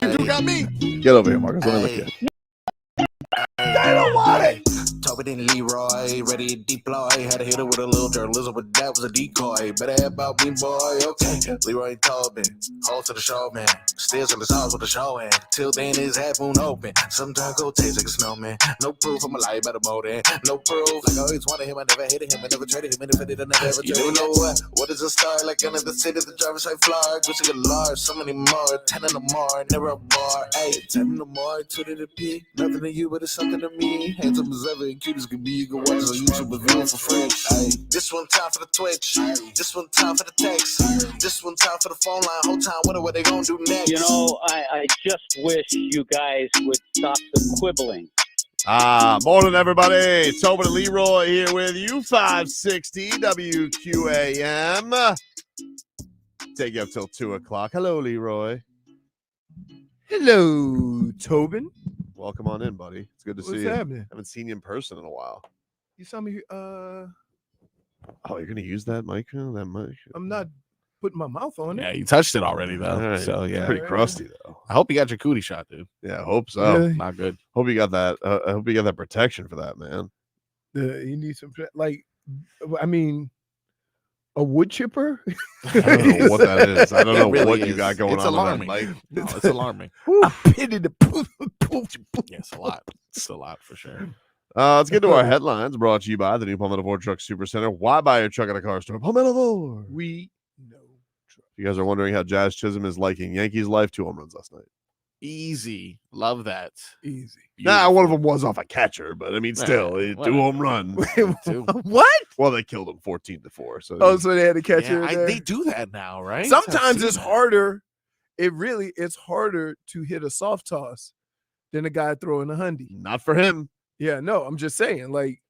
You got me. Get over here, Marcus. Let me look at you. They don't want it. Tobin and Leroy, ready to deploy. Had to hit it with a little journalism, but that was a decoy. Better have about me, boy. Okay, Leroy and Tobin, hold to the show, man. Still in the sauce with the show, and till then his half moon open. Sometimes go taste like a snowman. No proof, I'm a lie about a motor. No proof. Like I always wanted him, I never hated him, I never traded him, and if I did, I never ever traded him. You know what? What is a star? Like another city, the driver's side fly. Gucci get large, so many more. 10 in the more, never a bar. Hey, 10 in the more, 2 to the P. Nothing to you, but it's something to me. Handsome as ever, and cute as could be. You can watch it on YouTube with view for free. Ay, this one time for the Twitch. This one time for the text. This one time for the phone line. Whole time wondering what they gonna do next. You know, I just wish you guys would stop the quibbling. Morning, everybody. Tobin and Leroy here with you. 560 WQAM. Take you up till 2 o'clock. Hello, Leroy. Hello, Tobin. Welcome on in, buddy. It's good to see you. What's happening? Haven't seen you in person in a while. You saw me. Oh, you're gonna use that mic? That mic? I'm not putting my mouth on it. Yeah, you touched it already though. Right. So yeah, Pretty crusty though. I hope you got your cootie shot, dude. Yeah, I hope so. Really? Not good. Hope you got that. I hope you got that protection for that, man. You need some, like, I mean, a wood chipper. I don't know what that is. I don't know It really what you is. got going It's on. alarming. Like, No, it's alarming. I pity the poof. Yeah, it's a lot. It's a lot for sure. let's get to our headlines. Brought to you by the new Palmetto Ford Truck Super Center. Why buy your truck at a car store? Palmetto Ford. We know. You guys are wondering how Jazz Chisholm is liking Yankees life. 2 home runs last night. Easy. Love that. Easy. Nah, one of them was off a catcher, but I mean, still, Nah, 2 whatever. home runs. What? Well, they killed him 14-4. So Oh, so they had to catch Yeah, it. they do that now, right? Sometimes I've it's seen that. harder. It's harder to hit a soft toss than a guy throwing a hundy. not for him. Yeah, no, I'm just saying, like,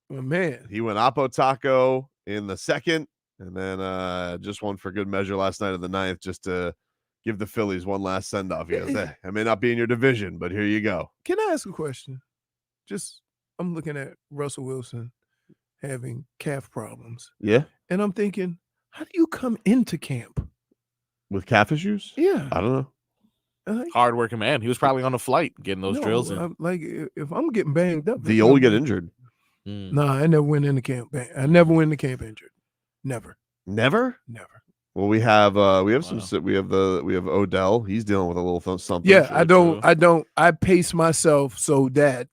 well, man. He went Oppo Taco in the second, and then just one for good measure last night in the ninth, just to give the Phillies one last send off. He goes, hey, I may not be in your division, but here you go. Can I ask a question? I'm looking at Russell Wilson having calf problems, Yeah, and I'm thinking, how do you come into camp? with calf issues. Yeah, I don't know. like, Hard-working man. He was probably on a flight getting those drills in. Like, if I'm getting banged up, The old get injured. No, I never went into camp. I never went into camp injured. Never. Never. Well, we have some. We have Odell. He's dealing with a little something. Yeah, True, I pace myself so that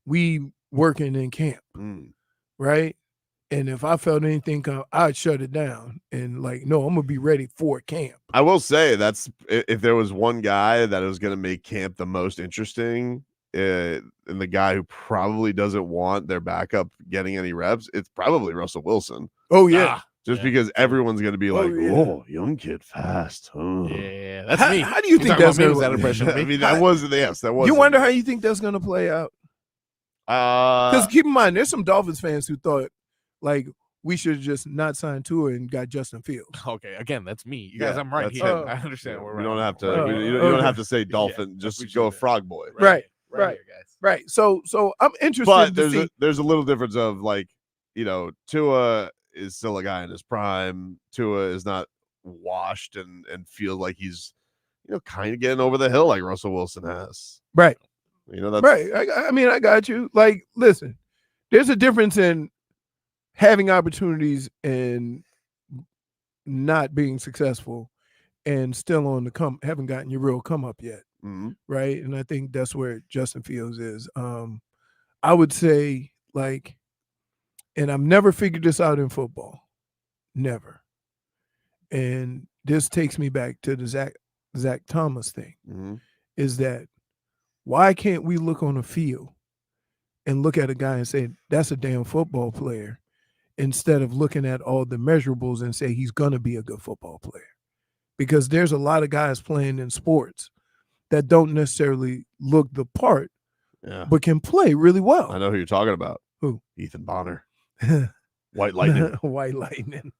we working in camp, right? And if I felt anything come, I'd shut it down and like, no, I'm gonna be ready for camp. I will say that's if there was one guy that was going to make camp the most interesting, and the guy who probably doesn't want their backup getting any reps, it's probably Russell Wilson. Oh yeah. Just because everyone's going to be like, yeah. oh, young kid, fast. Yeah, that's me. How do you think that's that gonna? impression of I me? mean, that was that was. You wonder how you think that's gonna play out? Because keep in mind, there's some Dolphins fans who thought like we should just not sign Tua and got Justin Fields. Okay, again, that's me. You guys, Yeah, I'm right that's here. it. I understand. We're We don't have to. Oh, you okay. don't have to say Dolphin. we just should go do. Frog Boy. Right. here, guys. Right. So I'm interested But to see. there's a little difference of like, Tua is still a guy in his prime. Tua is not washed and feels like he's kind of getting over the hill like Russell Wilson has. Right. That's Right. I mean, I got you. Like, listen, there's a difference in having opportunities and not being successful and still on the haven't gotten your real come up yet. Mhm. Right. And I think that's where Justin Fields is. I would say, like, and I've never figured this out in football. Never. And this takes me back to the Zach Thomas thing. Mhm. Is that why can't we look on a field and look at a guy and say, that's a damn football player, instead of looking at all the measurables and say he's going to be a good football player? Because there's a lot of guys playing in sports that don't necessarily look the part, but can play really well. I know who you're talking about. Who? Ethan Bonner. White Lightning. White Lightning.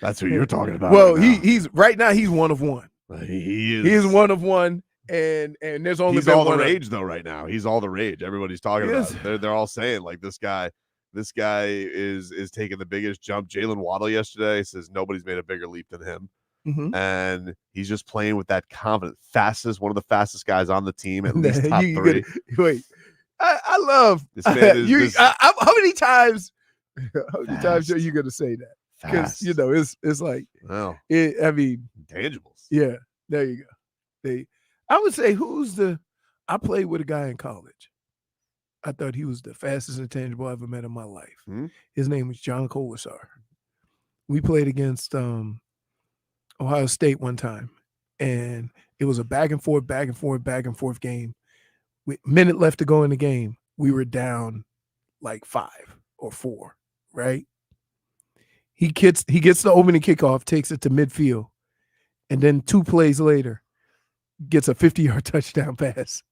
That's who you're talking about. Well, right now. he's right now he's one of one. He is. He is one of one. And there's only He's been all the one rage though right now. He's all the rage. Everybody's talking Yes. about it. They're all saying like this guy is taking the biggest jump. Jalen Waddle yesterday says nobody's made a bigger leap than him. Mhm. and he's just playing with that confidence. One of the fastest guys on the team, at least top You 3. wait, I love This man is you. this How many times? How many times are Fast. you gonna say that? Because fast. it's like Well, I mean, intangibles. yeah. There you go. I would say I played with a guy in college. I thought he was the fastest intangible I ever met in my life. Hmm? His name was John Colasar. We played against Ohio State one time, and it was a back and forth game. Minute left to go in the game. We were down like 5 or 4, right? He gets the opening kickoff, takes it to midfield, and then 2 plays later, gets a 50-yard touchdown pass.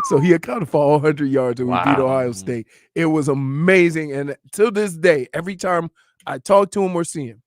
So he accounted for all 100 yards and we beat Ohio State. It was amazing. And to this day, every time I talk to him or see him,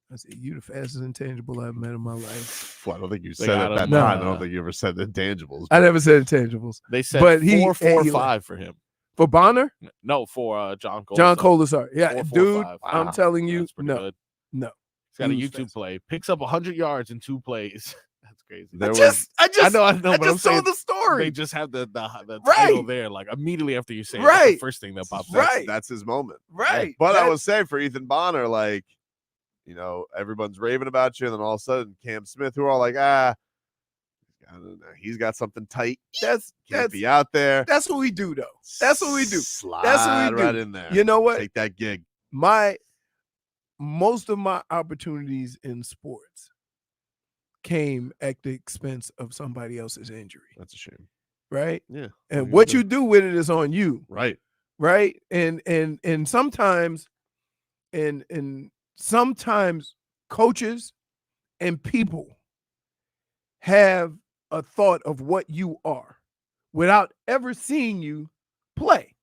I say, "You the fastest intangible I've met in my life." Well, I don't think you said it that no. time. I don't think you ever said intangibles. I never said intangibles. They said But 4.45 for him. For Bonner? No, for John Colasar. John Colasar. Yeah, 4.45. dude, Wow. I'm telling you, That's pretty no. good. No. He's got a He was YouTube fast. play. Picks up 100 yards in 2 plays. That's crazy. There I was just I know, but I'm told saying the story. they just have the Right. title there, like immediately after you say it. That's Right. the first thing that pops up. Right. that's his moment. Right. But I That- would say for Ethan Bonner, like, everyone's raving about you, and then all of a sudden Cam Smith, who are all like, I don't know, he's got something tight. that's Can't be out there. that's what we do though. That's what we do. Slide That's what we do. right in there. You know what? Take that gig. Most of my opportunities in sports came at the expense of somebody else's injury, That's a shame. right? Yeah. And what you do with it is on you, Right. right? And sometimes sometimes coaches and people have a thought of what you are without ever seeing you play.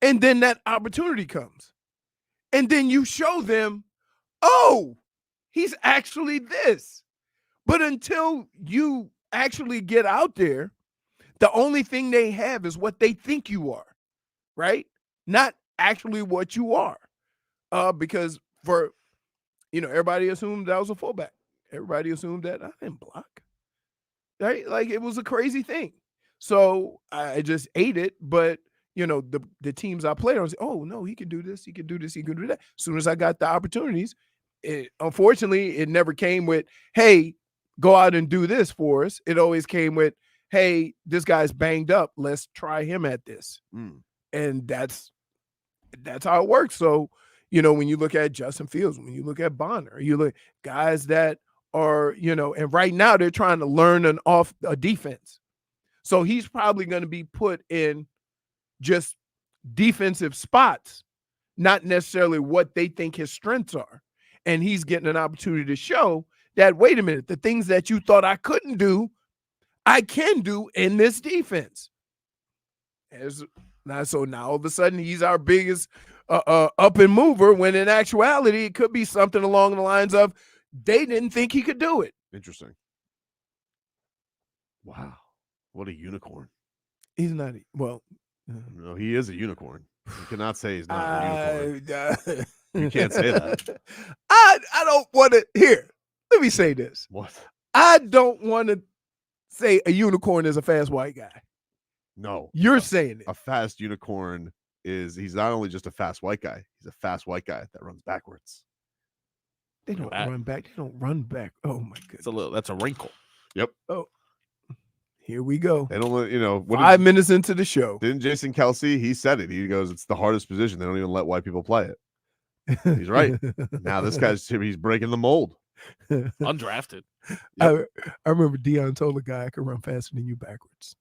And then that opportunity comes. And then you show them, oh, he's actually this. But until you actually get out there, the only thing they have is what they think you are, right? Not actually what you are. Because everybody assumed I was a fullback. Everybody assumed that I didn't block. Right? Like it was a crazy thing. So I just ate it. But the teams I played on say, oh no, he can do this, he can do this, he can do that. As soon as I got the opportunities, unfortunately, it never came with, hey, go out and do this for us. It always came with, hey, this guy's banged up. Let's try him at this. And that's how it works. So, when you look at Justin Fields, when you look at Bonner, you look guys that are, and right now they're trying to learn a defense. So he's probably going to be put in just defensive spots, not necessarily what they think his strengths are. And he's getting an opportunity to show that, wait a minute, the things that you thought I couldn't do, I can do in this defense. So now all of a sudden he's our biggest up and mover, when in actuality, it could be something along the lines of they didn't think he could do it. Interesting. Wow. What a unicorn. He's not, well. No, he is a unicorn. You cannot say he's not a unicorn. You can't say that. I don't want to. Here, let me say this. What? I don't want to say a unicorn is a fast white guy. No. You're saying it. A fast unicorn he's not only just a fast white guy, he's a fast white guy that runs backwards. They don't run back. They don't run back. Oh my goodness. That's a wrinkle. Yep. Oh, here we go. They don't 5 minutes into the show. Didn't Jason Kelsey, he said it. He goes, it's the hardest position. They don't even let white people play it. He's right. Now this he's breaking the mold. Undrafted. Yep. I remember Deion told a guy I could run faster than you backwards.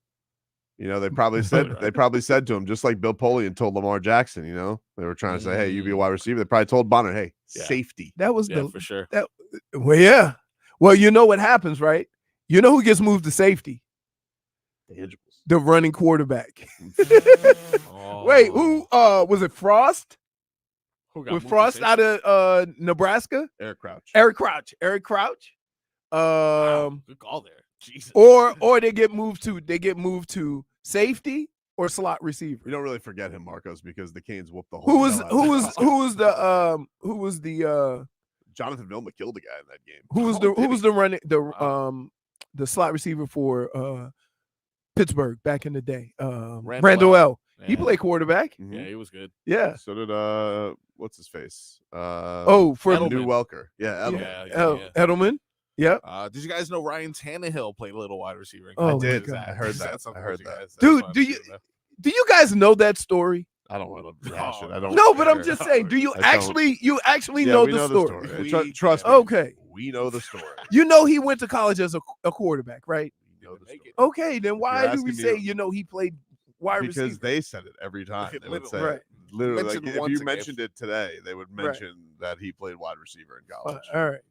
They probably said to him, just like Bill Polian told Lamar Jackson, they were trying to say, hey, you be a wide receiver. They probably told Bonner, hey, safety. That was for sure. Well, yeah. Well, you know what happens, right? You know who gets moved to safety? The running quarterback. Wait, who was it? Frost? Was Frost out of Nebraska? Eric Crouch. Eric Crouch. Wow, good call there. Jesus. Or they get moved to safety or slot receiver. We don't really forget him, Marcos, because the Canes whooped the whole. Who was the Jonathan Vilma killed a guy in that game. Who was the slot receiver for Pittsburgh back in the day? Randall L. He Yeah. played quarterback. Mhm. Yeah, he was good. Yeah. So did what's his face? For New Welker. Yeah, Edelman. Edelman. Yep. Did you guys know Ryan Tannehill played a little wide receiver? Oh, I did. my God. I heard Is that. something I heard you that. guys- Dude, that's do fine. you do you guys know that story? I don't want to rehash it. I don't. No, but I'm care. just saying. Do you I don't. actually Yeah, know we the know story? the story. Trust me. Okay. We know the story. You know he went to college as a quarterback, right? We know the story. Okay, then why do we asking say me- he played wide Because receiver? they said it every time. They would say Right. literally, like, Mentioned if once you a game. mentioned it today, they would mention that he played wide receiver in college. All right.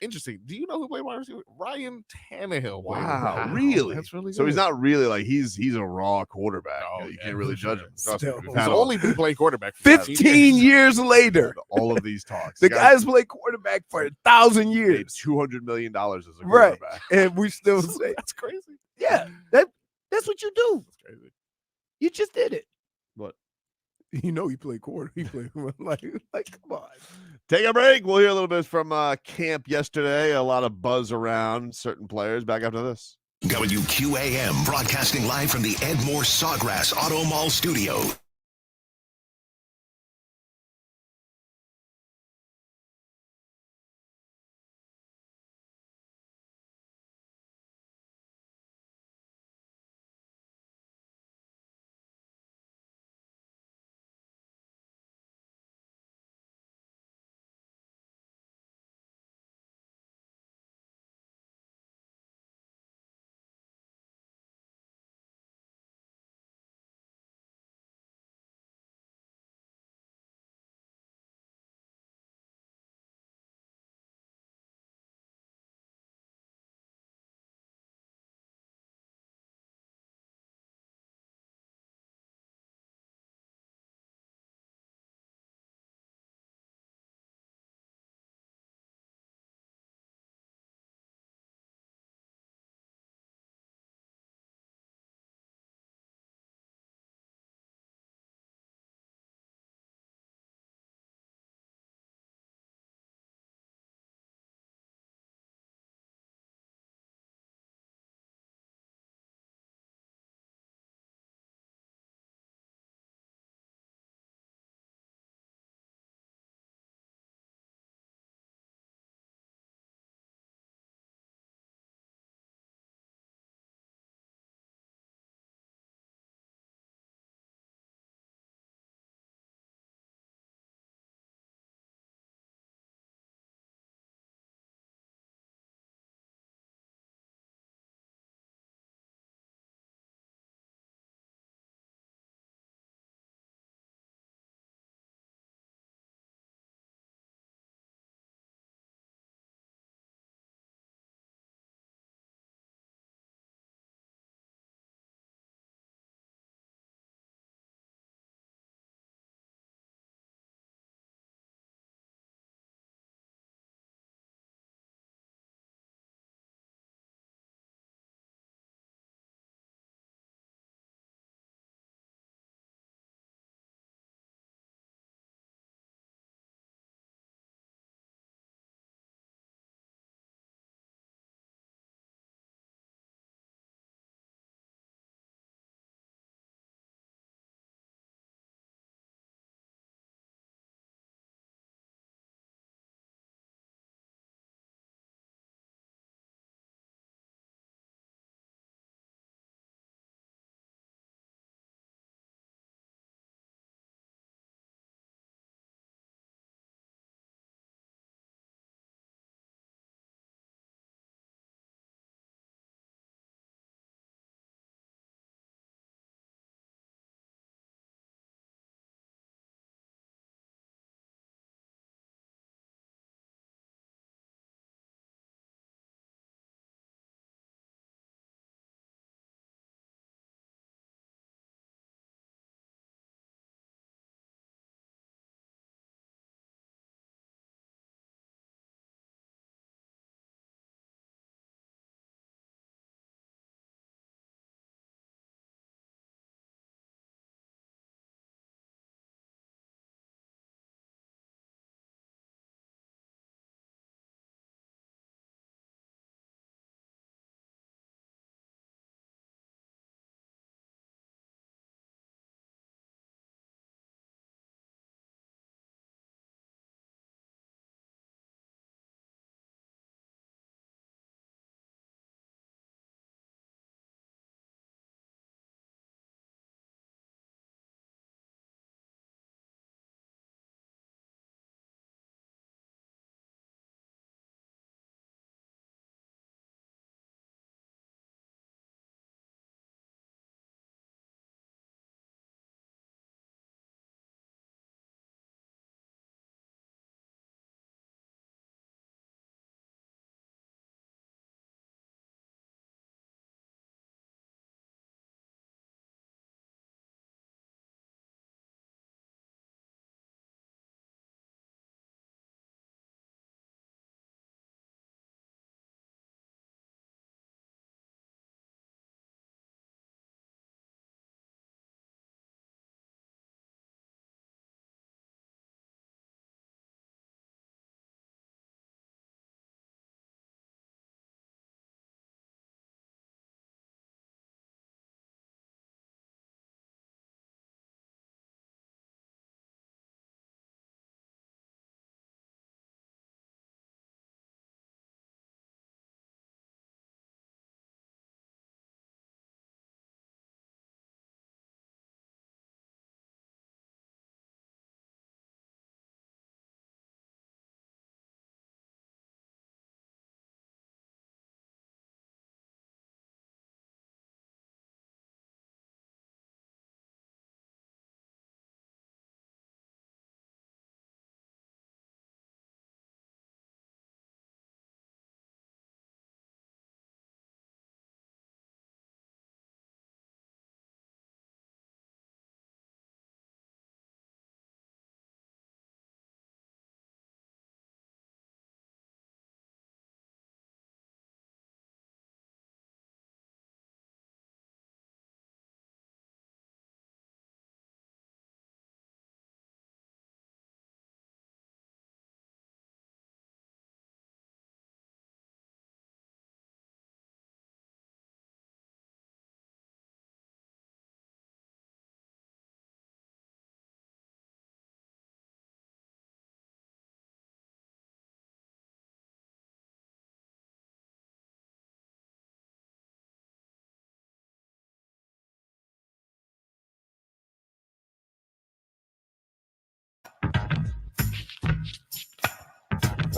Interesting. Do you know who played wide receiver? Ryan Tannehill. played. Wow, really? That's really good. So he's not really like he's a raw quarterback. Oh, You yeah. can't really judge him. Trust me. Still. We've He's had only been playing quarterback for 15 years later, all of these talks. the guy's played quarterback for 1,000 made years, $200 million as a Right. quarterback. and we still say, That's crazy. yeah, that's what you do. That's crazy. You just did it. What? You know he played quarter. He played like come on. Take a break. We'll hear a little bit from camp yesterday. A lot of buzz around certain players. Back after this. WQAM broadcasting live from the Ed Moore Sawgrass Auto Mall studio.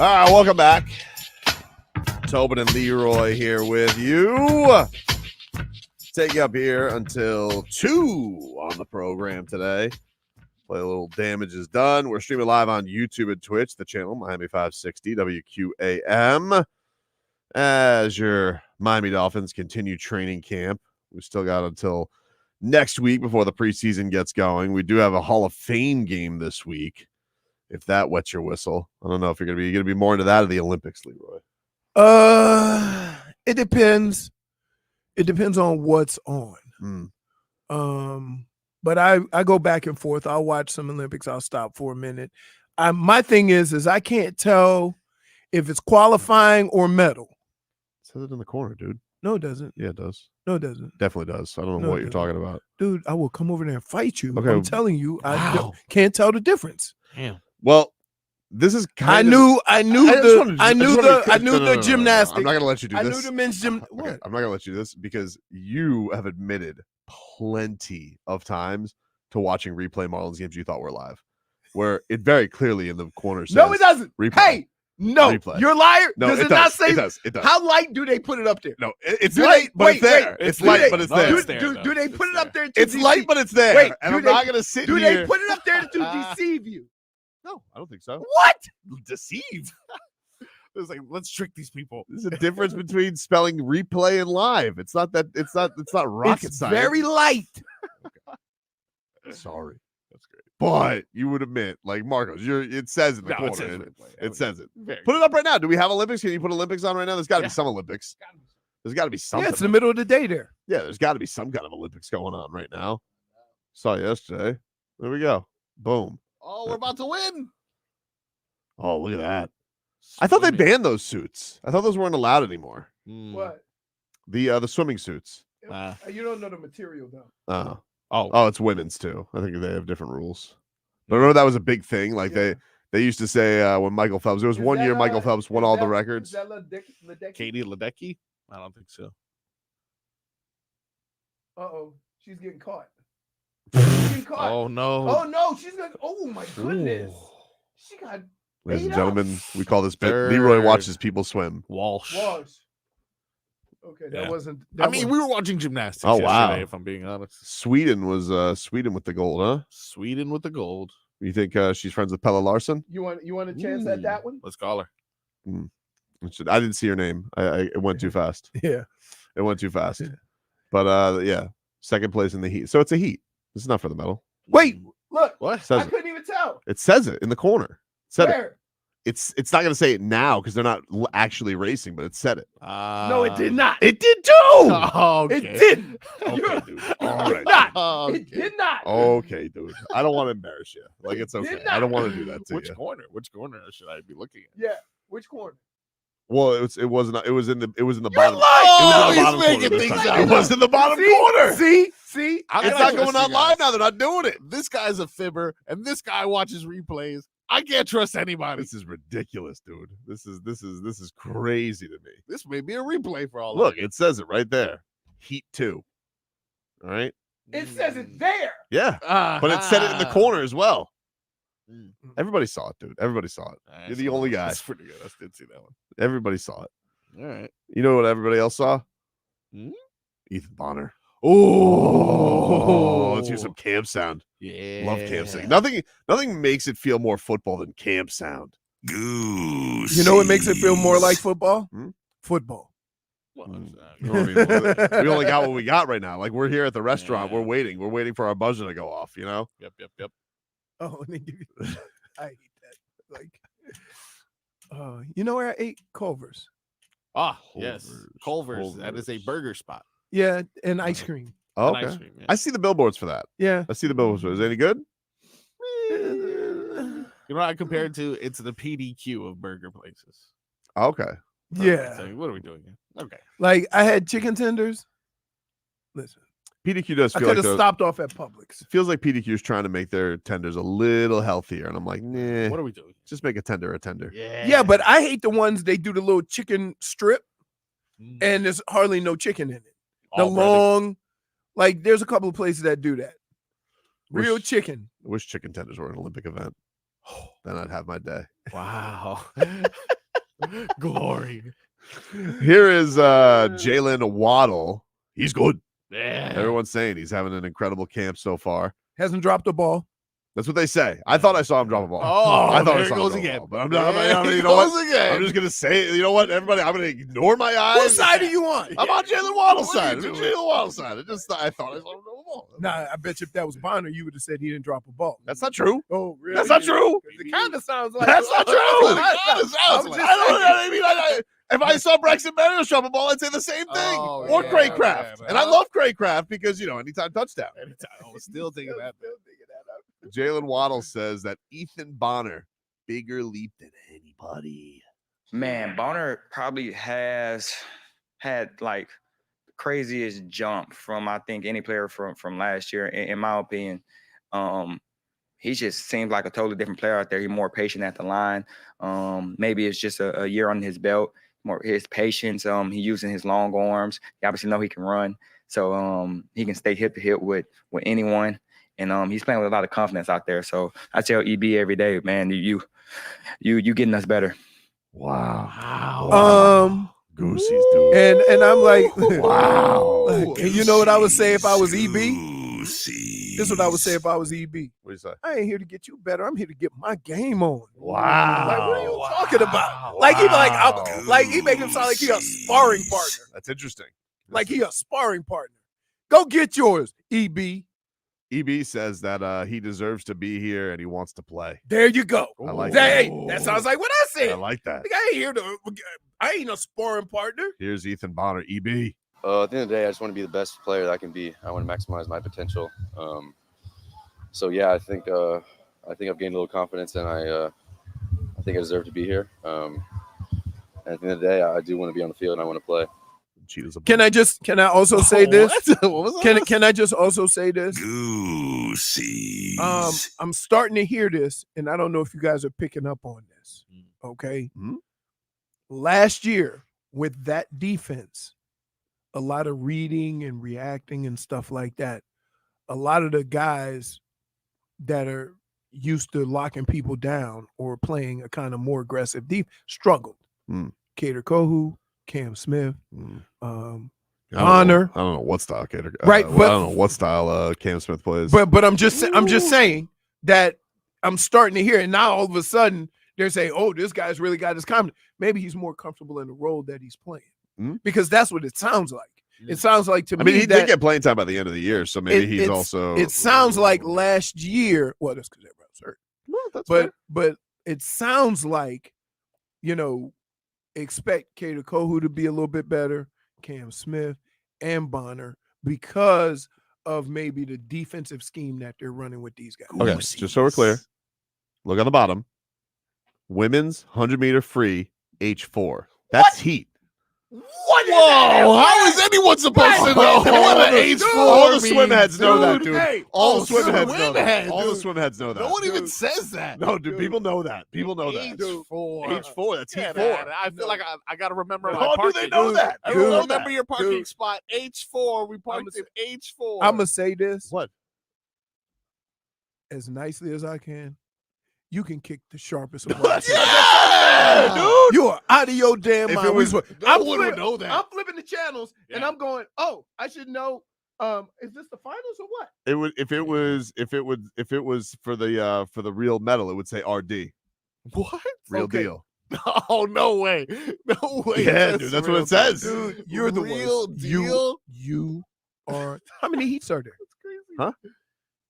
right, welcome back. Tobin and Leroy here with you. Take you up here until 2 on the program today. Play a little Damage is Done. We're streaming live on YouTube and Twitch, the channel Miami 560 WQAM. As your Miami Dolphins continue training camp, we still got until next week before the preseason gets going. We do have a Hall of Fame game this week, if that wets your whistle. I don't know if you're gonna be more into that or the Olympics, Leroy. It depends. It depends on what's on. But I go back and forth. I'll watch some Olympics. I'll stop for a minute. My thing is I can't tell if it's qualifying or medal. It says it in the corner, dude. No, it doesn't. Yeah, it does. No, it doesn't. Definitely does. I don't know No, what it you're doesn't. talking about. Dude, I will come over there and fight you. Okay. I'm telling you, I Wow. can't tell the difference. Damn. Well, this is I kind knew of. the gymnastics. I'm not gonna let you do I this. knew the men's gym. Okay, What? I'm not gonna let you do this because you have admitted plenty of times to watching replay Marlins games you thought were live, where it very clearly in the corner says No, it doesn't. replay. Hey, no, Replay. you're a liar. No, does it it not does. say? It does. It does. How light do they put it up there? No, it's Do light, they- but wait, it's there. wait, It's do light, they- but it's no, there. it's there, though. Do they It's put it there. up there? To It's light, deceive- but it's there. Wait, and do I'm they- not gonna sit Do here. they put it up there to deceive you? No, I don't think so. What? Deceive. It's like, let's trick these people. There's a difference between spelling replay and live. It's not that. It's not rocket It's science. very light. Sorry. That's great. But you would admit, like Marcos, it says in the No, corner. it says It, replay. it says it. Very Put it up right now. Do we have Olympics? Can you put Olympics on right now? There's got to Yeah. be some Olympics. There's got to be something. Yeah, it's the middle of the day there. Yeah, there's got to be some kind of Olympics going on right now. Saw it yesterday. There we go. Boom. Oh, we're about to win. Oh, look at that. I thought they Swimming. banned those suits. I thought those weren't allowed anymore. Mm. What? The swimming suits. You don't know the material though. Oh, it's women's too. I think they have different rules. But remember that was a big thing. Like Yeah. they used to say when Michael Phelps. There was Is one that, year Michael Phelps won is all the that- records. Is that Ledecky? Katie Ledecky? I don't think so. Uh-oh, she's getting caught. She's getting caught. Oh no. Oh no, she's gonna. Oh my goodness, she got Ladies and Eight gentlemen, up. we call this bit Third. Leroy watches people swim. Walsh. wash. Okay, that Yeah. wasn't. I mean, we were watching gymnastics Oh, wow. yesterday, if I'm being honest. Sweden was Sweden with the gold, huh? Sweden with the gold. You think she's friends with Pella Larson? You want a chance at that one? Let's call her. I didn't see her name. It went too fast. Yeah. It went too fast. Yeah. But yeah, second place in the heat. So it's a heat. This is not for the medal. Wait, look. What? Says I couldn't even tell. It says it in the corner. It said it. Where? It's not going to say it now because they're not actually racing, but it said it. No, it did not. It did too. Oh, okay. It didn't. Okay, dude. All It right. did not. Oh, It did not. Okay, dude. I don't want to embarrass you. Like it's It okay. did I don't not. want to do that to Which you. corner? Which corner should I be looking at? Yeah. Which corner? Well, it wasn't. It was in the You're bottom. lying. It was in the he's bottom making corner this things time. up. It was in the bottom See? corner. See? I'm It's gonna not trust going you on live guys. now. They're not doing it. This guy's a fibber, and this guy watches replays. I can't trust anybody. This is ridiculous, dude. This is crazy to me. This may be a replay for all. Look, of it says it right there. Heat 2. All right. It says it there. Yeah. But it said it in the corner as well. Mm. Everybody saw it, dude. Everybody saw it. You're the only guy. That's pretty good. I did see that one. Everybody saw it. All right. You know what everybody else saw? Hmm? Ethan Bonner. Oh, Let's hear some camp sound. Yeah. Love camp sound. Nothing makes it feel more football than camp sound. Goose. You know what makes it feel more like football? Hmm? Football. Well, You know what I mean? We only got what we got right now. Like we're here at the restaurant. Yeah. We're waiting. We're waiting for our buzzer to go off, you know? Yep. Oh, and they give you. I hate that. Like, you know where I ate Culver's? Ah, yes. Culver's. Culver's. That is a burger spot. Yeah, and ice cream. Oh, An okay. ice cream, yeah. I see the billboards for that. Yeah. I see the billboards. Is it any good? You know what I compared to? It's the PDQ of burger places. Okay. Yeah. So what are we doing here? Okay. Like I had chicken tenders. Listen, PDQ does I feel could like have stopped off at Publix. feels like PDQ is trying to make their tenders a little healthier, and I'm like, nah. What are we doing? Just make a tender a tender. Yeah, but I hate the ones they do the little chicken strip Mm. and there's hardly no chicken in it. The All breaded. long, like there's a couple of places that do that. Real Wish- chicken. I wish chicken tenders were an Olympic event. then I'd have my day. Wow. Glory. Here is Jalen Waddle. He's good. Yeah. Everyone's saying he's having an incredible camp so far. Hasn't dropped the ball. That's what they say. I thought I saw him drop a ball. Oh, I thought there I saw it goes him drop a again. ball, but I'm not. There You it know what? goes again. I'm just gonna say. You know what, everybody? I'm gonna ignore my eyes. What side are you on? I'm on Jalen Waddle's What are side. you I'm on doing? Jalen Waddle's side. I thought I saw him drop a ball. Nah, I bet you if that was Bonner, you would have said he didn't drop a ball. That's not true. Oh, really? That's not true. It kind of sounds like That's not true. I was just saying. If I saw Braxton Berrios drop a ball, I'd say the same thing. Oh, Or yeah, Craycraft. yeah, and I love Craycraft because, anytime touchdown. I was still thinking that. Jalen Waddle says that Ethan Bonner, bigger leap than anybody. Man, Bonner probably has had like the craziest jump from I think any player from last year, in my opinion. He just seems like a totally different player out there. He's more patient at the line. Maybe it's just a year on his belt. More his patience. He using his long arms. You obviously know he can run, so he can stay hip to hip with anyone. And he's playing with a lot of confidence out there. So I tell EB every day, man, you getting us better. Wow. Goosey's doing. And I'm like, Wow. and you know what I would say if I was EB? Goosey. This is what I would say if I was EB. What do you say? I ain't here to get you better. I'm here to get my game on. Wow. Like, what are you talking about? Like he he make him sound like he a sparring partner. That's interesting. Like he a sparring partner. Go get yours, EB. EB says that he deserves to be here and he wants to play. There you go. I like Hey, that. that sounds like what I said. I like that. Like, I ain't here to. I ain't a sparring partner. Here's Ethan Bonner, EB. At the end of the day, I just want to be the best player that I can be. I want to maximize my potential. So yeah, I think I've gained a little confidence, and I think I deserve to be here. And at the end of the day, I do want to be on the field and I want to play. Can I also say this? What was that? Can I just also say this? Goosey. I'm starting to hear this, and I don't know if you guys are picking up on this. Okay. Mhm. Last year with that defense, a lot of reading and reacting and stuff like that. A lot of the guys that are used to locking people down or playing a kind of more aggressive deep struggled. Kader Kohu, Cam Smith, Bonner. I don't know what style Kader. Right, I but- don't know what style Cam Smith plays. But I'm just saying that I'm starting to hear it now. All of a sudden, they're saying, "Oh, this guy's really got his confidence." Maybe he's more comfortable in the role that he's playing, because that's what it sounds like. It sounds like to me. I mean, he that did get playing time by the end of the year, so maybe he's also. It sounds like last year. Well, that's because everybody was hurt. No, that's fair. But it sounds like, expect Kader Kohu to be a little bit better, Cam Smith and Bonner, because of maybe the defensive scheme that they're running with these guys. Okay, just so we're clear, look on the bottom. Women's 100-meter free H4. That's heat. What? Whoa! How is anyone supposed to know what an H4 All the means, swim heads know that, dude. Hey, All the swim heads know swim that. heads, All the dude. swim heads know that. No one even says that. No, dude, people know that. People know that. H4. H4, that's Yeah, H4. man, I feel like I got to remember my How do parking. they know that? I Dude, remember that. your parking Dude. spot. H4. We parked in H4. I'm going to say this What? as nicely as I can. You can kick the sharpest of rocks. Yeah, dude. You are out of your damn If mind. it was- no I'm one would know that. I'm flipping the channels and Yeah. I'm going, oh, I should know. Is this the finals or what? It would if it was for the real medal, it would say RD. What? Real Okay. deal. Oh, no way. No way. Yeah, dude, that's what real it says. deal. Dude, you're the real worst. deal. You are. How many heats are there? That's crazy. Huh?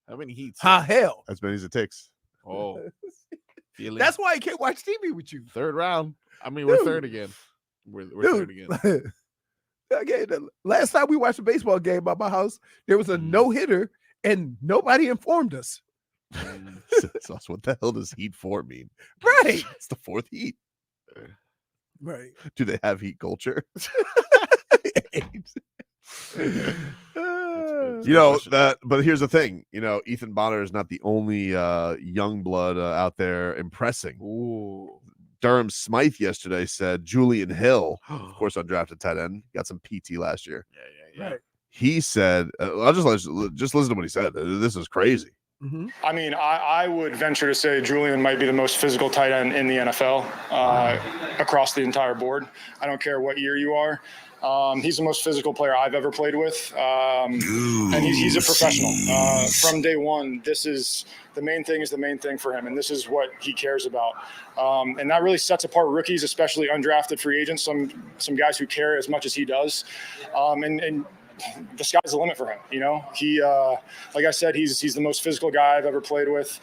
How many heats? How hell? As many as it takes. Oh. Feeling That's why I can't watch TV with you. third round. I mean, we're Dude. third again. We're third again. Okay, the last time we watched a baseball game at my house, there was a no hitter and nobody informed us. So what the hell does Heat 4 mean? Right. It's the fourth Heat. Right. Do they have Heat culture? But here's the thing. Ethan Bonner is not the only young blood out there impressing. Ooh. Durham Smythe yesterday said Julian Hill, of course, undrafted tight end, got some PT last year. Yeah. Right. He said, I'll just listen to what he said. This is crazy. I mean, I would venture to say Julian might be the most physical tight end in the NFL across the entire board. I don't care what year you are. He's the most physical player I've ever played with. And he's a professional. From day one, the main thing for him, and this is what he cares about. And that really sets apart rookies, especially undrafted free agents, some guys who care as much as he does. And the sky's the limit for him. You know, he, like I said, he's the most physical guy I've ever played with.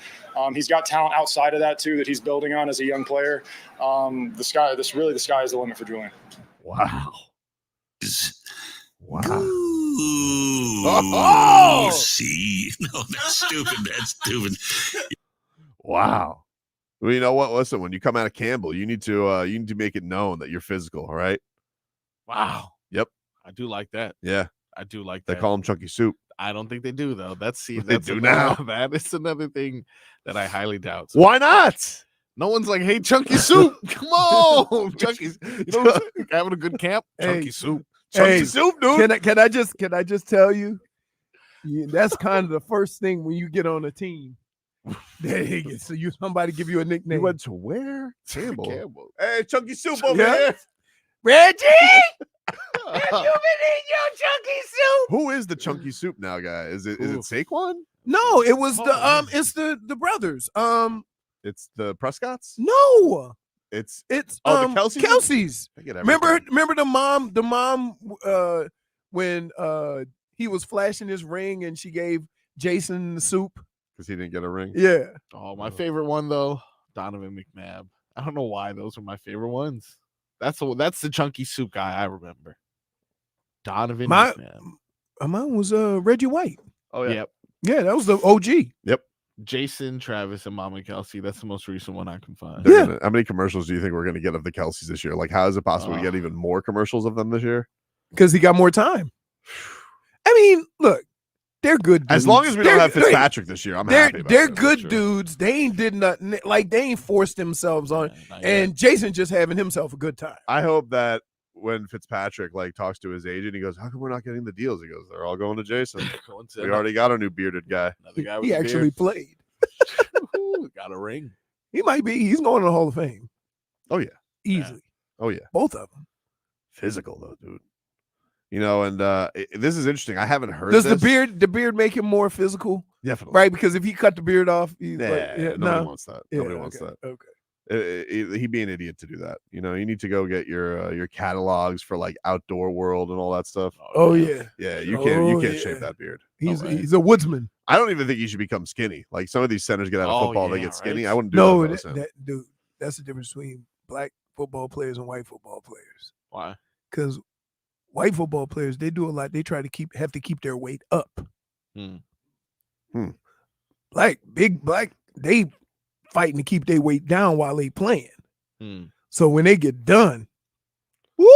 He's got talent outside of that too, that he's building on as a young player. The sky is the limit for Julian. Wow. Wow. Oh, see, no, that's stupid. That's stupid. Wow. Well, you know what? Listen, when you come out of Campbell, you need to make it known that you're physical. All right. Wow. Yep. I do like that. Yeah. I do like They that. call him Chunky Soup. I don't think they do though. That's They that's do another- now. That is another thing that I highly doubt. So Why not? no one's like, "Hey, Chunky Soup, come on, Chunky." You know, having a good camp, Hey. Chunky Soup. Chunky Soup, dude. Can I just tell you, that's kind of the first thing when you get on a team. So somebody give you a nickname. You went to where? Campbell. Campbell. Hey, Chunky Soup over Yeah. here. Reggie, Uh, your Chunky Soup. Who is the Chunky Soup now, guy? Is it Saquon? No, it was Oh, it's the brothers. It's the Prescotts? No, It's the Kelce's? Kelsey's. I get everything. Remember the mom when he was flashing his ring and she gave Jason the soup. Because he didn't get a ring. Yeah. Oh, my favorite one though, Donovan McNabb. I don't know why those were my favorite ones. That's the Chunky Soup guy I remember. Donovan McNabb. Mine was Reggie White. Oh yeah. Yep. Yeah, that was the OG. Jason, Travis, and Mama Kelsey. That's the most recent one I can find. Yeah. How many commercials do you think we're gonna get of the Kelseys this year? Like, how is it possible to get even more commercials of them this year? Because he got more time. I mean, look, they're good dudes. As long as we don't have They're- Fitzpatrick this year, I'm They're happy about they're it. good Sure. dudes. They ain't did nothing. Like they ain't forced themselves on. Yeah, not And Jason just having himself a good time. I hope that when Fitzpatrick talks to his agent, he goes, "How come we're not getting the deals?" He goes, "They're all going to Jason. yet. Going to We already got a new bearded guy." another guy with He a actually played. beard. Got a ring. He might be. He's going to the Hall of Fame. Oh yeah. Easily. Oh yeah. Both of them. Physical though, dude. You know, and this is interesting. I haven't heard. Does this. the beard make him more physical? Definitely Right? Because if he cut the beard off, he's Yeah, like, nobody no. wants that. Yeah, Nobody wants okay, that. Okay. He'd be an idiot to do that. You know, you need to go get your catalogs for Outdoor World and all that stuff. Oh yeah. Yeah, you can't yeah. shape that beard. He's right. he's a woodsman. I don't even think he should become skinny. Like some of these centers get out of Oh, football, they yeah, get skinny. right. I wouldn't do No, that. that dude, that's the difference between black football players and white football players. Why? Because white football players, they do a lot. They try to have to keep their weight up. Hmm. Big black, they fighting to keep their weight down while they playing. Hmm. So when they get done, woo!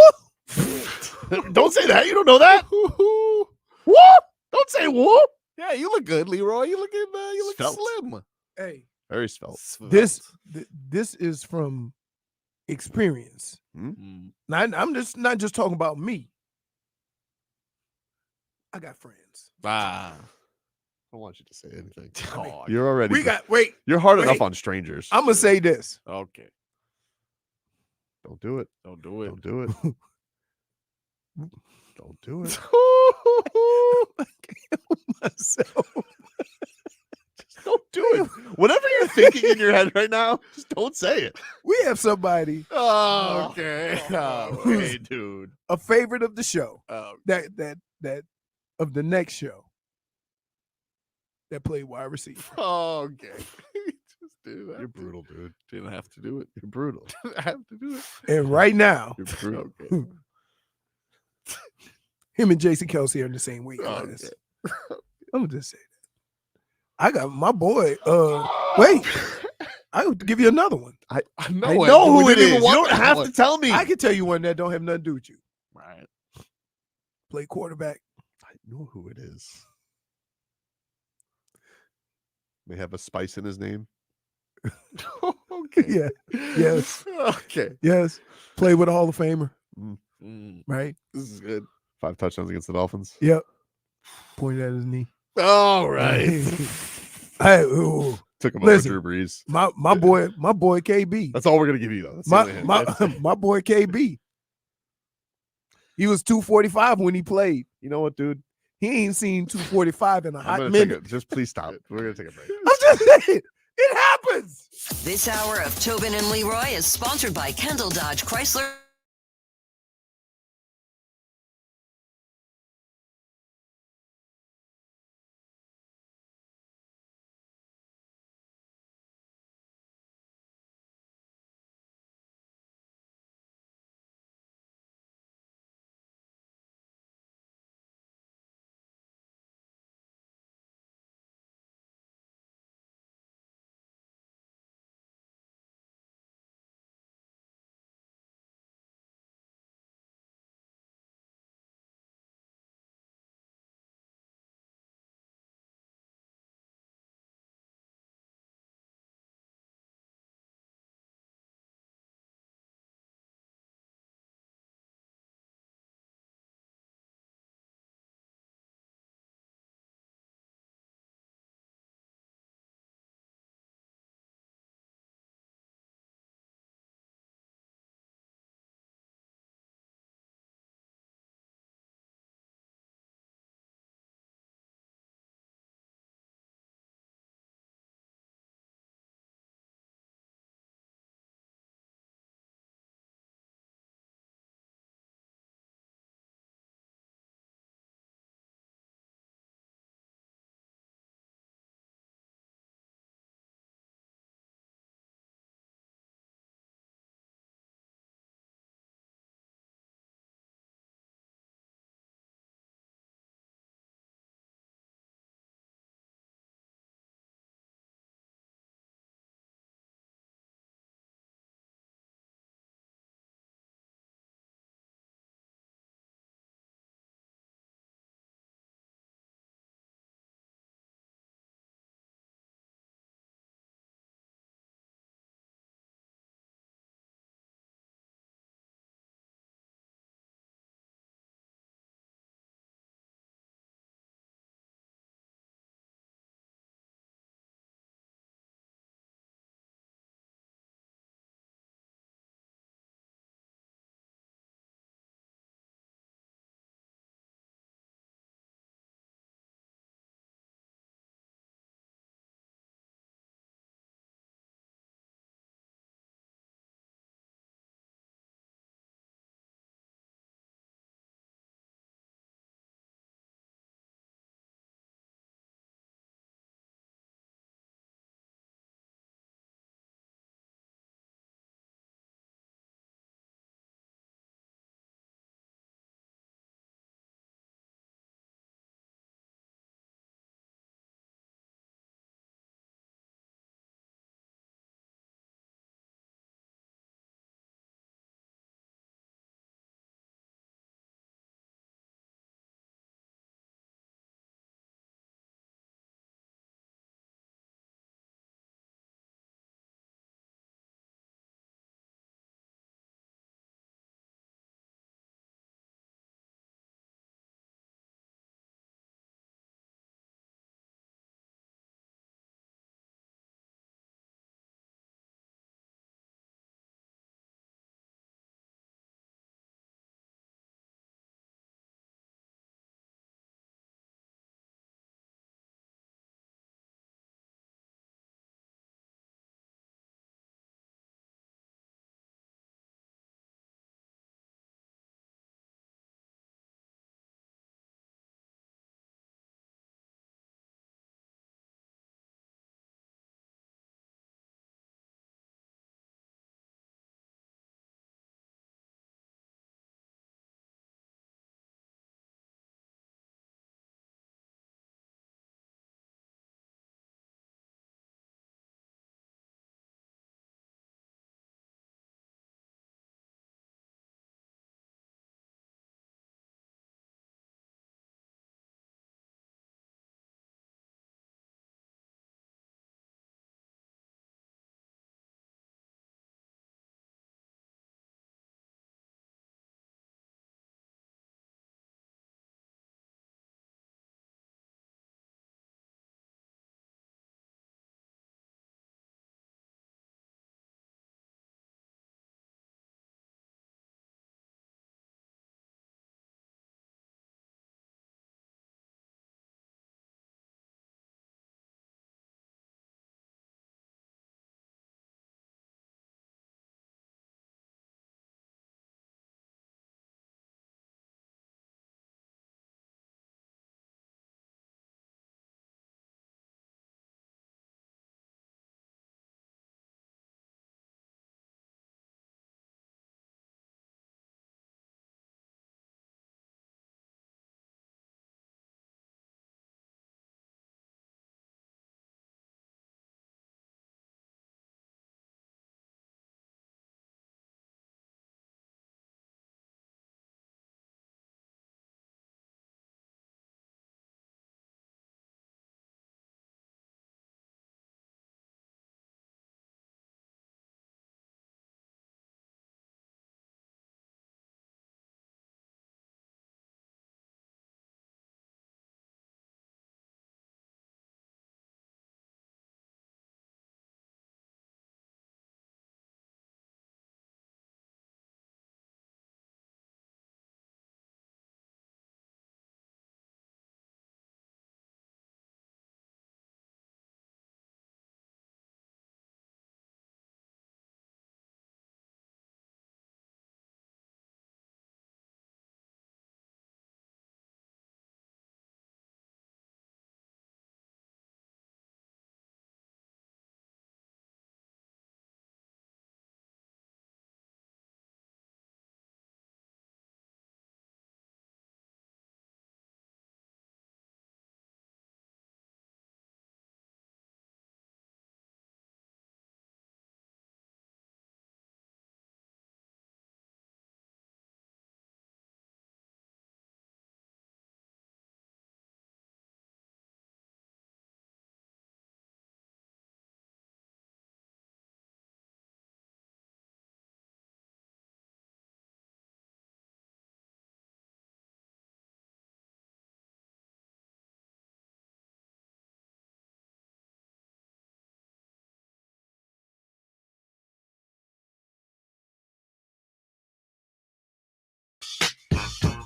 Don't say that. You don't know that. Whoop! Don't say whoop. Yeah, you look good, Leroy. You look Svelte. slim. Hey, Very svelte. this is from experience. Hmm. Now, I'm just not just talking about me. I got friends. Ah. I don't want you to say anything. Oh, You're already. Wait. You're hard wait. enough on strangers. I'm gonna say this. okay. Don't do it. Don't do it. Don't do it. Don't do it. Myself. Don't do it. Whatever you're thinking in your head right now, just don't say it. We have somebody, Oh, okay. Okay, dude. a favorite of the show, Oh, that of the next show, that played wide receiver. okay. Just do that. You're brutal, dude. Didn't have to do it. You're brutal. I have to do it. And right now, You're brutal. Okay. him and Jason Kelsey are in the same weight class. I'm gonna just say that. I got my boy. Wait, I'll give you another one. I know I it, know but we who it didn't even is. You want don't that have one. to tell me. I can tell you one that don't have nothing to do with you. Right. Play quarterback. I know who it is. May have a spice in his name. Okay. Yeah. Yes. Okay. Yes. Play with a Hall of Famer. Mm, Right. this is good. 5 touchdowns against the Dolphins. Yep. Pointed at his knee. All right. Hey, ooh, Took him listen, over Drew Brees. my boy KB. That's all we're gonna give you though. That's the only hint. My boy KB. He was 245 when he played. You know what, dude? He ain't seen 245 in a I'm hot gonna minute. just please stop. We're gonna take a break. I'm just saying, it happens. This hour of Tobin and Leroy is sponsored by Kendall Dodge Chrysler.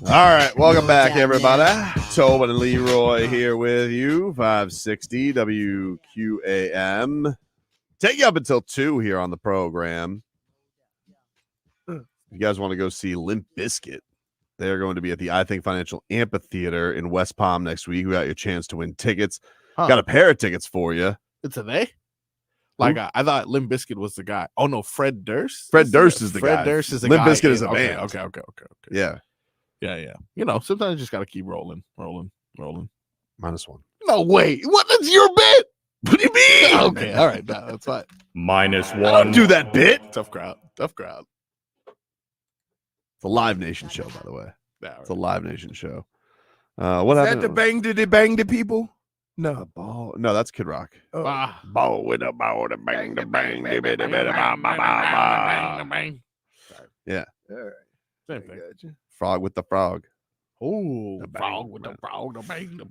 All right, welcome back, everybody. Tobin and Leroy here with you, 560 WQAM. Take you up until 2 here on the program. If you guys want to go see Limp Bizkit, they're going to be at the I Think Financial Amphitheater in West Palm next week. We got your chance to win tickets. Got a pair of tickets for you. It's a they? Like, I thought Limp Bizkit was the guy. Oh, no, Fred Durst? Fred Durst is the guy. Fred Durst is the Limp guy. Bizkit is a Okay, band. Okay. Yeah. Yeah. You know, sometimes you just got to keep rolling. -1. No way. What? That's your bit? What do you mean? Okay, all right. No, that's fine. -1. Don't do that bit. Tough crowd. It's a Live Nation show, by the way. Yeah, It's a Live Nation show. What Is happened? that the bang? Did they bang the people? No. Ball. No, that's Kid Rock. Oh. Ball with a ball to bang the bang. Yeah. All right. Same thing. Gotcha. Frog with the frog. Oh, The frog bang, with the frog, the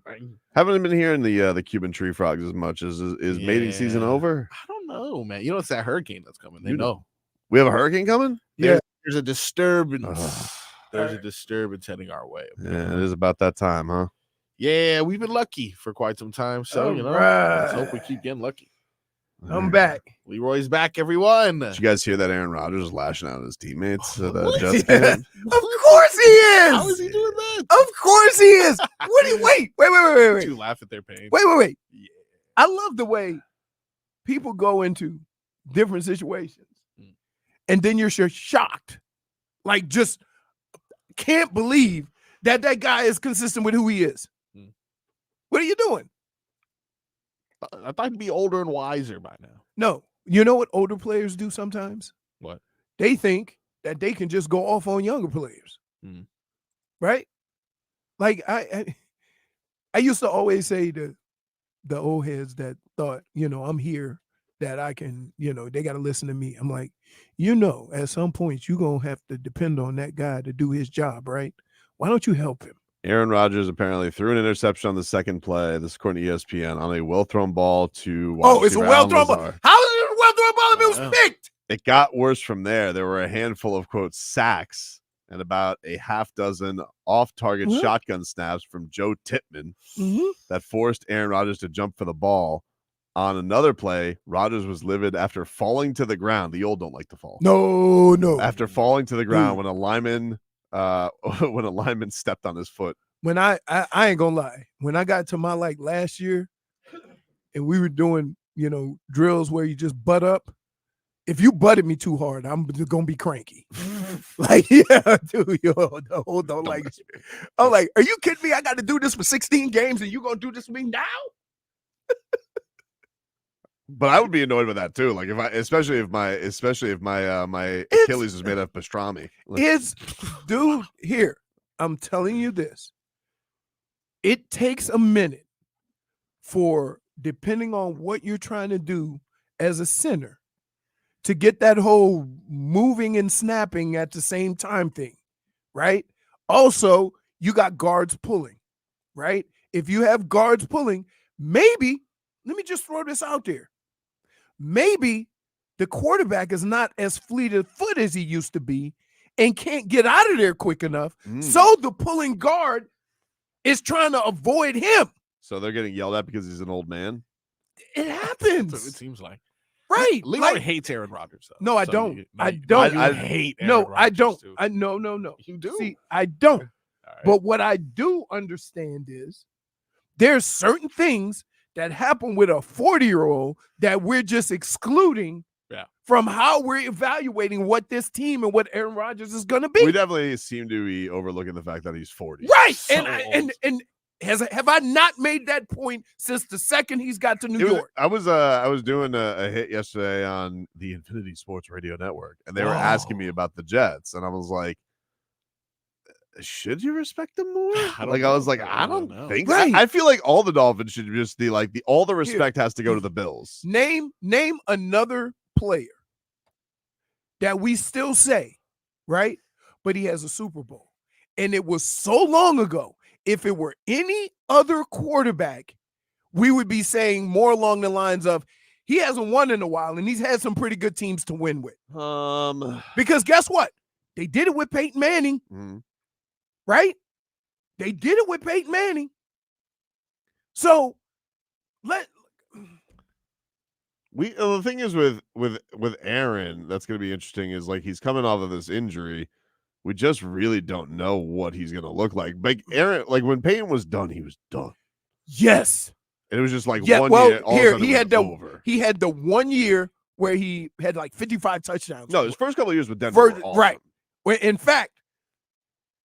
bang. Haven't been hearing the Cuban tree frogs as much. Is mating season Yeah. over? I don't know, man. You know, it's that hurricane that's coming. They You know. We have a hurricane coming? Yeah. There's a disturbance. Ugh. There's a disturbance heading our way. Yeah, it is about that time, huh? Yeah, we've been lucky for quite some time. So, All you know, right. let's hope we keep getting lucky. I'm back. Leroy's back, everyone. Did you guys hear that Aaron Rodgers is lashing out at his teammates at the What? Jets Yeah. game? Of course he is. How is he doing that? Of course he is. What do you wait? Wait. To laugh at their pain. Wait. Yeah. I love the way people go into different situations and then you're shocked. Like, just can't believe that guy is consistent with who he is. What are you doing? I thought he'd be older and wiser by now. No. You know what older players do sometimes? What? They think that they can just go off on younger players. Right? Like, I used to always say to the old heads that thought, you know, I'm here, that I can, you know, they got to listen to me. I'm like, you know, at some point you're going to have to depend on that guy to do his job, right? Why don't you help him? Aaron Rodgers apparently threw an interception on the second play. This is according to ESPN on a well-thrown ball to it's a well-thrown ball. How is it a well-thrown ball if it was picked? It got worse from there. There were a handful of, quote, sacks and about a half dozen off-target shotgun snaps from Joe Tippmann that forced Aaron Rodgers to jump for the ball. On another play, Rodgers was livid after falling to the ground. The old don't like to fall. No. After falling to the ground when a lineman stepped on his foot. When I ain't gonna lie, when I got to my last year and we were doing, you know, drills where you just butt up, if you butted me too hard, I'm gonna be cranky. Like, yeah, dude, the whole don't like it. I'm like, are you kidding me? I got to do this for 16 games and you gonna do this with me now? But I would be annoyed with that too. Like especially if my Achilles is made of pastrami. Dude, here, I'm telling you this. It takes a minute for, depending on what you're trying to do as a center, to get that whole moving and snapping at the same time thing, right? Also, you got guards pulling, right? If you have guards pulling, maybe, let me just throw this out there. Maybe the quarterback is not as fleet of foot as he used to be and can't get out of there quick enough. So the pulling guard is trying to avoid him. So they're getting yelled at because he's an old man? It happens. That's what it seems like. Right. Leroy hates Aaron Rodgers, though. No, I So don't. you- I you- don't. you hate Aaron No, Rodgers, I don't. too. No. You do? See, I don't. All right. But what I do understand is there's certain things that happen with a 40-year-old that we're just excluding from how we're evaluating what this team and what Aaron Rodgers is going to be. We definitely seem to be overlooking the fact that he's 40. Right. So and have I not made that point since the second he's got to New York? I was doing a hit yesterday on the Infinity Sports Radio Network, and they were asking me about the Jets, and I was like, should you respect them more? I don't think. Right. I feel like all the Dolphins should just be like all the respect has to go to the Bills. Name another player that we still say, right? But he has a Super Bowl. And it was so long ago. If it were any other quarterback, we would be saying more along the lines of, he hasn't won in a while, and he's had some pretty good teams to win with. Because guess what? They did it with Peyton Manning. right? They did it with Peyton Manning. So the thing is with Aaron, that's going to be interesting. Is like he's coming off of this injury. We just really don't know what he's going to look like. Like Aaron, like when Peyton was done, he was done. Yes. And it was just like Yeah, 1 well, year. All here of a sudden he had over. He had the 1 year where he had like 55 touchdowns. No, his first couple of years with Denver were awesome. Right. When in fact,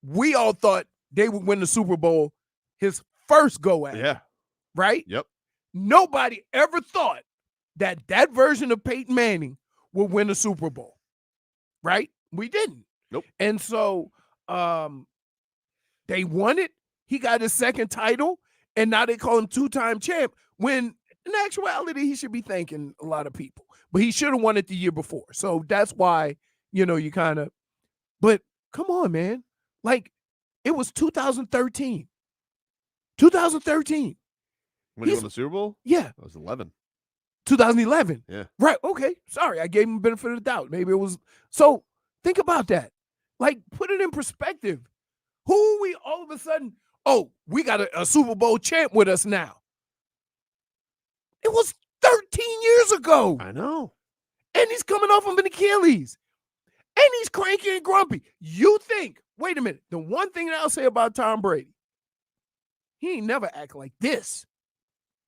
we all thought they would win the Super Bowl his first go at. Yeah. Right? Yep. Nobody ever thought that version of Peyton Manning would win the Super Bowl. Right? We didn't. Nope. And so they won it. He got his second title, and now they call him two-time champ, when in actuality he should be thanking a lot of people. But he should have won it the year before. So that's why, you kind of – but come on, man. Like, it was 2013. 2013. When he won the Super Bowl? Yeah. That was 11. 2011. Yeah. Right. Okay. Sorry. I gave him the benefit of the doubt. Maybe it was. So think about that. Like, put it in perspective. Who are we all of a sudden? Oh, we got a Super Bowl champ with us now. It was 13 years ago. I know. And he's coming off of an Achilles. And he's cranky and grumpy. You think, wait a minute, the one thing that I'll say about Tom Brady, he ain't never act like this.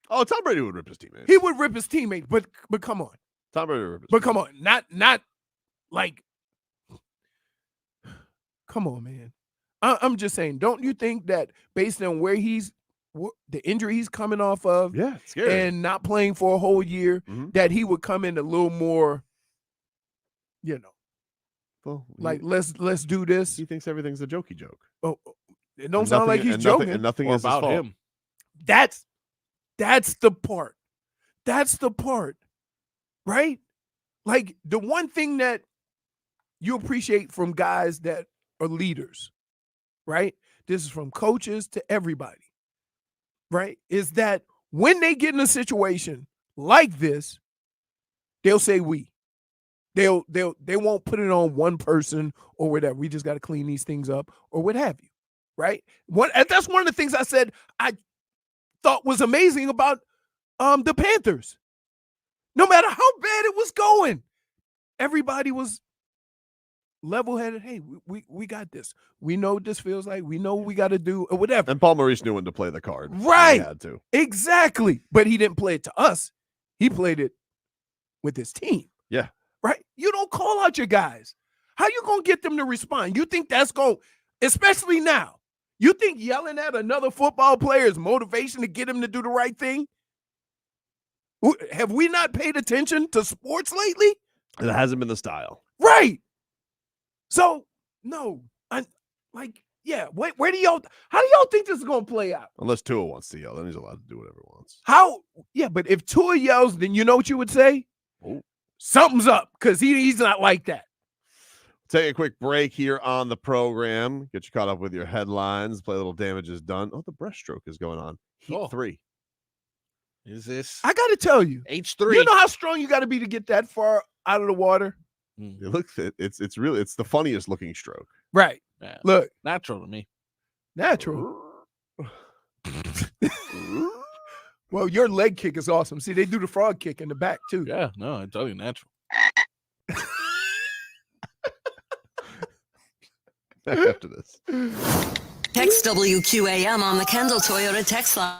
Oh, Tom Brady would rip his teammates. He would rip his teammates, but come on. Tom Brady would rip his But come on, not like, come on, man. I'm just saying, don't you think that based on where the injury he's coming off of, yeah, it's scary, and not playing for a whole year, that he would come in a little more, well, like let's do this. He thinks everything's a jokey joke. Oh, it don't sound like he's joking. Nothing is about his fault. him. That's the part. That's the part, right? Like the one thing that you appreciate from guys that are leaders, right? This is from coaches to everybody, right? Is that when they get in a situation like this, they'll say we. They won't put it on one person or whatever. We just got to clean these things up or what have you, right? That's one of the things I said I thought was amazing about the Panthers. No matter how bad it was going, everybody was level-headed. Hey, we got this. We know what this feels like. We know what we got to do or whatever. And Paul Maurice knew when to play the card. Right. He had to. Exactly. But he didn't play it to us. He played it with his team. Yeah. Right? You don't call out your guys. How you going to get them to respond? You think that's going, especially now, you think yelling at another football player is motivation to get him to do the right thing? Have we not paid attention to sports lately? It hasn't been the style. Right. So, no. Where do y'all, how do y'all think this is going to play out? Unless Tua wants to yell, then he's allowed to do whatever he wants. Yeah, but if Tua yells, then you know what you would say? Oh. Something's up, because he's not like that. Take a quick break here on the program. Get you caught up with your headlines. Play a little damage is done. Oh, the breaststroke is going on. Heat 3. Is this? I got to tell you. H3. You know how strong you got to be to get that far out of the water? It looks it's the funniest looking stroke. Right. Yeah. Look. Natural to me. Natural. Well, your leg kick is awesome. See, they do the frog kick in the back, too. Yeah, no, I tell you, natural. Back after this. Text WQAM on the Kendall Toyota text line.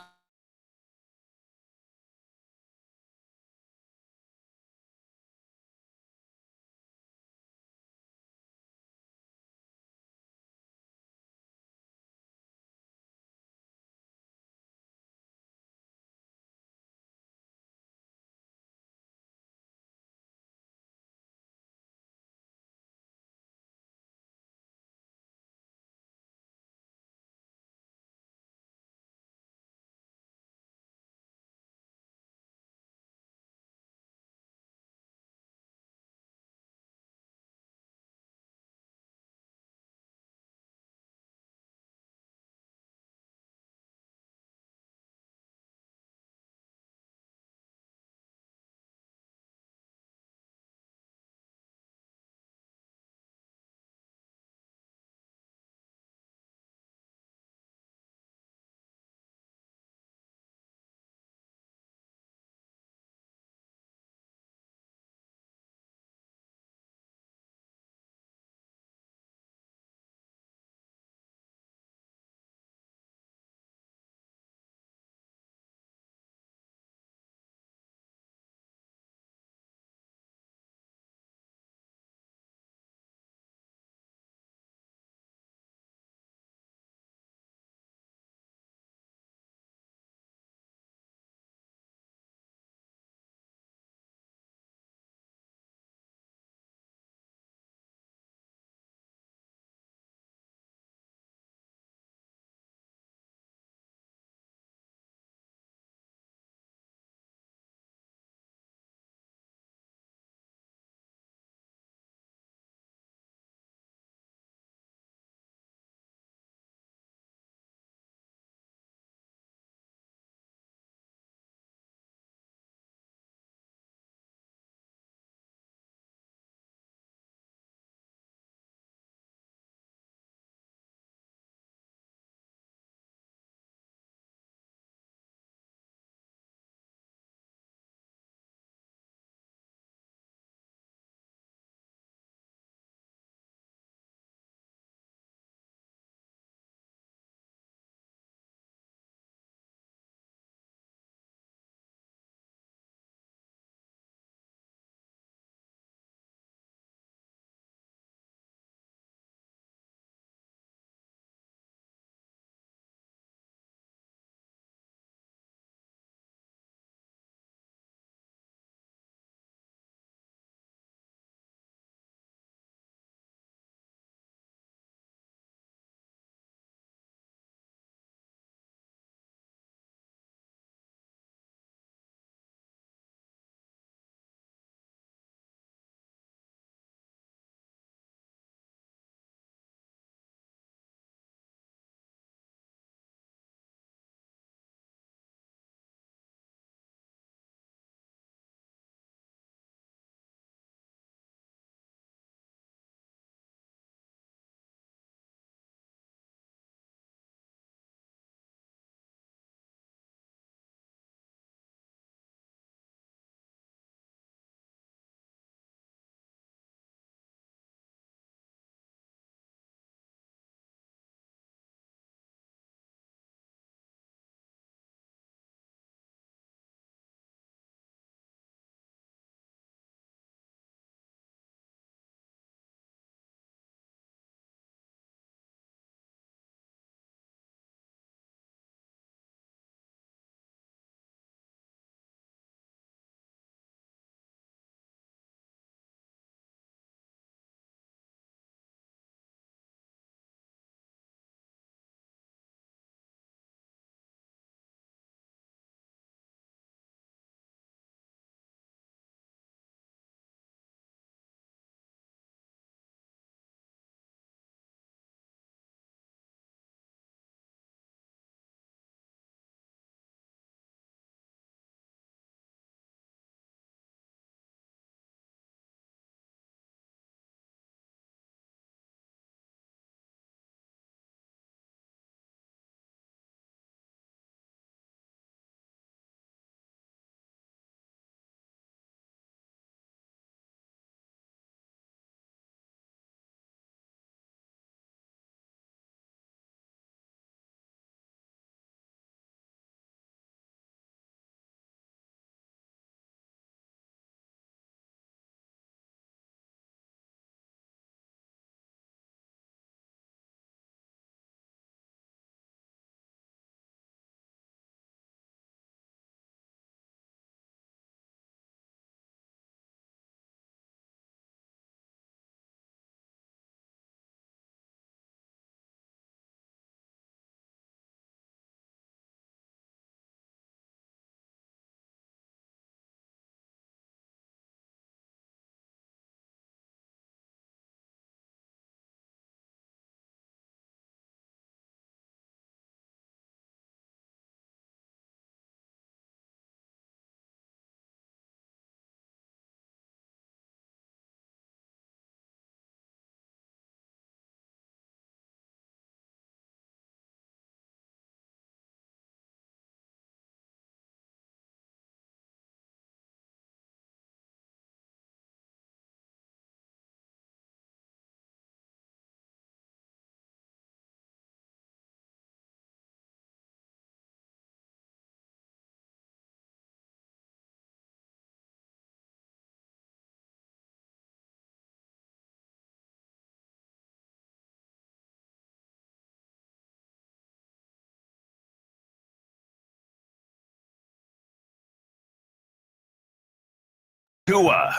Tua.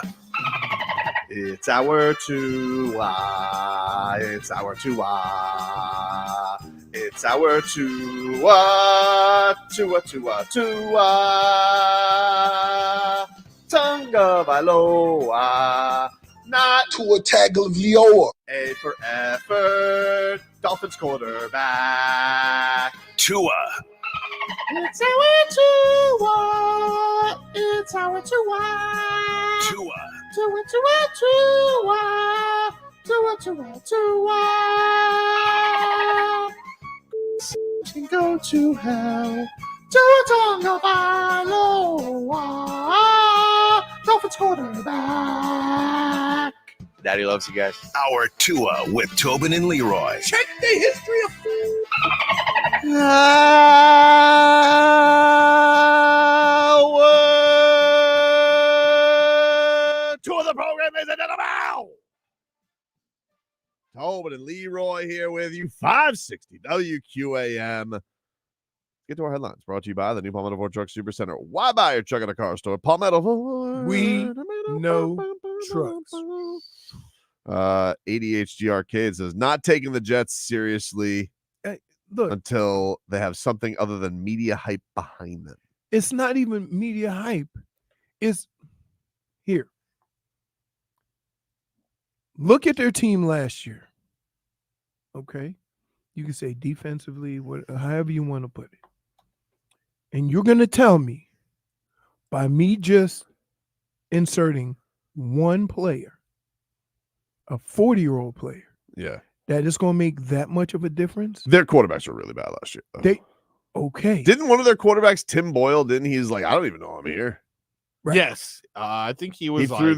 It's our Tua. It's our Tua. It's our Tua. Tua, Tua, Tua. Tonga Vailoa. Not Tua Tagovailoa. A for effort. Dolphins quarterback. Tua. It's our Tua. It's our Tua. Tua. Tua, Tua, Tua. Tua, Tua, Tua. Can go to hell. Tua Tonga Vailoa. Dolphins quarterback. Daddy loves you guys. Our Tua with Tobin and Leroy. Check the history of Our Tua of the program is another bow. Tobin and Leroy here with you. 560 WQAM. Get to our headlines. Brought to you by the new Palmetto Ford Truck Super Center. Why buy your truck at a car store? Palmetto Ford. We know trucks. ADHD Arcade says not taking the Jets seriously Look, until they have something other than media hype behind them. it's not even media hype. It's here. Look at their team last year. Okay. You can say defensively, however you want to put it. And you're going to tell me by me just inserting one player, a 40-year-old player, Yeah. that is going to make that much of a difference? Their quarterbacks were really bad last year. Okay. Didn't one of their quarterbacks, Tim Boyle, he's like, I don't even know I'm here. Right. Yes. I think he was He threw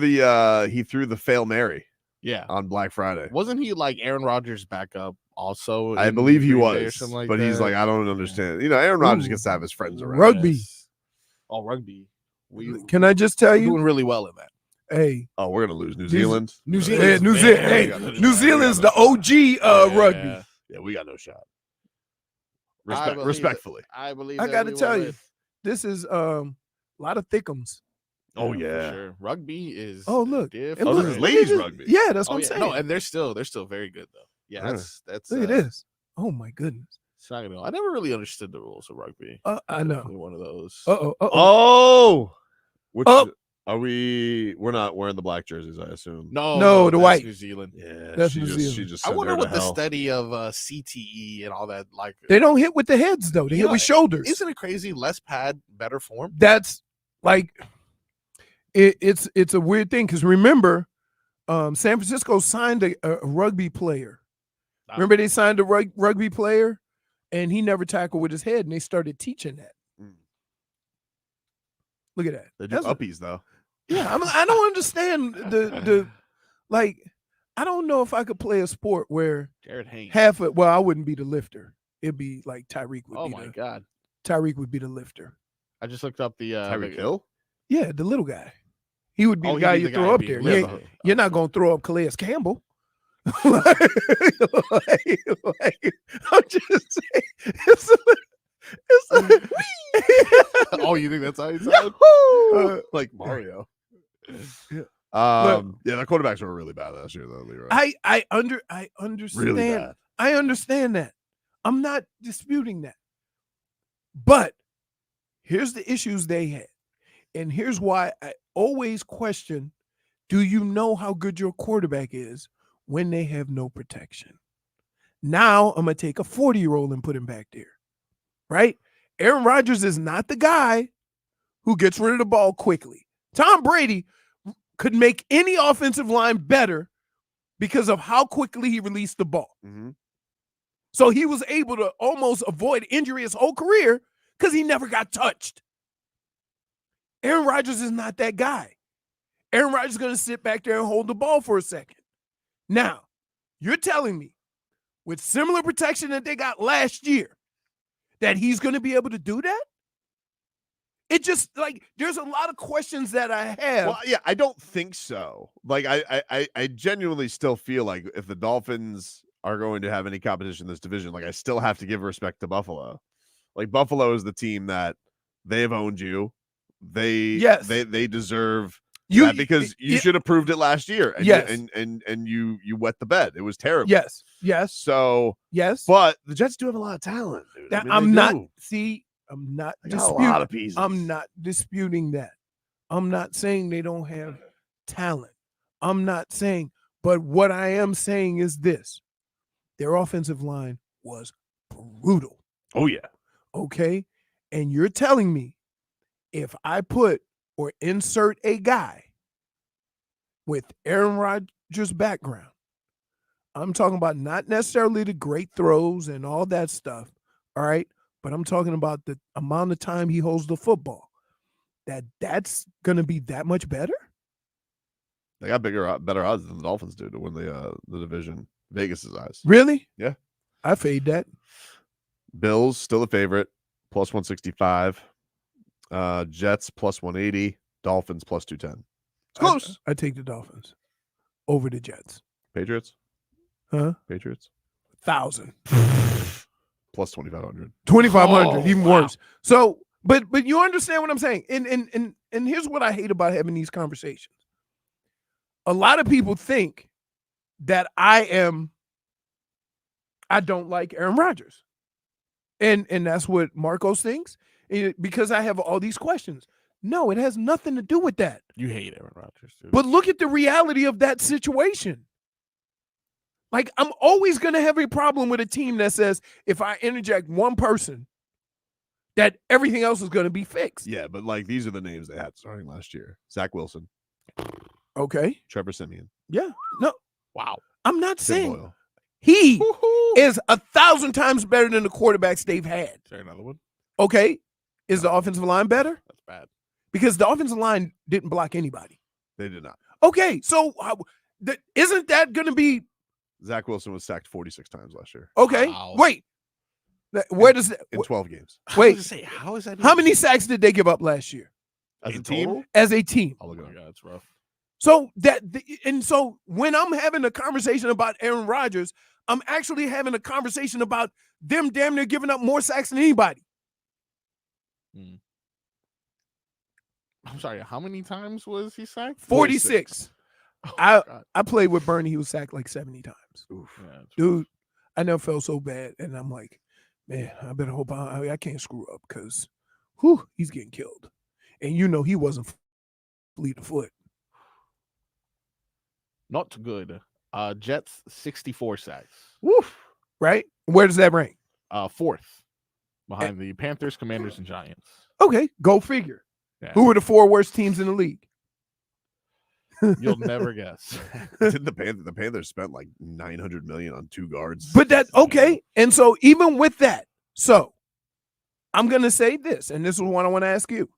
the Fail Mary yeah. on Black Friday. Wasn't he like Aaron Rodgers' backup also? I in believe he Green Bay or was, something like but he's that? like, I don't understand. Aaron Rodgers Ooh. gets to have his friends around. Rugby. Yes. Oh, rugby. Can I just tell We're you? doing really well in that. Hey, Oh, we're gonna lose New Zealand. New Zealand. Zealand. New Zealand. Hey, New Zealand's the OG rugby. Yeah, we got no shot. Respectfully. I got to tell you, this is a lot of thickums. Oh for yeah. sure. Rugby is Oh, look. different. Oh, this is ladies just- rugby. Yeah, that's what Oh, I'm yeah. saying. No, and they're still very good though. Yeah, that's Look at this. Oh my goodness. It's not gonna, I never really understood the rules of rugby. I know. Definitely one of those. Oh, which Oh. are we? We're not wearing the black jerseys, I assume. No, the that's white. New Zealand. Yeah, That's she New just Zealand. sent I wonder her to what the hell. study of CTE and all that like. They don't hit with the heads though. They hit with shoulders. Isn't it crazy? Less pad, better form. That's like it's a weird thing because remember, San Francisco signed a rugby player. Remember they signed a rugby player, and he never tackled with his head, and they started teaching that. Look at that. They do uppies though. Yeah, I don't understand the like. I don't know if I could play a sport where Jared Haynes. I wouldn't be the lifter. It'd be like Tyreek would Oh be my god! Tyreek would be the lifter. I just looked up the Tyreek Hill. Yeah, the little guy. He would be Oh, the he'd guy be you the throw guy up being there. lifted. You're not gonna throw up Calais Campbell. I'm just saying. Oh, you think that's how you sound? Like Mario. Yeah. The quarterbacks were really bad last year, though, Leroy. I understand. Really bad. I understand that. I'm not disputing that. But here's the issues they had. And here's why I always question, do you know how good your quarterback is when they have no protection? Now I'm going to take a 40-year-old and put him back there. Right? Aaron Rodgers is not the guy who gets rid of the ball quickly. Tom Brady could make any offensive line better because of how quickly he released the ball. Mm-hmm. So he was able to almost avoid injury his whole career because he never got touched. Aaron Rodgers is not that guy. Aaron Rodgers is going to sit back there and hold the ball for a second. Now, you're telling me with similar protection that they got last year that he's going to be able to do that? It just there's a lot of questions that I have. Well, yeah, I don't think so. Like, I genuinely still feel like if the Dolphins are going to have any competition in this division, like I still have to give respect to Buffalo. Like Buffalo is the team that they've owned you. They deserve because you should have proved it last year. And Yes. You wet the bed. It was terrible. Yes. So yes. but the Jets do have a lot of talent, dude. That, I mean, I'm they not do. see. I'm not They got a disputing. lot of pieces. I'm not disputing that. I'm not saying they don't have talent. I'm not saying, but what I am saying is this: their offensive line was brutal. Oh yeah. Okay, and you're telling me if I put or insert a guy with Aaron Rodgers' background, I'm talking about not necessarily the great throws and all that stuff, all right? But I'm talking about the amount of time he holds the football. That's going to be that much better? They got better odds than the Dolphins do to win the division. Vegas's eyes. Really? Yeah. I fade that. Bills still a favorite, plus 165. Jets plus 180. Dolphins plus 210. It's close. I take the Dolphins over the Jets. Patriots? Huh? Patriots? 1,000. Plus 2,500. 2,500, even worse. So, but you understand what I'm saying? And here's what I hate about having these conversations. A lot of people think that I don't like Aaron Rodgers. And that's what Marcos thinks, because I have all these questions. No, it has nothing to do with that. You hate Aaron Rodgers, dude. But look at the reality of that situation. Like, I'm always going to have a problem with a team that says if I interject one person, that everything else is going to be fixed. Yeah, but like these are the names they had starting last year. Zach Wilson. Okay. Trevor Siemian. Yeah. No. Wow. I'm not Tim saying Boyle. he is 1,000 times better than the quarterbacks they've had. Is there another one? Okay. Is the offensive line better? That's bad. Because the offensive line didn't block anybody. They did not. Okay. So isn't that going to be Zach Wilson was sacked 46 times last year. okay? Wow. Wait. Where does that in 12 games? Wait. How is that? How many sacks did they give up last year? As a team? As a team. I'll look it up. Yeah, it's rough. So so when I'm having a conversation about Aaron Rodgers, I'm actually having a conversation about them damn near giving up more sacks than anybody. I'm sorry, how many times was he sacked? 46. Oh, I played with Bernie. He was sacked like 70 times. Oof. yeah, it's Dude, I never felt so bad. And I'm like, man, I better hope I can't screw up because he's getting killed. And you know he wasn't fleet of foot. not good. Jets 64 sacks. Woof. Right? Where does that rank? Fourth behind the Panthers, Commanders, and Giants. Okay, go figure. Yeah. Who are the 4 worst teams in the league? You'll never guess. Didn't the Panthers spent like $900 million on 2 guards? But okay. And so even with that, so I'm going to say this, and this is what I want to ask you.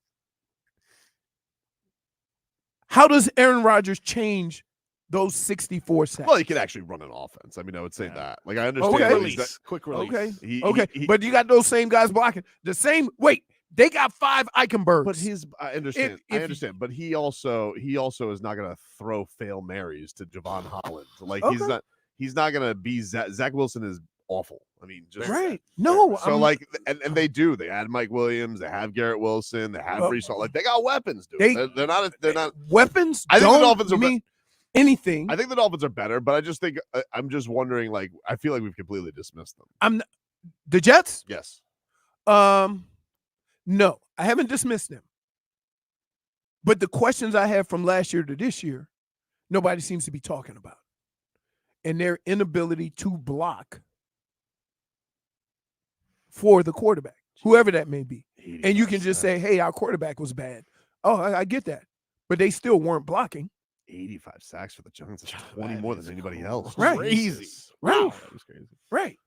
How does Aaron Rodgers change those 64 sacks? Well, he can actually run an offense. I mean, I would say that. Like, I understand. Okay. that he's Quick release. Okay. But you got those same guys blocking. They got 5 Eichenbergs. But I understand. I understand. But he also is not going to throw fail Marys to Javon Holland. Like he's not going to be Zach Wilson is awful. I mean, just right. No. So and they do. They had Mike Williams. They have Garrett Wilson. They have Brees Hall. Like they got weapons, dude. They're not weapons. I think the Dolphins are mean anything. I think the Dolphins are better, but I just think I'm just wondering. Like I feel like we've completely dismissed them. The Jets. Yes. No, I haven't dismissed them. But the questions I have from last year to this year, nobody seems to be talking about. And their inability to block for the quarterback, whoever that may be. And you can just say, hey, our quarterback was bad. Oh, I get that. But they still weren't blocking. 85 sacks for the Giants. 20 more than anybody else. Right. Crazy. Right. Wow, that was crazy. Right.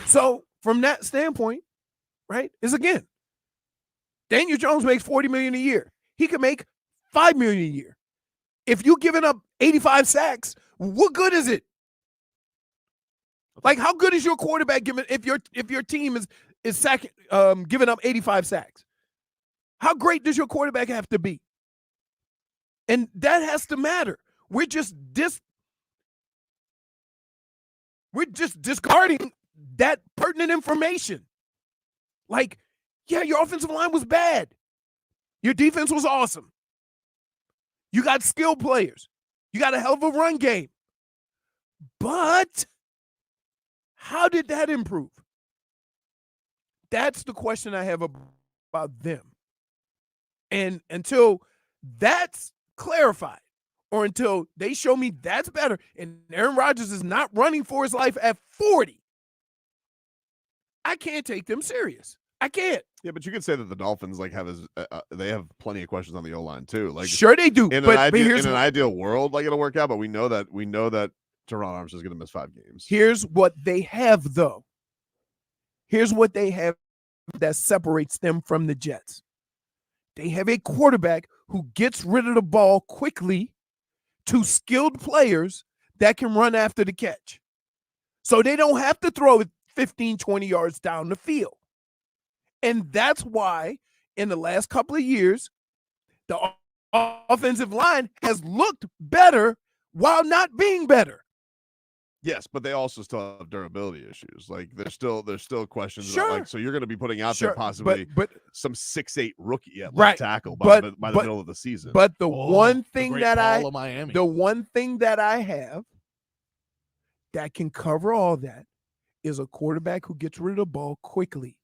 So from that standpoint, right, is again, Daniel Jones makes $40 million a year. He could make $5 million a year. If you're giving up 85 sacks, what good is it? Like, how good is your quarterback giving if your team is sacking, giving up 85 sacks? How great does your quarterback have to be? And that has to matter. We're just discarding that pertinent information. Like, yeah, your offensive line was bad. Your defense was awesome. You got skilled players. You got a hell of a run game. But how did that improve? That's the question I have about them. And until that's clarified, or until they show me that's better, and Aaron Rodgers is not running for his life at 40, I can't take them serious. I can't. Yeah, but you could say that the Dolphins they have plenty of questions on the O-line too. Like, sure they do. In an ideal world, like, it'll work out. But we know that Teron Arms is going to miss 5 games. Here's what they have, though. Here's what they have that separates them from the Jets. They have a quarterback who gets rid of the ball quickly to skilled players that can run after the catch. So they don't have to throw it 15, 20 yards down the field. And that's why in the last couple of years, the offensive line has looked better while not being better. Yes, but they also still have durability issues. Like, there's still questions Sure. about, like, so you're going to be putting out Sure, there possibly but some 6'8" rookie at right, left tackle by the middle of the season. But the one thing the one thing that I have that can cover all that is a quarterback who gets rid of the ball quickly.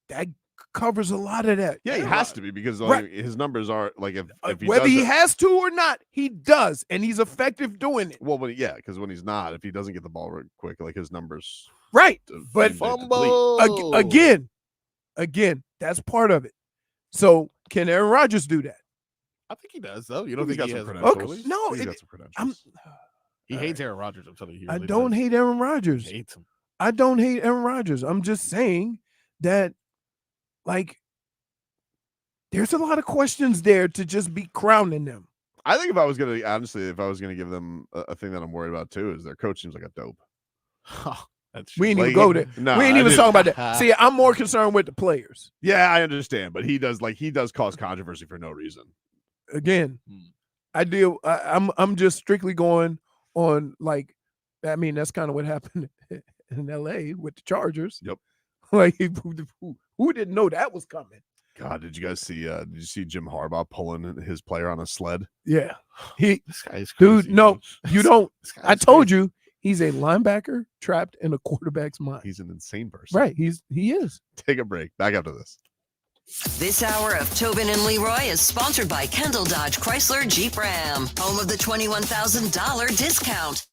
That covers a lot of that. Yeah, he has to be, because Right. his numbers are like, if he whether does he it- has to or not, he does, and he's effective doing it. well, because when he's not, if he doesn't get the ball real quick, like, his numbers, Right. But Fumble. again, that's part of it. So can Aaron Rodgers do that? I think he does, though. You don't think he's he got has some enough? credentials. No, He's it- got some credentials. He hates Aaron Rodgers. I'm telling you. He I really don't does. hate Aaron Rodgers. He hates him. I don't hate Aaron Rodgers. I'm just saying that, like, there's a lot of questions there to just be crowning them. I think if I was going to give them a thing that I'm worried about too, is their coach seems like a dope. That's We ain't even Like, go there. no, we ain't I even didn't. talking about that. See, I'm more concerned with the players. Yeah, I understand, but he does cause controversy for no reason. Again, I'm just strictly going on, like, I mean, that's kind of what happened in LA with the Chargers. Yep. Like, who didn't know that was coming? God, did you guys see? Did you see Jim Harbaugh pulling his player on a sled? Yeah, This guy is dude. crazy, No, man. you don't. This guy I is told crazy. you, he's a linebacker trapped in a quarterback's mind. He's an insane person. Right. He is. Take a break. Back after this. This hour of Tobin and Leroy is sponsored by Kendall Dodge Chrysler Jeep Ram, home of the $21,000 discount.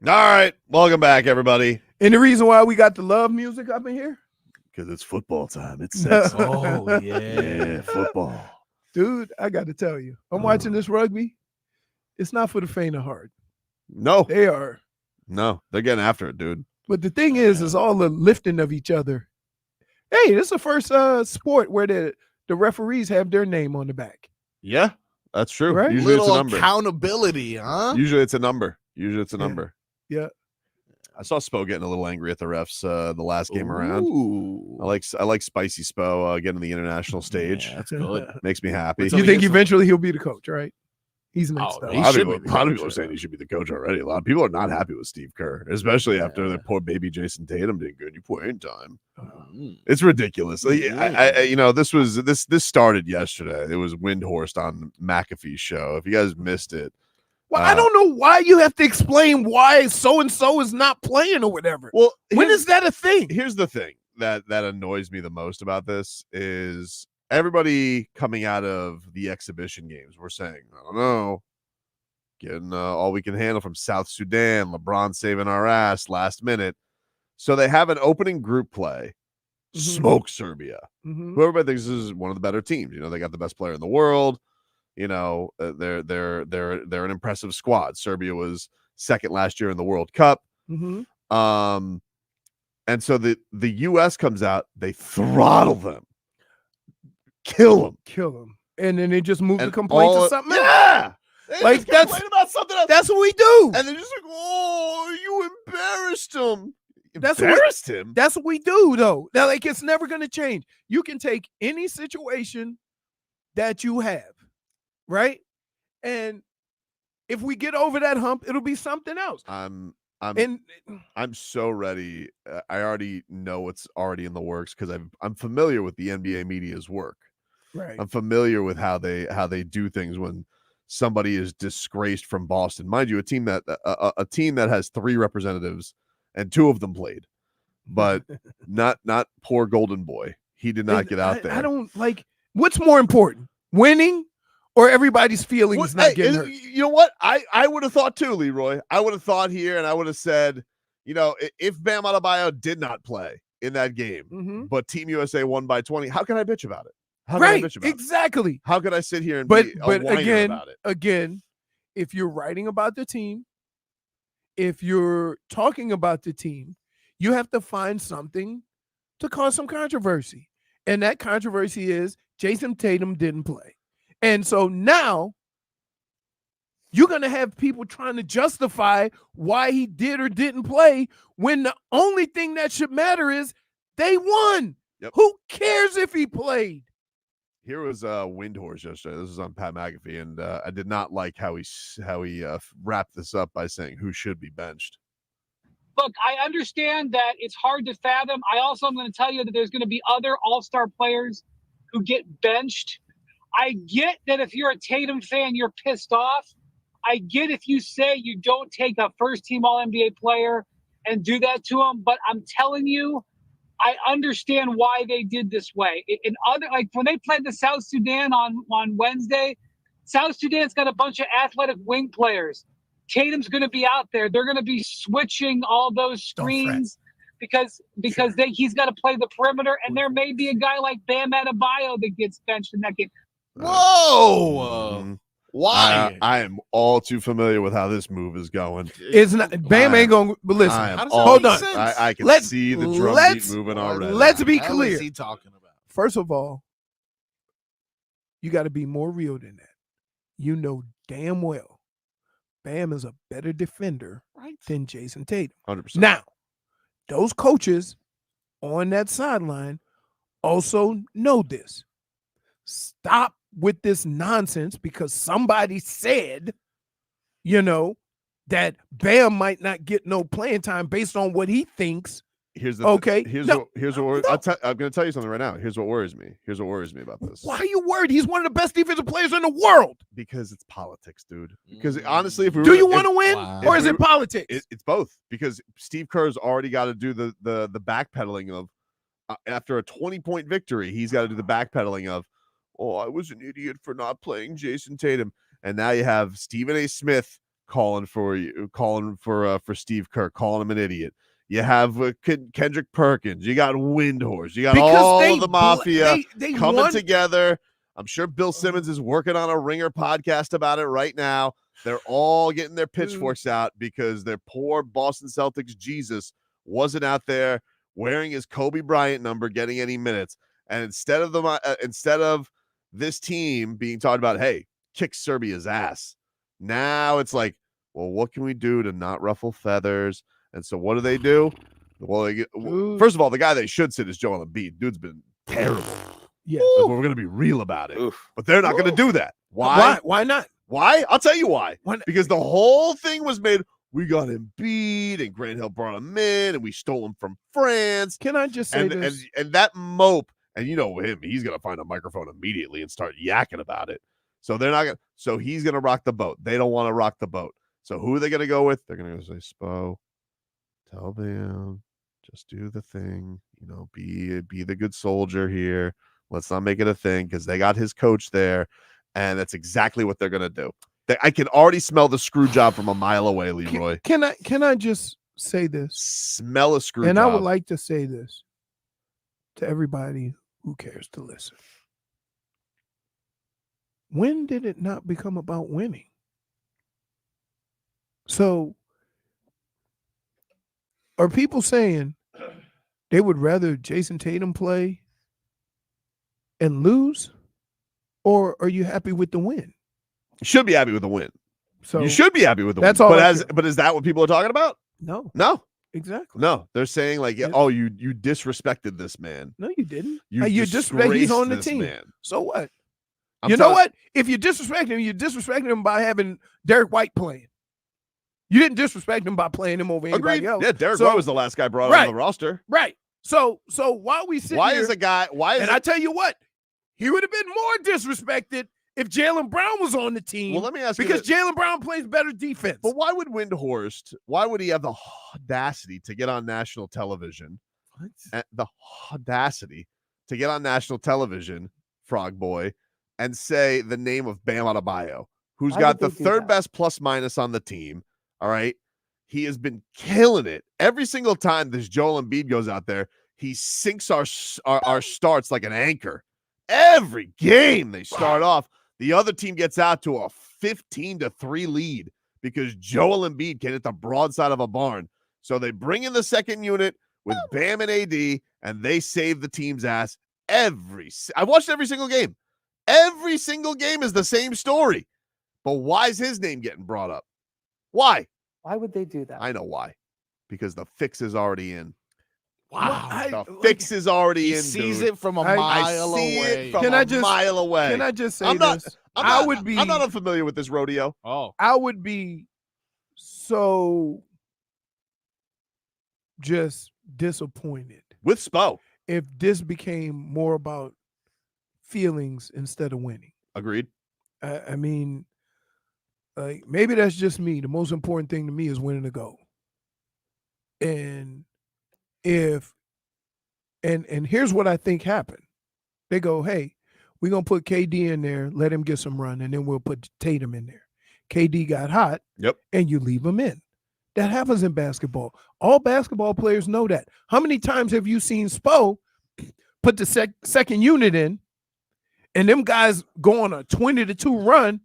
All right, welcome back, everybody. And the reason why we got the love music up in here? Because it's football time. It's sexy. Oh, yeah. Football. Dude, I got to tell you, I'm watching this rugby. It's not for the faint of heart. No. They are. No, they're getting after it, dude. But the thing is all the lifting of each other. Hey, this is the first sport where the referees have their name on the back. Yeah, that's true. Right? Usually Little it's a number. accountability, huh? Usually it's a number. Yeah. I saw Spo getting a little angry at the refs the last game around. Ooh. I like Spicy Spo getting the international stage. Yeah, that's good. Makes me happy. You think eventually he'll be the coach, right? He's next up. A lot of people are saying he should be the coach already. A lot of people are not happy with Steve Kerr, especially after the poor baby Jason Tatum did good. You playing time. It's ridiculous. Like, this started yesterday. It was Windhorst on McAfee's show. If you guys missed it, well, I don't know why you have to explain why so and so is not playing or whatever. Well, when is that a thing? Here's the thing that annoys me the most about this is everybody coming out of the exhibition games. We're saying, I don't know, getting all we can handle from South Sudan, LeBron saving our ass last minute. So they have an opening group play, smoke Serbia, who everybody thinks is one of the better teams. You know, they got the best player in the world. You know, they're an impressive squad. Serbia was second last year in the World Cup. And so the U.S. comes out, they throttle them. Kill them, and then they just move the complaint to something else. Yeah, like that's about something else. That's what we do. And they're just like, "Oh, you embarrassed him." That's what we do, though. Now, like, it's never going to change. You can take any situation that you have, right? And if we get over that hump, it'll be something else. I'm so ready. I already know what's already in the works because I'm familiar with the NBA media's work. Right. I'm familiar with how they do things when somebody is disgraced from Boston. Mind you, a team that has 3 representatives and 2 of them played, but not poor Golden Boy. He did not get out there. I don't like. What's more important, winning or everybody's feelings not getting hurt? You know what? I would have thought too, Leroy. I would have thought here, and I would have said, you know, if Bam Adebayo did not play in that game, but Team USA won by 20, how can I bitch about it? How can I bitch about exactly. it? How could I sit here and but be a whiner about it? Again, if you're writing about the team, if you're talking about the team, you have to find something to cause some controversy. And that controversy is Jason Tatum didn't play. And so now you're going to have people trying to justify why he did or didn't play when the only thing that should matter is they won. Yep. Who cares if he played? Here was Windhorse yesterday. This is on Pat McAfee, and I did not like how he wrapped this up by saying who should be benched. Look, I understand that it's hard to fathom. I also am going to tell you that there's going to be other all-star players who get benched. I get that if you're a Tatum fan, you're pissed off. I get if you say you don't take a first-team All-NBA player and do that to him, but I'm telling you, I understand why they did this way. In other, like when they played the South Sudan on Wednesday, South Sudan's got a bunch of athletic wing players. Tatum's going to be out there. They're going to be switching all those screens because he's got to play the perimeter, and there may be a guy like Bam Adebayo that gets benched in that game. Whoa! Why? I am all too familiar with how this move is going. It's not Bam ain't going. But listen, hold on. I can see the drum beat moving already. Let's be clear. What is he talking about? First of all, you got to be more real than that. You know damn well Bam is a better defender than Jason Tatum. 100%. Now, those coaches on that sideline also know this. Stop with this nonsense because somebody said, you know, that Bam might not get no playing time based on what he thinks. Here's the I'm going to tell you something right now. Here's what worries me. Here's what worries me about this. Why are you worried? He's one of the best defensive players in the world. Because it's politics, dude. Because honestly, if we do you want to win or is it politics? It's both. Because Steve Kerr's already got to do the backpedaling of after a 20-point victory. He's got to do the backpedaling of, oh, I was an idiot for not playing Jason Tatum. And now you have Stephen A. Smith calling for Steve Kerr, calling him an idiot. You have Kendrick Perkins. You got Windhorse. You got all the mafia coming together. I'm sure Bill Simmons is working on a Ringer podcast about it right now. They're all getting their pitchforks out because their poor Boston Celtics Jesus wasn't out there wearing his Kobe Bryant number, getting any minutes. And instead of this team being talked about, hey, kick Serbia's ass. Now it's like, well, what can we do to not ruffle feathers? And so what do? Well, first of all, the guy they should sit is Joel Embiid. Dude's been terrible. Yeah, we're going to be real about it. But they're not going to do that. Why? Why not? Why? I'll tell you why. Because the whole thing was made, we got Embiid, and Grant Hill brought him in, and we stole him from France. Can I just say this? And that mope, and you know him, he's going to find a microphone immediately and start yakking about it. So they're not going to, so he's going to rock the boat. They don't want to rock the boat. So who are they going to go with? They're going to say, Spo, tell them, just do the thing, be the good soldier here. Let's not make it a thing because they got his coach there, and that's exactly what they're going to do. I can already smell the screw job from a mile away, Leroy. Can I just say this? Smell a screw job. And I would like to say this to everybody who cares to listen. When did it not become about winning? So are people saying they would rather Jason Tatum play and lose, or are you happy with the win? You should be happy with the win. So you should be happy with the that's win. all. But is that what people are talking about? No, exactly. No, they're saying like, oh, you disrespected this man. No, you didn't. You disrespect. He's on the team. Man. So what? You know what? If you disrespect him, you disrespect him by having Derek White playing. You didn't disrespect him by playing him over anybody else. Yeah, Derek White was the last guy brought on the roster. Right. So while we sit here, I tell you what, he would have been more disrespected if Jaylen Brown was on the team. Well, let me ask you, because Jaylen Brown plays better defense. But why would Windhorst? Why would he have the audacity to get on national television? The audacity to get on national television, Frog Boy, and say the name of Bam Adebayo, who's got the third best plus minus on the team. All right. He has been killing it. Every single time this Joel Embiid goes out there, he sinks our starts like an anchor. Every game they start off, the other team gets out to a 15-3 lead because Joel Embiid can hit the broadside of a barn. So they bring in the second unit with Bam and AD, and they save the team's ass. I watched every single game. Every single game is the same story. But why is his name getting brought up? Why? Why would they do that? I know why. Because the fix is already in. Wow. The fix is already in. He sees it from a mile away. Mile away. Can I just say this? I'm not unfamiliar with this rodeo. Oh. I would be so just disappointed with Spo if this became more about feelings instead of winning. Agreed. I mean, like, maybe that's just me. The most important thing to me is winning the goal. And here's what I think happened. They go, hey, we're going to put KD in there, let him get some run, and then we'll put Tatum in there. KD got hot, and you leave him in. That happens in basketball. All basketball players know that. How many times have you seen Spo put the second unit in, and them guys go on a 20-2 run,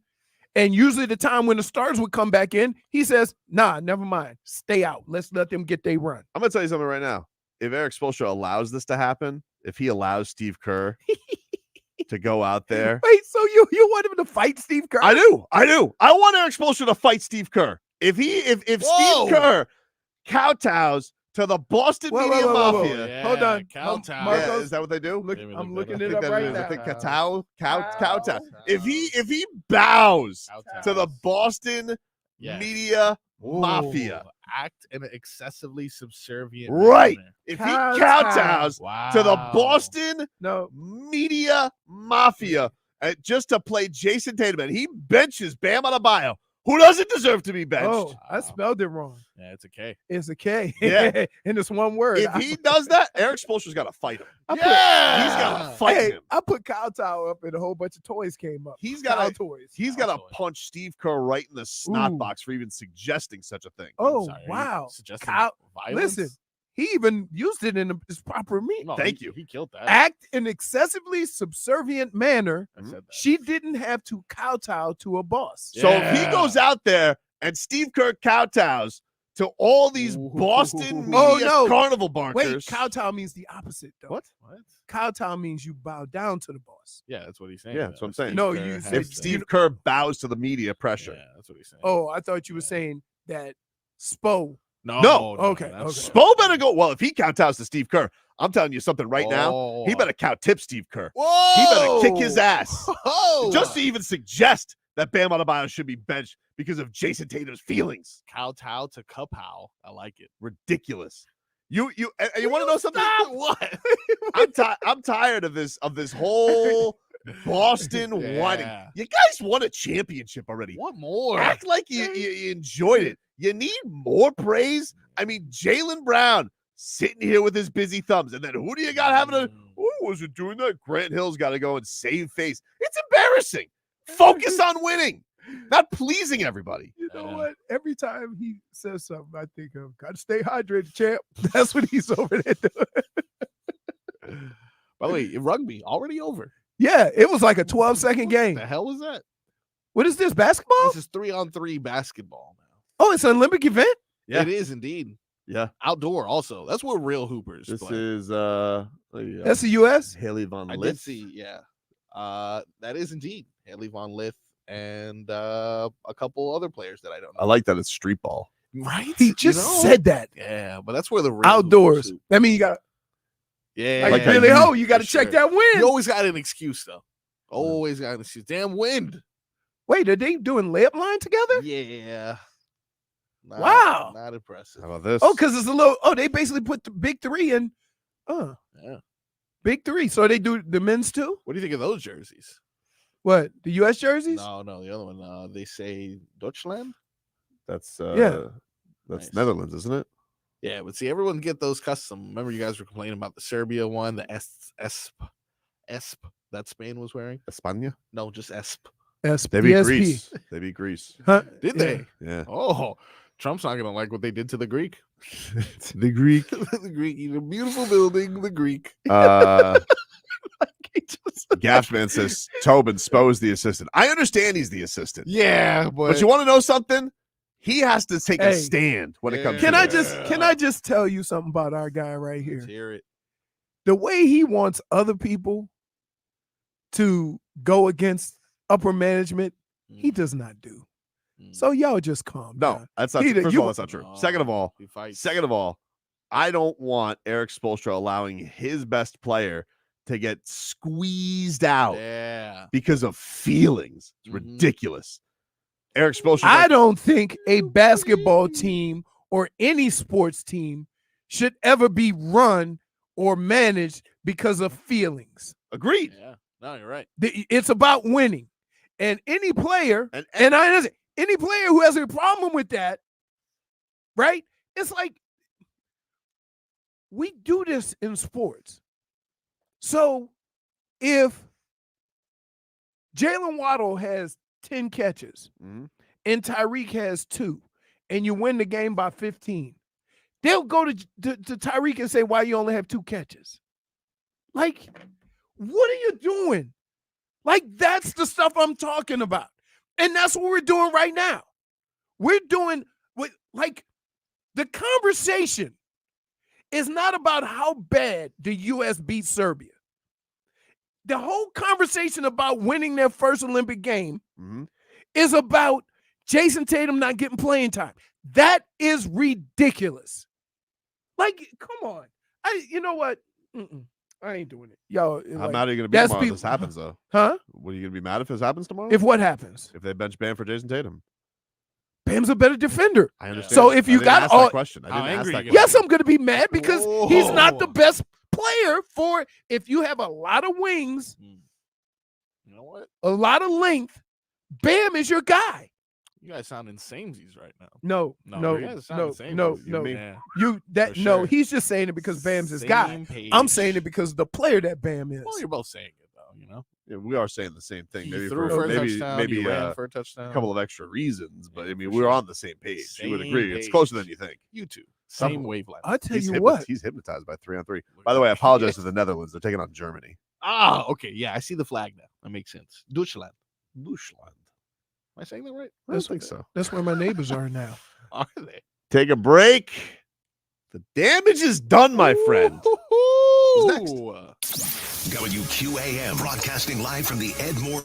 and usually the time when the stars would come back in, he says, nah, never mind. Stay out. Let's let them get their run. I'm going to tell you something right now. If Eric Spoelstra allows this to happen, if he allows Steve Kerr to go out there. Wait, so you want him to fight Steve Kerr? I do. I want Eric Spoelstra to fight Steve Kerr. If Steve Kerr kowtows to the Boston media mafia. Yeah, hold on. Marcos, is that what they do? I'm looking it up right now. I think kowtow. If he bows to the Boston media mafia, act in an excessively subservient right? manner. If he kowtows to the Boston media mafia just to play Jason Tatum, and he benches Bam Adebayo, who doesn't deserve to be benched. Oh, I spelled it wrong. Yeah, it's a K. It's a K. Yeah. And it's one word. If he does that, Eric Spoelstra's got to fight him. He's got to fight him. I put kowtow up and a whole bunch of toys came up. He's got toys. He's got to punch Steve Kerr right in the snot box for even suggesting such a thing. Oh, Sorry, wow. suggesting Violence? Listen, he even used it in his proper meaning. no, Thank he- you. He killed that. Act in excessively subservient manner. I said that. She didn't have to kowtow to a boss. So if he goes out there and Steve Kerr kowtows to all these Boston media carnival barkers. Wait, kowtow means the opposite, though. What? Kowtow means you bow down to the boss. Yeah, that's what he's saying. Yeah, that's what I'm saying. No, Kerr you has said- If Steve Kerr bows to the media pressure. Yeah, that's what he's saying. Oh, I thought you were saying that Spo. No. Okay, that's- Spo better go. Well, if he kowtows to Steve Kerr, I'm telling you something right now. Oh. He better cow tip Steve Kerr. Whoa! He better kick his ass. Whoa! Just to even suggest that Bam Adebayo should be benched because of Jason Tatum's feelings. Kowtow to Kapow. I like it. Ridiculous. You want to know something? What? I'm tired of this whole Boston whining. You guys won a championship already. What more? Act like you enjoyed it. You need more praise. I mean, Jaylen Brown sitting here with his busy thumbs, and then who do you got having a? Who wasn't doing that? Grant Hill's got to go and save face. It's embarrassing. Focus on winning, not pleasing everybody. You know what? Every time he says something, I think of gotta stay hydrated, champ. That's what he's over there doing. By the way, rugby already over. Yeah, it was like a 12-second game. What the hell was that? What is this, basketball? This is 3-on-3 basketball now. Oh, it's an Olympic event? Yeah. It is indeed. Yeah. Outdoor also. That's where real hoopers This play. is That's the U.S.? Haley Von I Lith. did see, yeah. That is indeed Haley Von Lith and a couple other players that I don't know. I like that it's street ball. Right? He just said that. Yeah, but that's where the real Outdoors. hoopers hoop. I mean, you got Yeah. like that really you- you got to for check sure. that win. You always got an excuse though. Always got an excuse. Damn wind. Wait, are they doing layup line together? Yeah. Not, Wow. Not impressive. How about this? Oh, because it's a little. Oh, they basically put the big three in. Yeah. Big three. So they do the men's too. What do you think of those jerseys? What, the U.S. jerseys? No, the other one. They say Deutschland. That's Yeah. That's Nice. Netherlands, isn't it? Yeah, but see, everyone get those custom. Remember, you guys were complaining about the Serbia one, the ESP that Spain was wearing. España. No, just ESP. They beat ESP. Greece. They beat Greece. Huh? Did Yeah. they? Yeah. Oh, Trump's not gonna like what they did to the Greek. The Greek. The Greek, a beautiful building. The Greek. Gapsman says Tobin Spo's the assistant. I understand he's the assistant. Yeah, But you want to know something? He has to take a Hey. stand when it comes Can to I this. just tell you something about our guy right here? Let's hear it. The way he wants other people to go against upper management, he does not do. So y'all just calm No, down. that's not He- true. First you- of all, that's not true. Second of all, He fights. I don't want Eric Spoelstra allowing his best player to get squeezed out Yeah. because of feelings. It's ridiculous. Eric Spoelstra. I don't think a basketball team or any sports team should ever be run or managed because of feelings. Agreed. Yeah. No, you're right. It's about winning. And any player, and I understand, any player who has a problem with that, right? It's like we do this in sports. So if Jalen Waddle has 10 catches and Tyreek has 2, and you win the game by 15, they'll go to Tyreek and say, why you only have 2 catches? Like, what are you doing? Like, that's the stuff I'm talking about. And that's what we're doing right now. We're doing what, like, the conversation is not about how bad the U.S. beat Serbia. The whole conversation about winning their first Olympic game is about Jason Tatum not getting playing time. That is ridiculous. Like, come on. You know what? I ain't doing it. Yo, How like, mad are you going to be that's tomorrow if people- this happens, though? Huh? What are you going to be mad if this happens tomorrow? If what happens? If they bench Bam for Jason Tatum. Bam's a better defender. I understand. So if I you didn't got ask all that question. I didn't ask that question. yes, I'm going to be mad because he's not the best player for if you have a lot of wings, You know what? a lot of length, Bam is your guy. You guys sound insanesies right now. No, you guys sound the same. Yeah, You that for no, sure. he's just saying it because Bam's his guy. Same page. I'm saying it because the player that Bam is. Well, you're both saying it though, you know. Yeah, we are saying the same thing. He Maybe threw for a touchdown. maybe He ran for a a touchdown. couple of extra reasons, but Yeah, I mean for we're sure. on the same page. You would Same agree. It's page. closer than you think. You two, same wavelength. I tell He's you what. He's hypnotized by 3-on-3. By the way, I apologize to the Netherlands. They're taking on Germany. Ah, okay, yeah, I see the flag now. That makes sense. Deutschland. Am I saying that right? I don't think so. That's where my neighbors are now. Are they? Take a break. The damage is done, my friend. Who's next? WQAM broadcasting live from the Ed Moore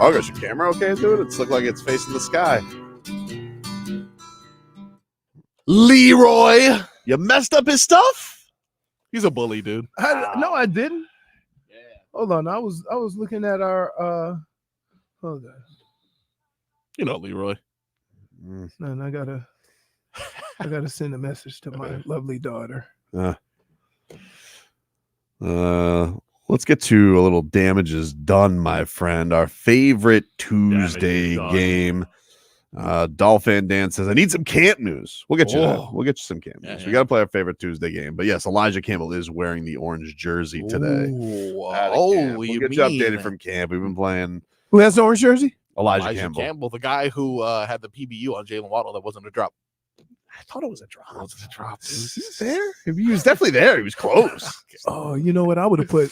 Oh, gosh, your camera okay, dude? It's look like it's facing the sky. Leroy, you messed up his stuff? He's a bully, dude. No, I didn't. Yeah. Hold on. I was looking at our hold on. You know, Leroy. Man, I gotta send a message to my lovely daughter. Let's get to a little damages done, my friend. Our favorite Tuesday game. Dolphin Dan says, I need some camp news. We'll get you that. We'll get you some camp news. We got to play our favorite Tuesday game. But yes, Elijah Campbell is wearing the orange jersey today. We'll get you updated from camp. We've been playing. Who has the orange jersey? Elijah Campbell. The guy who had the PBU on Jalen Waddle. That wasn't a drop. I thought it was a drop. It was a drop. Is he there? He was definitely there. He was close. Oh, you know what? I would have put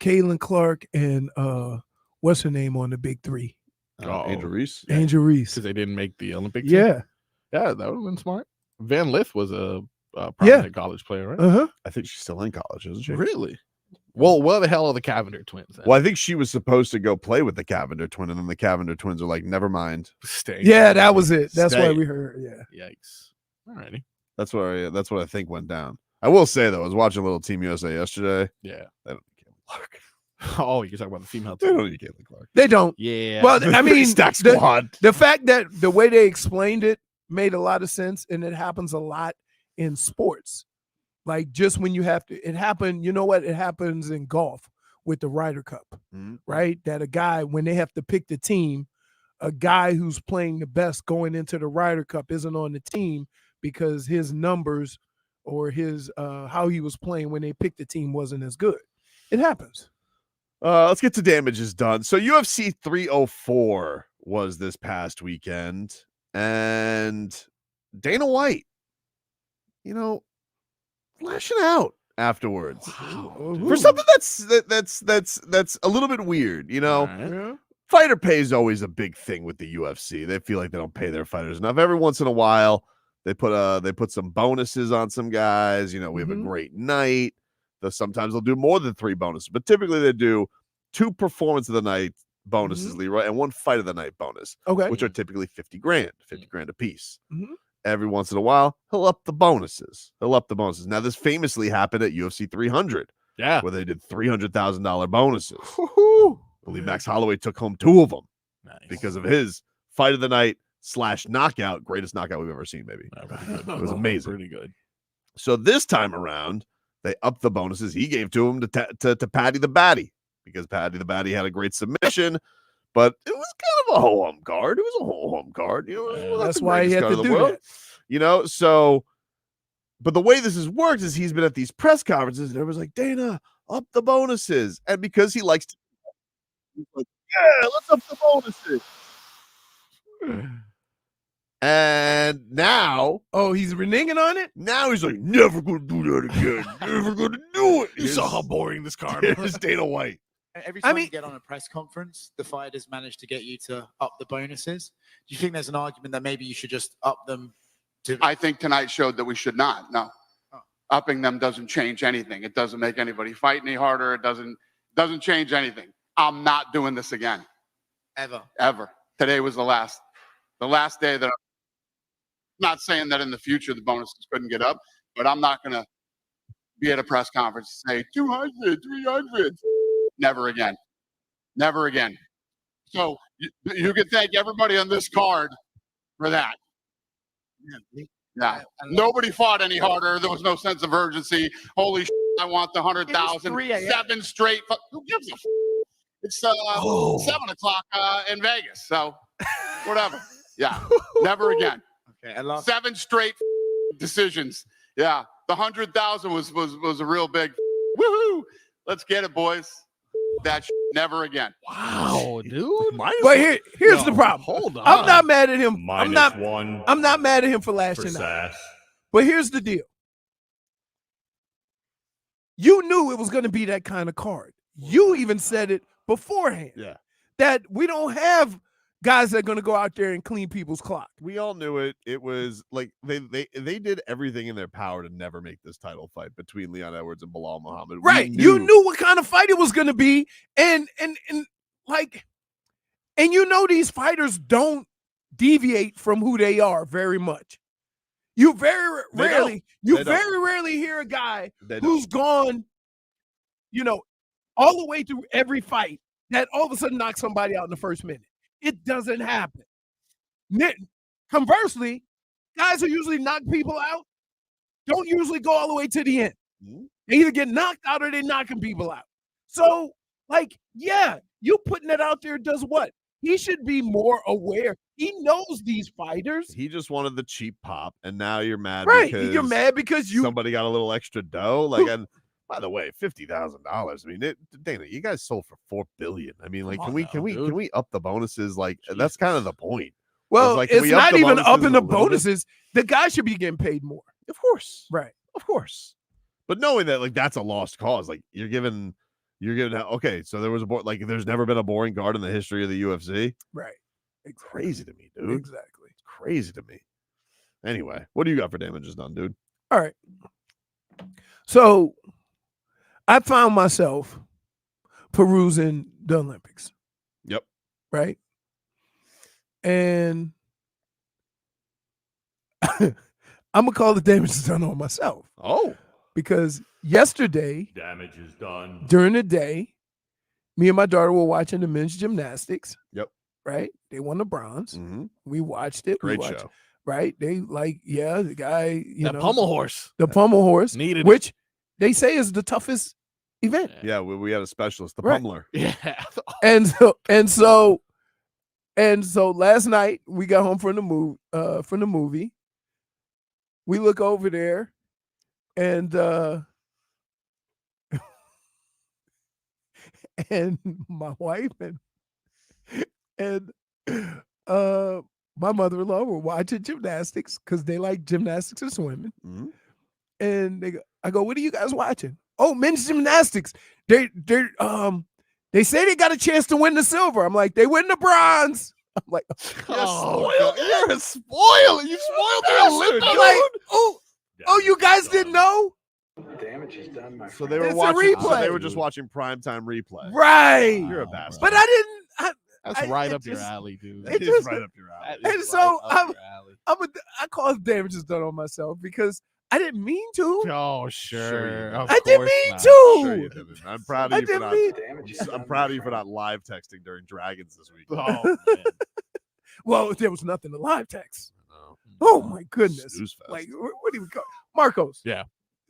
Kaylin Clark and what's her name on the big three? Angel Reese. Angel Reese. Because they didn't make the Olympic team. Yeah. Yeah, that would have been smart. Van Lith was a prominent college player, right? Uh-huh. I think she's still in college, isn't she? Really? Well, where the hell are the Cavender twins? Well, I think she was supposed to go play with the Cavender twin, and then the Cavender twins are like, never mind. Stay. Yeah, that was it. That's why we heard. Yeah. Yikes. Alrighty. That's what I think went down. I will say though, I was watching a little Team USA yesterday. Yeah. They don't need Caitlin Clark. Oh, you're talking about the female They team. don't need Caitlin Clark. They don't. Yeah. Well, I mean, stack squad. The fact that the way they explained it made a lot of sense, and it happens a lot in sports. Like just when you have to, it happened. You know what? It happens in golf with the Ryder Cup, right? That a guy, when they have to pick the team, a guy who's playing the best going into the Ryder Cup isn't on the team because his numbers or his how he was playing when they picked the team wasn't as good. It happens. Let's get to damages done. So UFC 304 was this past weekend, and Dana White, lashing out afterwards for something that's a little bit weird. Yeah. Fighter pay is always a big thing with the UFC. They feel like they don't pay their fighters enough. Every once in a while, they put some bonuses on some guys. We have a great night. Sometimes they'll do more than 3 bonuses, but typically they do 2 performance of the night bonuses, Leroy, and 1 fight of the night bonus, which are typically $50,000 a piece. Every once in a while, he'll up the bonuses. Now, this famously happened at UFC 300, where they did $300,000 bonuses. I believe Max Holloway took home 2 of them because of his fight of the night / knockout, greatest knockout we've ever seen, maybe. It was amazing. Pretty good. So this time around, they upped the bonuses he gave to him to Paddy the Batty, because Paddy the Batty had a great submission, but it was kind of a ho-hum card. It was a ho-hum card. That's why he had to do that. So, but the way this has worked is he's been at these press conferences and everyone's like, Dana, up the bonuses. And because he likes to, he's like, yeah, let's up the bonuses. And now, he's reneging on it? Now he's like, never gonna do that again. Never gonna do it. You saw how boring this card is. Dana White. Every time you get on a press conference, the fighters manage to get you to up the bonuses. Do you think there's an argument that maybe you should just up them? I think tonight showed that we should not. No. Upping them doesn't change anything. It doesn't make anybody fight any harder. It doesn't change anything. I'm not doing this again. Ever. Today was the last day that I'm not saying that in the future the bonuses couldn't get up, but I'm not going to be at a press conference and say 200, 300. Never again. Never again. So you can thank everybody on this card for that. Yeah. Nobody fought any harder. There was no sense of urgency. Holy shit, I want the 100,000. 7 straight. Who gives a It's 7 o'clock in Vegas. So whatever. Yeah. Never again. Okay. 7 straight decisions. Yeah. The 100,000 was a real big woohoo. Let's get it, boys. That never again. Wow, dude. But here's the problem. Hold on. I'm not mad at him. I'm not mad at him for for lashing out. Sass. But here's the deal. You knew it was going to be that kind of card. You even said it beforehand. Yeah. That we don't have guys that are going to go out there and clean people's clock. We all knew it. It was like they did everything in their power to never make this title fight between Leon Edwards and Bilal Muhammad. Right. You knew what kind of fight it was going to be. And like, and you know these fighters don't deviate from who they are very much. You very rarely hear a guy who's gone, all the way through every fight that all of a sudden knocks somebody out in the first minute. It doesn't happen. Conversely, guys who usually knock people out don't usually go all the way to the end. They either get knocked out or they're knocking people out. So, you putting it out there does what? He should be more aware. He knows these fighters. He just wanted the cheap pop, and now you're mad. Right, because you're mad because somebody got a little extra dough. Like, and by the way, $50,000. I mean, Dana, you guys sold for $4 billion. I mean, like, can we up the bonuses? Like, that's kind of the point. Well, like, it's not even upping the bonuses. The guy should be getting paid more. Of course, right? Of course. But knowing that, like, that's a lost cause. Like, you're giving. Okay, so there was there's never been a boring guard in the history of the UFC. Right. It's crazy to me, dude. Exactly. It's crazy to me. Anyway, what do you got for damages done, dude? All right. So I found myself perusing the Olympics. Yep. Right. And I'm gonna call the damages done on myself. Oh. Because yesterday, damage is done. During the day, me and my daughter were watching the men's gymnastics. Yep. Right? They won the bronze. Mm-hmm. We watched it. Great show. Right? They the guy, the pommel horse. The pommel horse. Needed which they say is the toughest event. Yeah, we had a specialist, the Right. pummeler. Yeah. And so last night we got home from the movie. We look over there. And and my wife and my mother-in-law were watching gymnastics because they like gymnastics and swimming. Mm-hmm. And I go, what are you guys watching? Oh, men's gymnastics. They say they got a chance to win the silver. I'm like, they win the bronze. I'm like, you're a spoiler. You spoiled the Olympics. I'm like, oh, you guys didn't know? Damage is done, my So they were It's a watching. So replay. they were just watching primetime replay. Right. You're a bastard. But I didn't. That's right up your alley, dude. It is right up your alley. And so I call damages done on myself because I didn't mean to. Oh, sure. I didn't mean to. Sure you didn't. I'm proud of you for not. I'm proud of you for not live texting during Dragons this week. Oh, man. Well, there was nothing to live text. Oh my goodness! Like, what do we call Marcos? Yeah,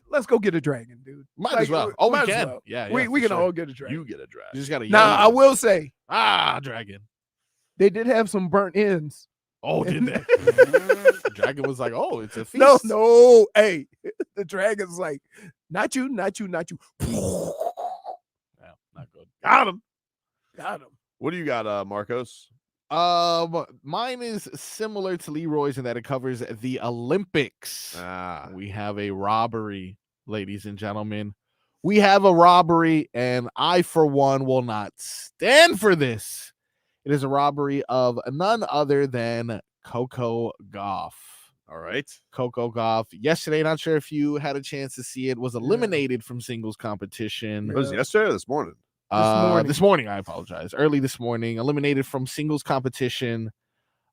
let's go get a dragon, dude. Might as well. Oh, we might as can. well. Yeah, we can sure. all get a dragon. You get a dragon. You just gotta. Now, I will say, dragon. They did have some burnt ends. Oh, did they? The dragon was like, oh, it's a feast. No. Hey, the dragon's like, not you, not you, not you. Yeah, not good. Got him. Got him. What do you got, Marcos? Mine is similar to Leroy's in that it covers the Olympics. We have a robbery, ladies and gentlemen. We have a robbery, and I, for one, will not stand for this. It is a robbery of none other than Coco Gauff. All right. Coco Gauff. Yesterday, not sure if you had a chance to see it, was eliminated from singles competition. It was yesterday or this morning? This morning, I apologize. Early this morning, eliminated from singles competition.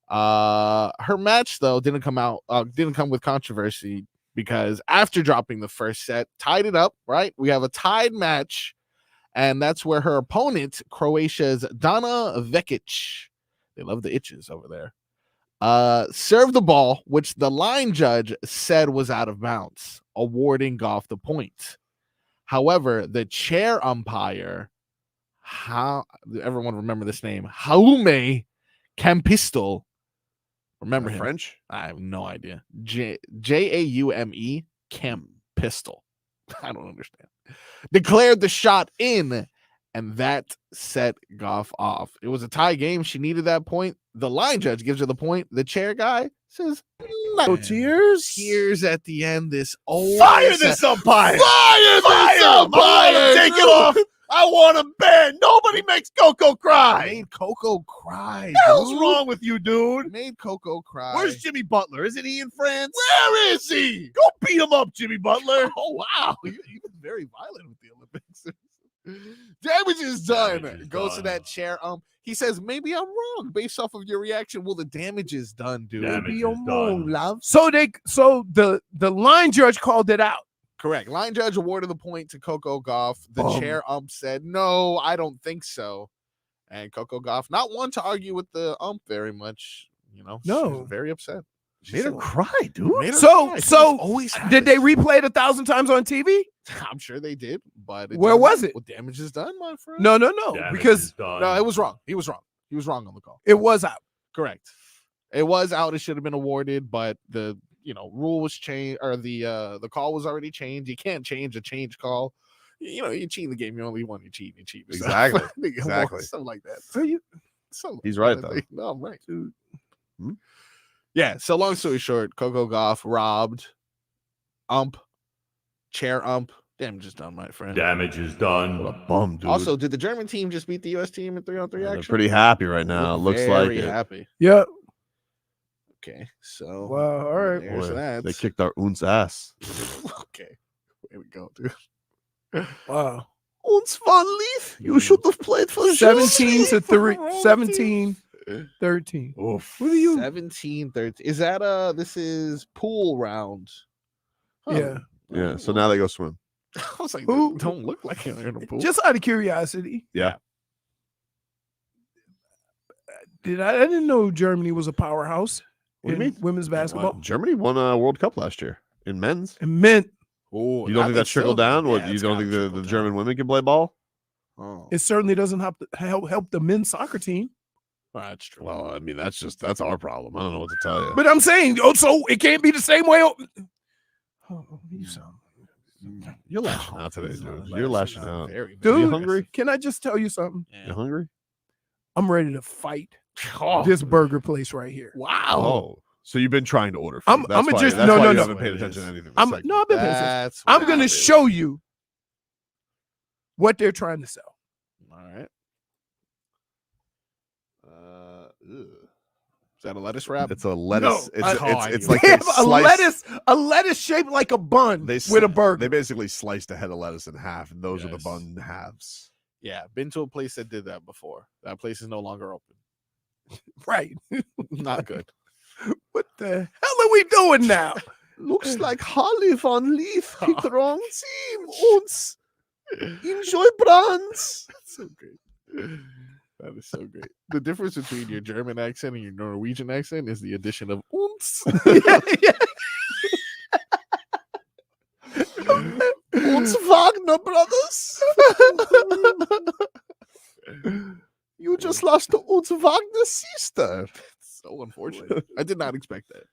Her match, though, didn't come with controversy because after dropping the first set, tied it up, right? We have a tied match, and that's where her opponent, Croatia's Dana Vekic, they love the itches over there, served the ball, which the line judge said was out of bounds, awarding Gauff the point. However, the chair umpire, everyone remember this name, Jaume Campistel. Remember him? French? I have no idea. Jaume Campistel. I don't understand. Declared the shot in, and that set Gauff off. It was a tie game. She needed that point. The line judge gives her the point. The chair guy says, no tears. Tears at the end. This old Fire this umpire. Fire this umpire. Take it off. I want him banned. Nobody makes Coco cry. Made Coco cry. What the hell's wrong with you, dude? Made Coco cry. Where's Jimmy Butler? Isn't he in France? Where is he? Go beat him up, Jimmy Butler. Oh, wow. You've been very violent with the Olympics. Damage is done. Damage is Goes to done. that chair. He says, maybe I'm wrong based off of your reaction. Well, the damage is done, dude. Damage Maybe is I'm wrong, done. love. So the line judge called it out. Correct. Line judge awarded the point to Coco Gauff. The chair said, no, I don't think so. And Coco Gauff, not one to argue with the very much, she was very upset. Made her cry, dude. So always did they replay it 1,000 times on TV? I'm sure they did, but Where was it? Well, damage is done, my friend. No, Damage because is done. No, it was wrong. He was wrong. He was wrong on the call. it was out. Correct. It was out. It should have been awarded, but the rule was changed, or the call was already changed. You can't change a change call. You cheat the game. You only want to cheat. You cheat. Exactly. Exactly. Something like that. He's right, though. No, I'm right, dude. Yeah. So long story short, Coco Gauff robbed chair Damage is done, my friend. Damage is done. What a bum, dude. Also, did the German team just beat the U.S. team in 3-on-3 they're action? pretty happy right now. Looks like very it. happy. Yep. Okay, so Well, all right. there's Boy, that. they kicked our Un's ass. Okay, here we go, dude. Wow. Uns van Lief. You should have played for 17-3. 17-13. Oof. What are you? 17-13. Is that this is pool round? Huh. Yeah. Yeah. So now they go swim. I was like, Who- don't look like you're in a pool. Just out of curiosity, Yeah. I didn't know Germany was a powerhouse What do in you mean? women's basketball. Germany won a World Cup last year in men's. And men, Oh, You don't think that's trickled down? What, you it's don't gotta think the trickle German women can play ball? Oh, it certainly doesn't help the men's soccer team. that's true. Well, I mean, that's our problem. I don't know what to tell you. But I'm saying, so it can't be the same way. You sound. You're lashing out today, dude. You're lashing out. Very, Dude, you hungry? Can I just tell you something? You hungry? I'm ready to fight Oh, this burger place right here. wow. Oh, so you've been trying to order food. I'm That's a why, just- that's no, why no, you no. haven't paid attention to anything. I've been paying attention. That's I'm what going to it is. show you what they're trying to sell. All right. Is that a lettuce wrap? It's a lettuce. No, it's like They they have slice, a lettuce shaped like a bun with a burger. They basically sliced a head of lettuce in half, and those are the Yes. bun halves. Yeah, been to a place that did that before. That place is no longer open. Right. Not good. What the hell are we doing now? Looks like Holly van Leaf picked the wrong team. Uns enjoy brands. So great. That is so great. The difference between your German accent and your Norwegian accent is the addition of uns. Uns Wagner brothers. You just lost to Uns Wagner's sister. So unfortunate. I did not expect that.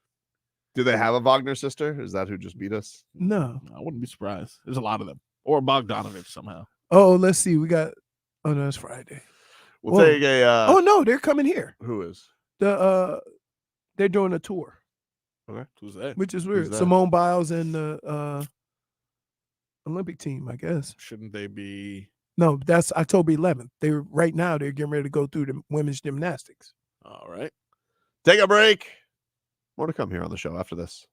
Do they have a Wagner sister? Is that who just beat us? No. I wouldn't be surprised. There's a lot of them. Or Bogdanovich somehow. Oh, let's see. We got. Oh no, it's Friday. We'll take a. Oh no, they're coming here. Who is? They're doing a tour, Okay. Who's that? which is weird. that? Simone Biles and the Olympic team, I guess. Shouldn't they be? No, that's October 11th. They're getting ready to go through the women's gymnastics. All right. Take a break. More to come here on the show after this.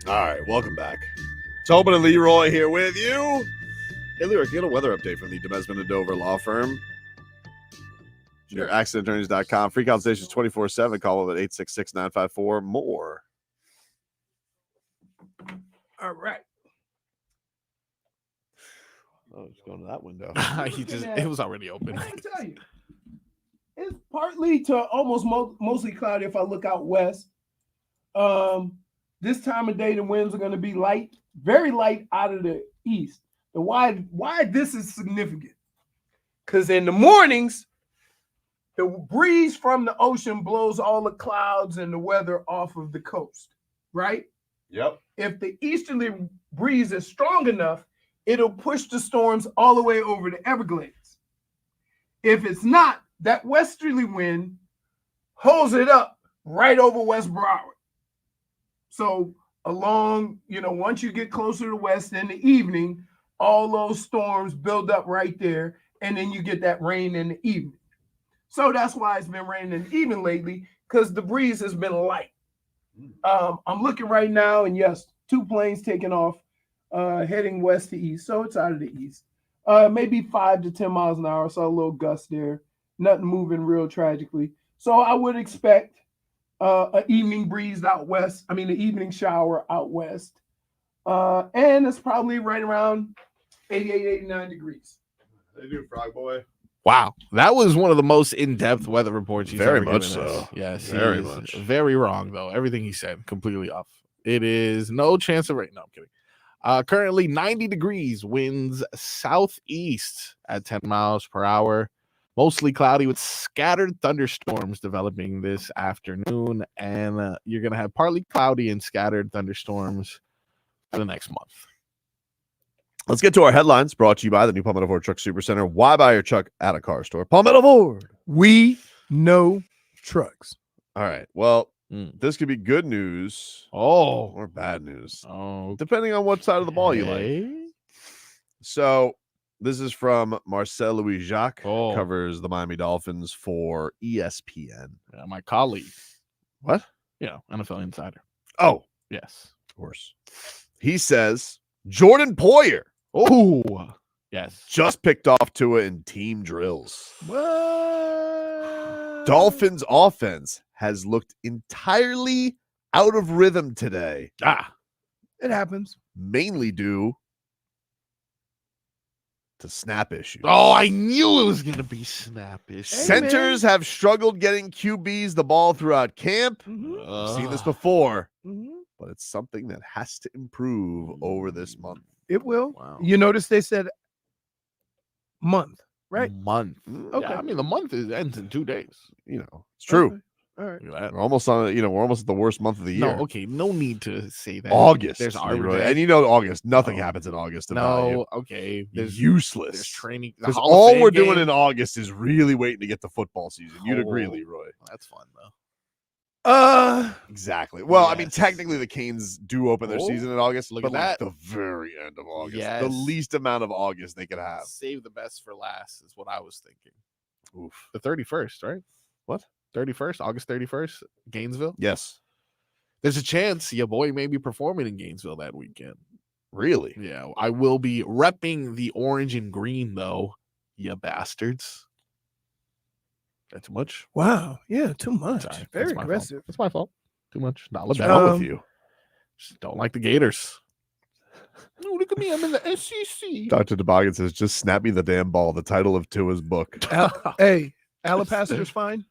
All right, welcome back. Tobin and Leroy here with you. Hey, Leroy, get a weather update from the Demesman and Dover Law Firm. Sure. AccidentAttorneys.com. Free consultations 24/7. Call them at 866-954-MORE. All right. Oh, it's going to that window. It was already open. I can tell you. It's partly to almost mostly cloudy if I look out west. This time of day, the winds are going to be light, very light out of the east. The why this is significant? Because in the mornings, the breeze from the ocean blows all the clouds and the weather off of the coast, right? Yep. If the easterly breeze is strong enough, it'll push the storms all the way over the Everglades. If it's not, that westerly wind holds it up right over West Broward. So along, once you get closer to west in the evening, all those storms build up right there, and then you get that rain in the evening. So that's why it's been raining in the evening lately, because the breeze has been light. I'm looking right now, and yes, 2 planes taking off, heading west to east. So it's out of the east. Maybe 5 to 10 miles an hour. So a little gust there. Nothing moving real tragically. So I would expect an evening breeze out west. I mean, an evening shower out west. And it's probably right around 88, 89 degrees. They do, Frog Boy. Wow, that was one of the most in-depth weather reports. Very much so. Yes, very much. Very wrong though. Everything he said completely off. It is no chance of rain. No, I'm kidding. Currently 90 degrees, winds southeast at 10 miles per hour. Mostly cloudy with scattered thunderstorms developing this afternoon, and you're gonna have partly cloudy and scattered thunderstorms for the next month. Let's get to our headlines, brought to you by the new Palmetto Ford Truck Supercenter. Why buy your truck at a car store? Palmetto Ford. We know trucks. All right. Well, this could be good news or bad news, depending on what side of the ball you like. So this is from Marcel Louis Jacques, covers the Miami Dolphins for ESPN. My colleague. What? Yeah, NFL Insider. Oh, yes. Of course. He says Jordan Poyer. Oh, yes. Just picked off Tua in team drills. What? Dolphins offense has looked entirely out of rhythm today. It happens. Mainly due to snap issues. Oh, I knew it was going to be snap issues. Centers have struggled getting QBs the ball throughout camp. I've seen this before, but it's something that has to improve over this month. It will. Wow. You notice they said month, right? Month. Okay. Yeah, I mean, the month ends in 2 days. It's true. Okay. All right. Look at that. We're almost on. We're almost at the worst month of the year. No, okay. No need to say that. August. There's Leroy. already. And August. Nothing happens in August. No, okay. There's useless. There's training. Because all we're doing in August is really waiting to get to football season. You'd agree, Leroy? That's fun though. Exactly. Well, I mean, technically the Canes do open their season in August, Look but at that. the very end of August, Yes. the least amount of August they could have. Save the best for last is what I was thinking. Oof. The 31st, right? What? 31st, August 31st, Gainesville. Yes. There's a chance your boy may be performing in Gainesville that weekend. Really? Yeah, I will be repping the orange and green though, you bastards. That too much? Wow. Yeah, too much. Sorry, Very that's my aggressive. fault. That's my fault. Too much. Not What's Alabama. wrong with you? Just don't like the Gators. Oh, look at me. I'm in the SEC. Dr. Toboggan says, just snap me the damn ball, the title of Tua's book. Hey, Alapaster's fine.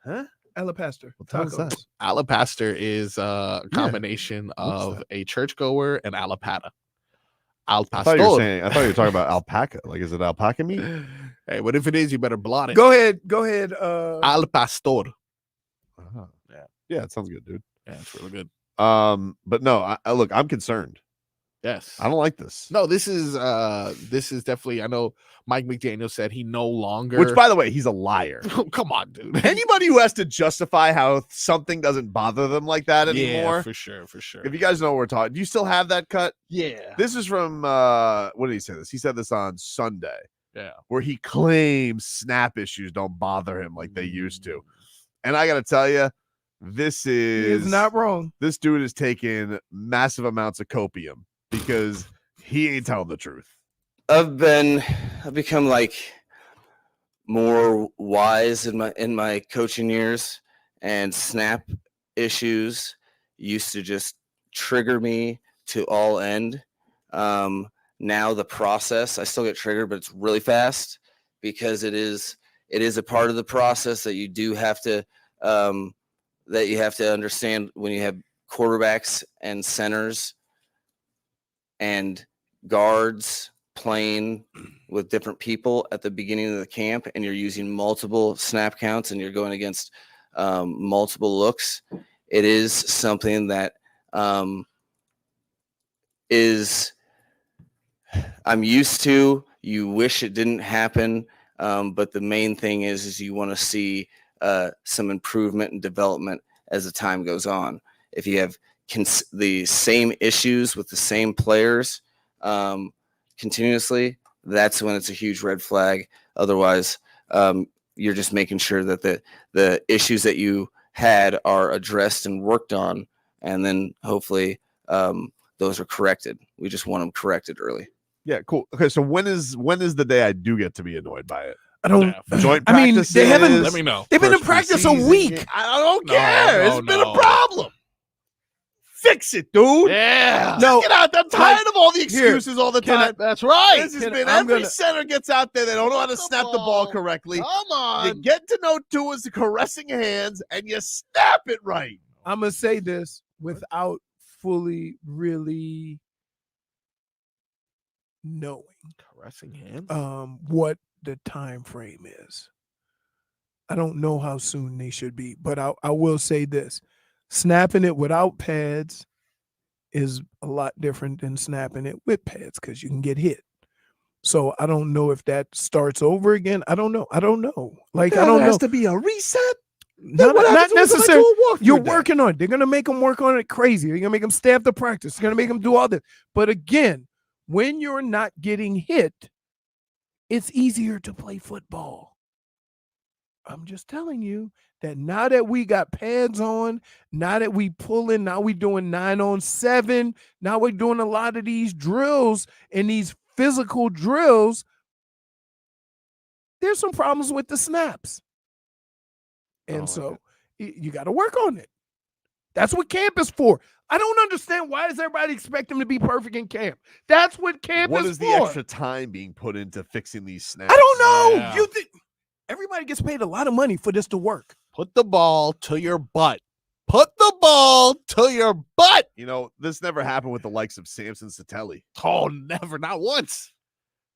Huh? Alapaster. What the hell is that? Alapaster is a combination of a churchgoer and Alapata. Al I thought you were pastor. talking about alpaca. Like, is it alpaca meat? Hey, but if it is, you better blot it. Go ahead. Al pastor. Yeah, it sounds good, dude. Yeah, it's really good. But no, I look, I'm concerned. Yes. I don't like this. No, this is definitely. I know Mike McDaniel said he no longer. Which, by the way, he's a liar. Oh, come on, dude. Anybody who has to justify how something doesn't bother them like that anymore. Yeah, for sure, for sure. If you guys know what we're talking, do you still have that cut? Yeah. This is from what did he say this? He said this on Sunday. Yeah. Where he claims snap issues don't bother him like they used to. And I gotta tell you, This He is not wrong. This dude is taking massive amounts of copium because he ain't telling the truth. I've become like more wise in my coaching years, and snap issues used to just trigger me to all end. Now the process, I still get triggered, but it's really fast because it is a part of the process that you do have to understand when you have quarterbacks and centers and guards playing with different people at the beginning of the camp, and you're using multiple snap counts and you're going against multiple looks. It is something that I'm used to. You wish it didn't happen, but the main thing is you want to see some improvement and development as the time goes on. If you have the same issues with the same players continuously, that's when it's a huge red flag. Otherwise, you're just making sure that the issues that you had are addressed and worked on, and then hopefully those are corrected. We just want them corrected early. Yeah, cool. Okay, so when is the day I do get to be annoyed by it? I don't. Joint I mean, practices, they haven't. Let me know. They've been in first practice a preseason week. game. I don't care. No, It's been a problem. Fix it, dude. Yeah. No, get out. I'm tired of all the excuses all the can I- time. That's right. This has can- been I'm every gonna- center gets out there. They don't know how to snap the ball correctly. Come on. You get to know Tua's caressing hands, and you snap it right. I'm gonna say this without fully really knowing Caressing hands. what the time frame is. I don't know how soon they should be, but I will say this: snapping it without pads is a lot different than snapping it with pads because you can get hit. So I don't know if that starts over again. I don't know. Like I don't know. There has to be a reset. Not What happens when we go back to necessarily. a walkthrough You're then? working on it. They're gonna make them work on it crazy. They're gonna make them stay after practice. They're gonna make them do all this. But again, when you're not getting hit, it's easier to play football. I'm just telling you that now that we got pads on, now that we pulling, now we doing 9-on-7, now we're doing a lot of these drills and these physical drills. There's some problems with the snaps. And so you got to work on it. That's what camp is for. I don't understand why does everybody expect them to be perfect in camp? That's what camp What is is for. the extra time being put into fixing these snaps? I don't know. Yeah. You think everybody gets paid a lot of money for this to work? Put the ball to your butt. Put the ball to your butt. You know, this never happened with the likes of Samson Satelli. Oh, never, not once.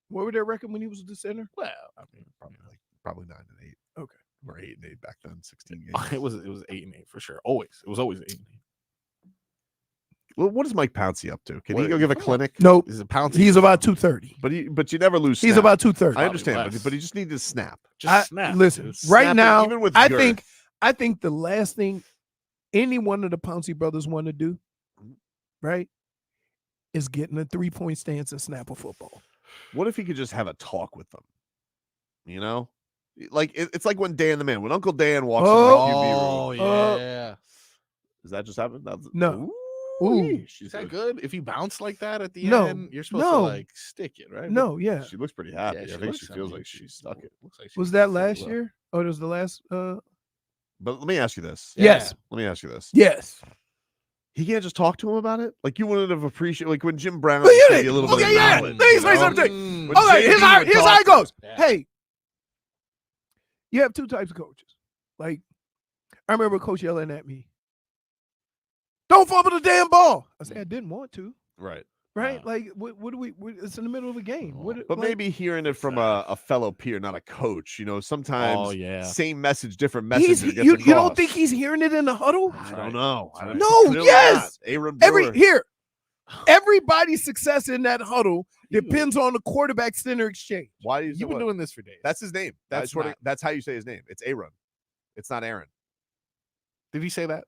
What were their record when he was the center? Well, I mean, Probably 9 and 8. Okay. Or 8 and 8 back then, 16 games. it was 8 and 8 for sure. Always. It was always 8 and 8. Well, what is Mike Pouncey up to? Can he What- go give a clinic? No, Is it Pouncey? he's about 230. But you never lose. He's snap. about 230. I understand, Less. but he just needs to snap. Just snap. Listen, dude. right Snapping, now, even with I girth. think the last thing any one of the Pouncey brothers want to do, right, is get in a 3-point stance and snap a football. What if he could just have a talk with them? You know, like it's like when Dan the Man, when Uncle Dan walks in the QB room. Yeah. Does that just happen? No. Ooh, is that good? If you bounce like that at the No. end, you're supposed No. to like stick it, right? No, yeah. She looks pretty happy. Yeah, I she think looks- she I feels mean, like she stuck it. Looks like she Was that did last well. year? Oh, it was the last But let me ask you this. Yes. Let me ask you this. Yes. He can't just talk to him about it? Like you wouldn't have appreciated like when Jim Brown Look at gave it. you a little Okay, bit of yeah. knowledge, Let me you say know? something. When Okay, JB here's how would it talk- goes. Yeah. Hey, you have two types of coaches. Like, I remember a coach yelling at me, "Don't fumble the damn ball." I said, I didn't want to. Right. Right? Like, what do we? It's in the middle of a game. But maybe hearing it from a fellow peer, not a coach. You know, sometimes same message, different message. you don't think he's hearing it in the huddle? I don't know. No, Clearly yes. not. Aaron Brewer. Everybody's success in that huddle depends on the quarterback center exchange. Why do you You've been doing this for days. That's his name. That's That's how you say his name. It's Aaron. It's not Aaron. Did he say that?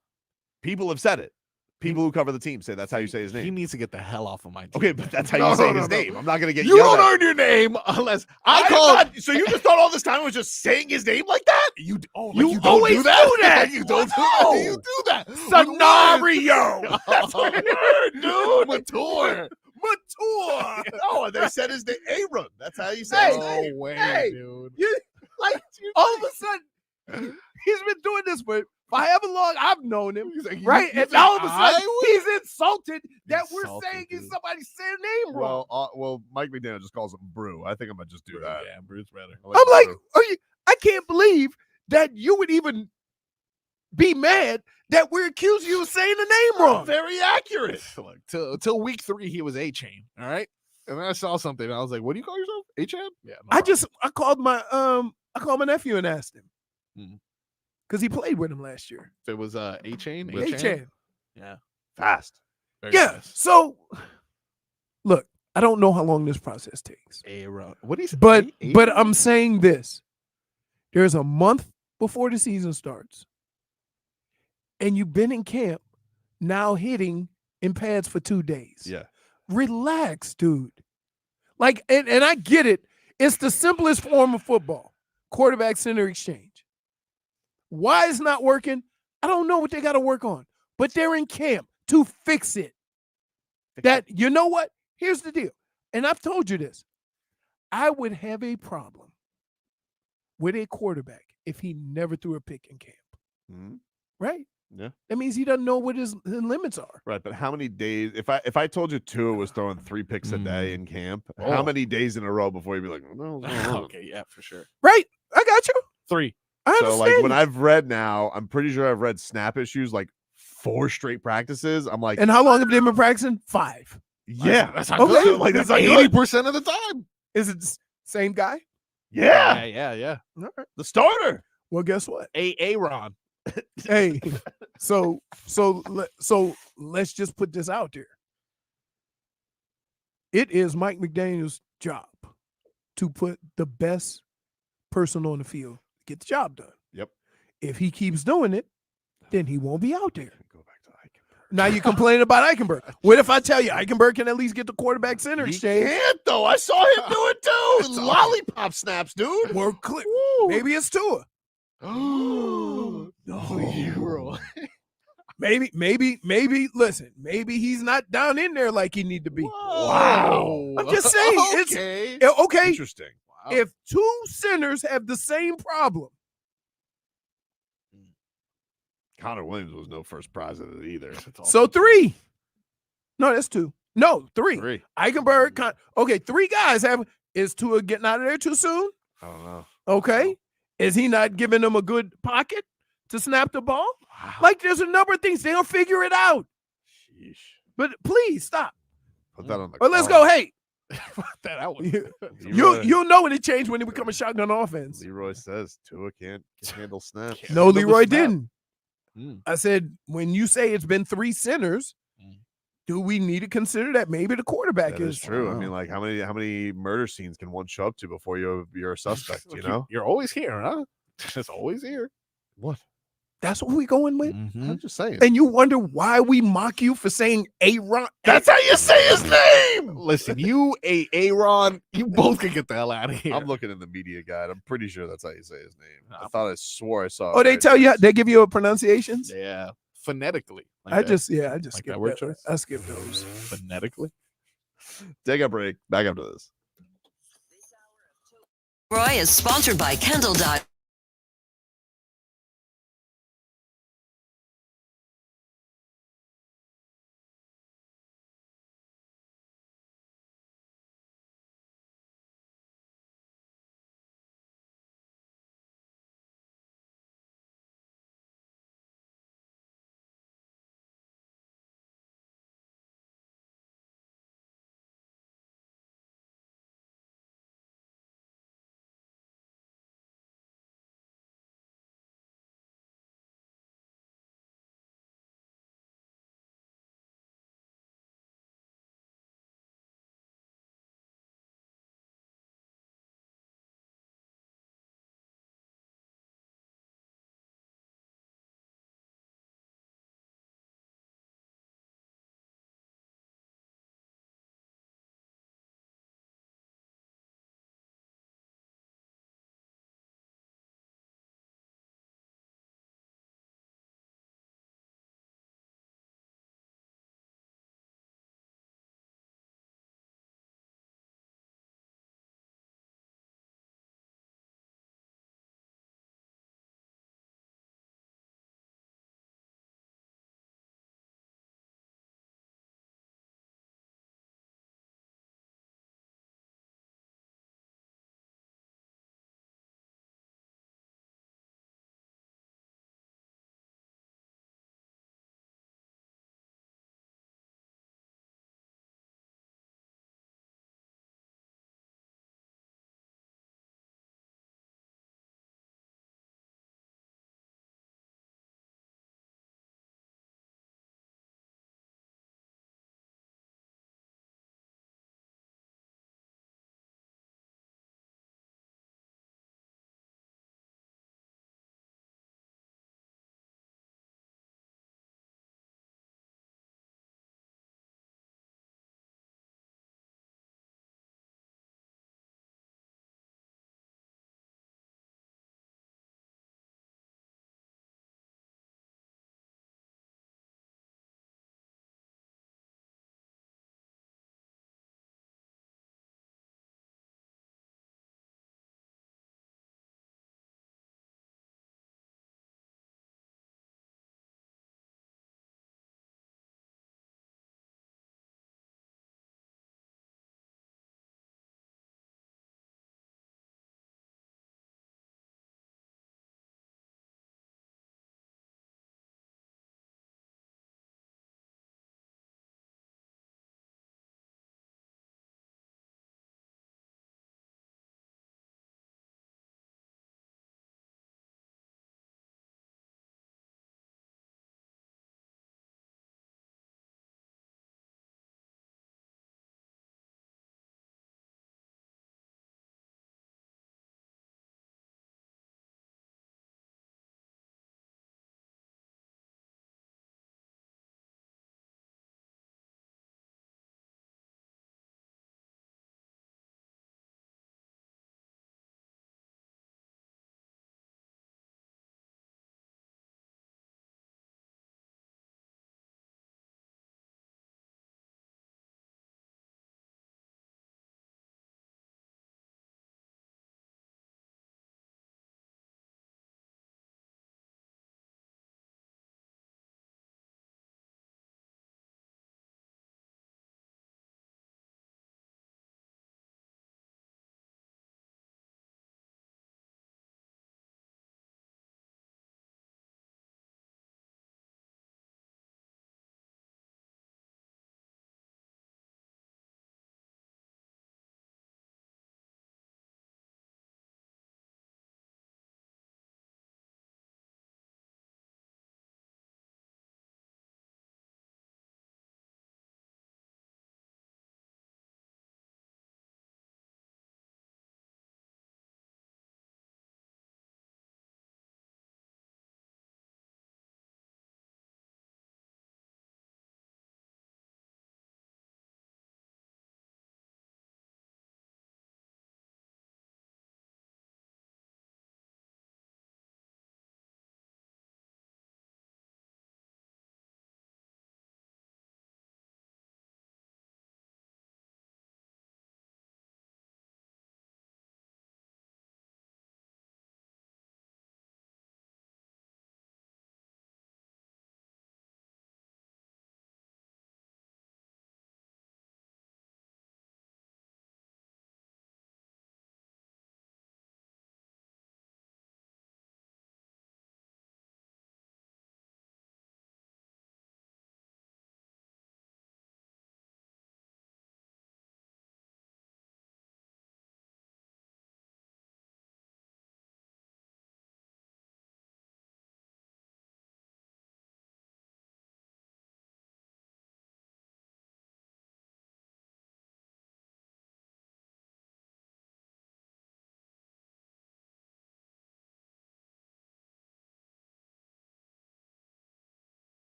People have said it. People who cover the team say that's how you say his He name. needs to get the hell off of my team. Okay, but that's how you say his name. I'm not gonna get You yelled don't at. earn your name unless I I call. am not, so you just thought all this time I was just saying his name like that? You don't always do that. do that. You don't do No. that. You do that. Scenario. That's a word, dude. Mature. Mature. Oh, they said his name Aaron. That's how you say his No name. way, dude. You like all of a sudden he's been doing this for however long I've known him, right? And all of a sudden he's insulted that we're saying somebody's saying name wrong. Well, Mike McDaniel just calls him Brew. I think I might just do that. Yeah, Brew's better. I'm like, I can't believe that you would even be mad that we're accusing you of saying the name wrong. Very accurate. Look, till week 3, he was A-Chain. All right. And then I saw something. And I was like, "What do you call yourself? A-Chain?" Yeah. I called my nephew and asked him because he played with him last year. If it was A-Chain. A-Chain. Yeah. Fast. Very Yeah. fast. So, look, I don't know how long this process takes. What do you say? But I'm saying this: there's a month before the season starts, and you've been in camp now hitting in pads for 2 days. Yeah. Relax, dude. Like, and I get it. It's the simplest form of football. Quarterback center exchange. Why it's not working? I don't know what they got to work on, but they're in camp to fix it. You know what? Here's the deal. And I've told you this. I would have a problem with a quarterback if he never threw a pick in camp. Mm-hmm. Right? Yeah. That means he doesn't know what his limits are. Right, but how many days? If I told you Tua was throwing 3 picks a day in camp, how many days in a row before you'd be like, no, Okay, yeah, for sure. Right? I got you. 3. I So understand. like when I've read now, I'm pretty sure I've read snap issues like 4 straight practices. I'm like, And how long have they been practicing? 5. yeah, that's not Okay. good. Like that's not good. 80% of the time. Is it the same guy? Yeah, Yeah. All right. the starter. Well, guess what? Aaron. Hey, so let's just put this out there. It is Mike McDaniel's job to put the best person on the field to get the job done. Yep. If he keeps doing it, then he won't be out there. Go back to Eichenberg. Now you complain about Eichenberg. What if I tell you Eichenberg can at least get the quarterback center He exchange? can't though. I saw him do it too. Lollipop snaps, dude. More clear. Maybe it's Tua. Oh no, Maybe. Listen, maybe he's not down in there like he need to be. Wow. I'm just saying. Okay. It's okay. Interesting. Wow. If 2 centers have the same problem, Connor Williams was no first prize at it either. so 3. No, that's 2. No, 3. 3. Eichenberg. Okay, 3 guys have. Is Tua getting out of there too soon? I don't know. Okay. Is he not giving them a good pocket to snap the ball? Wow. Like, there's a number of things. They'll figure it out. Sheesh. But please stop. Put that on the Or let's card. go. Hey, that out. you'll know when it changed when it become a shotgun offense. Leroy says Tua can't handle snaps. No, handle the Leroy snap. didn't. Mm. I said, when you say it's been 3 centers, do we need to consider that maybe the quarterback That is true. I mean, like how many murder scenes can one show up to before you're a suspect? You know, You're always here, huh? Just always here. what? that's what we going with. I'm just saying. And you wonder why we mock you for saying Aaron. That's how you say his name. Listen, you, Aaron, you both can get the hell out of here. I'm looking in the media guide. I'm pretty sure that's how you say his name. I swore I saw. Oh, it they right tell there. you, they give you a pronunciations? Yeah, phonetically. Like I that. just Like skipped that word that. choice? I skipped those. Phonetically. Take a break. Back after this. Roy is sponsored by Kendall.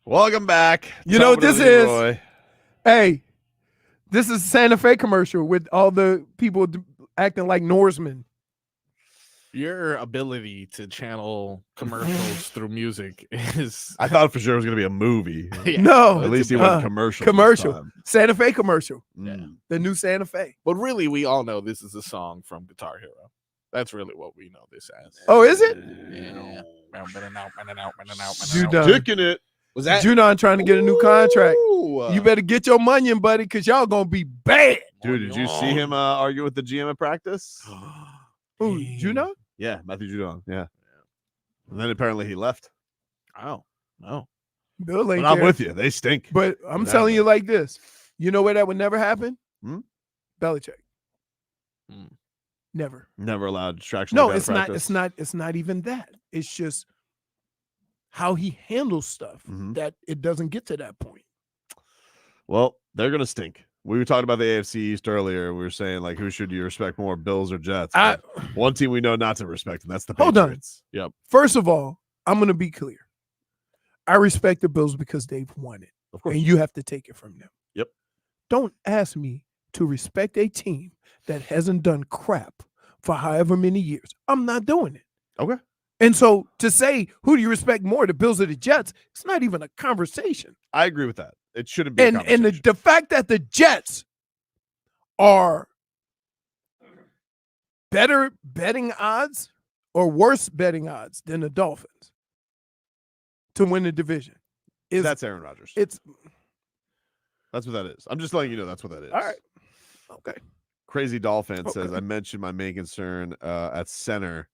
Welcome back. You know what Tobin this and is? Leroy. Hey, this is Santa Fe commercial with all the people acting like Norsemen. Your ability to channel commercials through music is. I thought for sure it was going to be a movie. Yeah. No, At least he went commercial. Commercial. Santa Fe commercial. Yeah. The new Santa Fe. But really, we all know this is a song from Guitar Hero. That's really what we know this as. Oh, is it? Yeah. Judon. Kicking it. Was that Judon trying to get a new contract? Ooh. You better get your money, buddy, because y'all gonna be bad. Dude, did you see him argue with the GM at practice? Who, Judon? Yeah, Matthew Judon. Yeah. And then apparently he left. Oh, no. Bill ain't But I'm care. with you. They stink. But I'm telling you like this. You know where that would never happen? Belichick. Never. Never allowed distraction. No, like that it's at not. practice. It's not even that. It's just how he handles stuff that it doesn't get to that point. Well, they're going to stink. We were talking about the AFC East earlier. We were saying, like, who should you respect more, Bills or Jets? One team we know not to respect, and that's the Patriots. Hold on. Yep. First of all, I'm going to be clear. I respect the Bills because they've won it. Of course. And you have to take it from them. Yep. Don't ask me to respect a team that hasn't done crap for however many years. I'm not doing it. Okay. And so to say, who do you respect more, the Bills or the Jets, it's not even a conversation. I agree with that. It shouldn't be a And conversation. the fact that the Jets are better betting odds or worse betting odds than the Dolphins to win the division. That's Aaron Rodgers. That's what that is. I'm just letting you know that's what that is. All right. Okay. Crazy Dolphin says, I mentioned my main concern at center.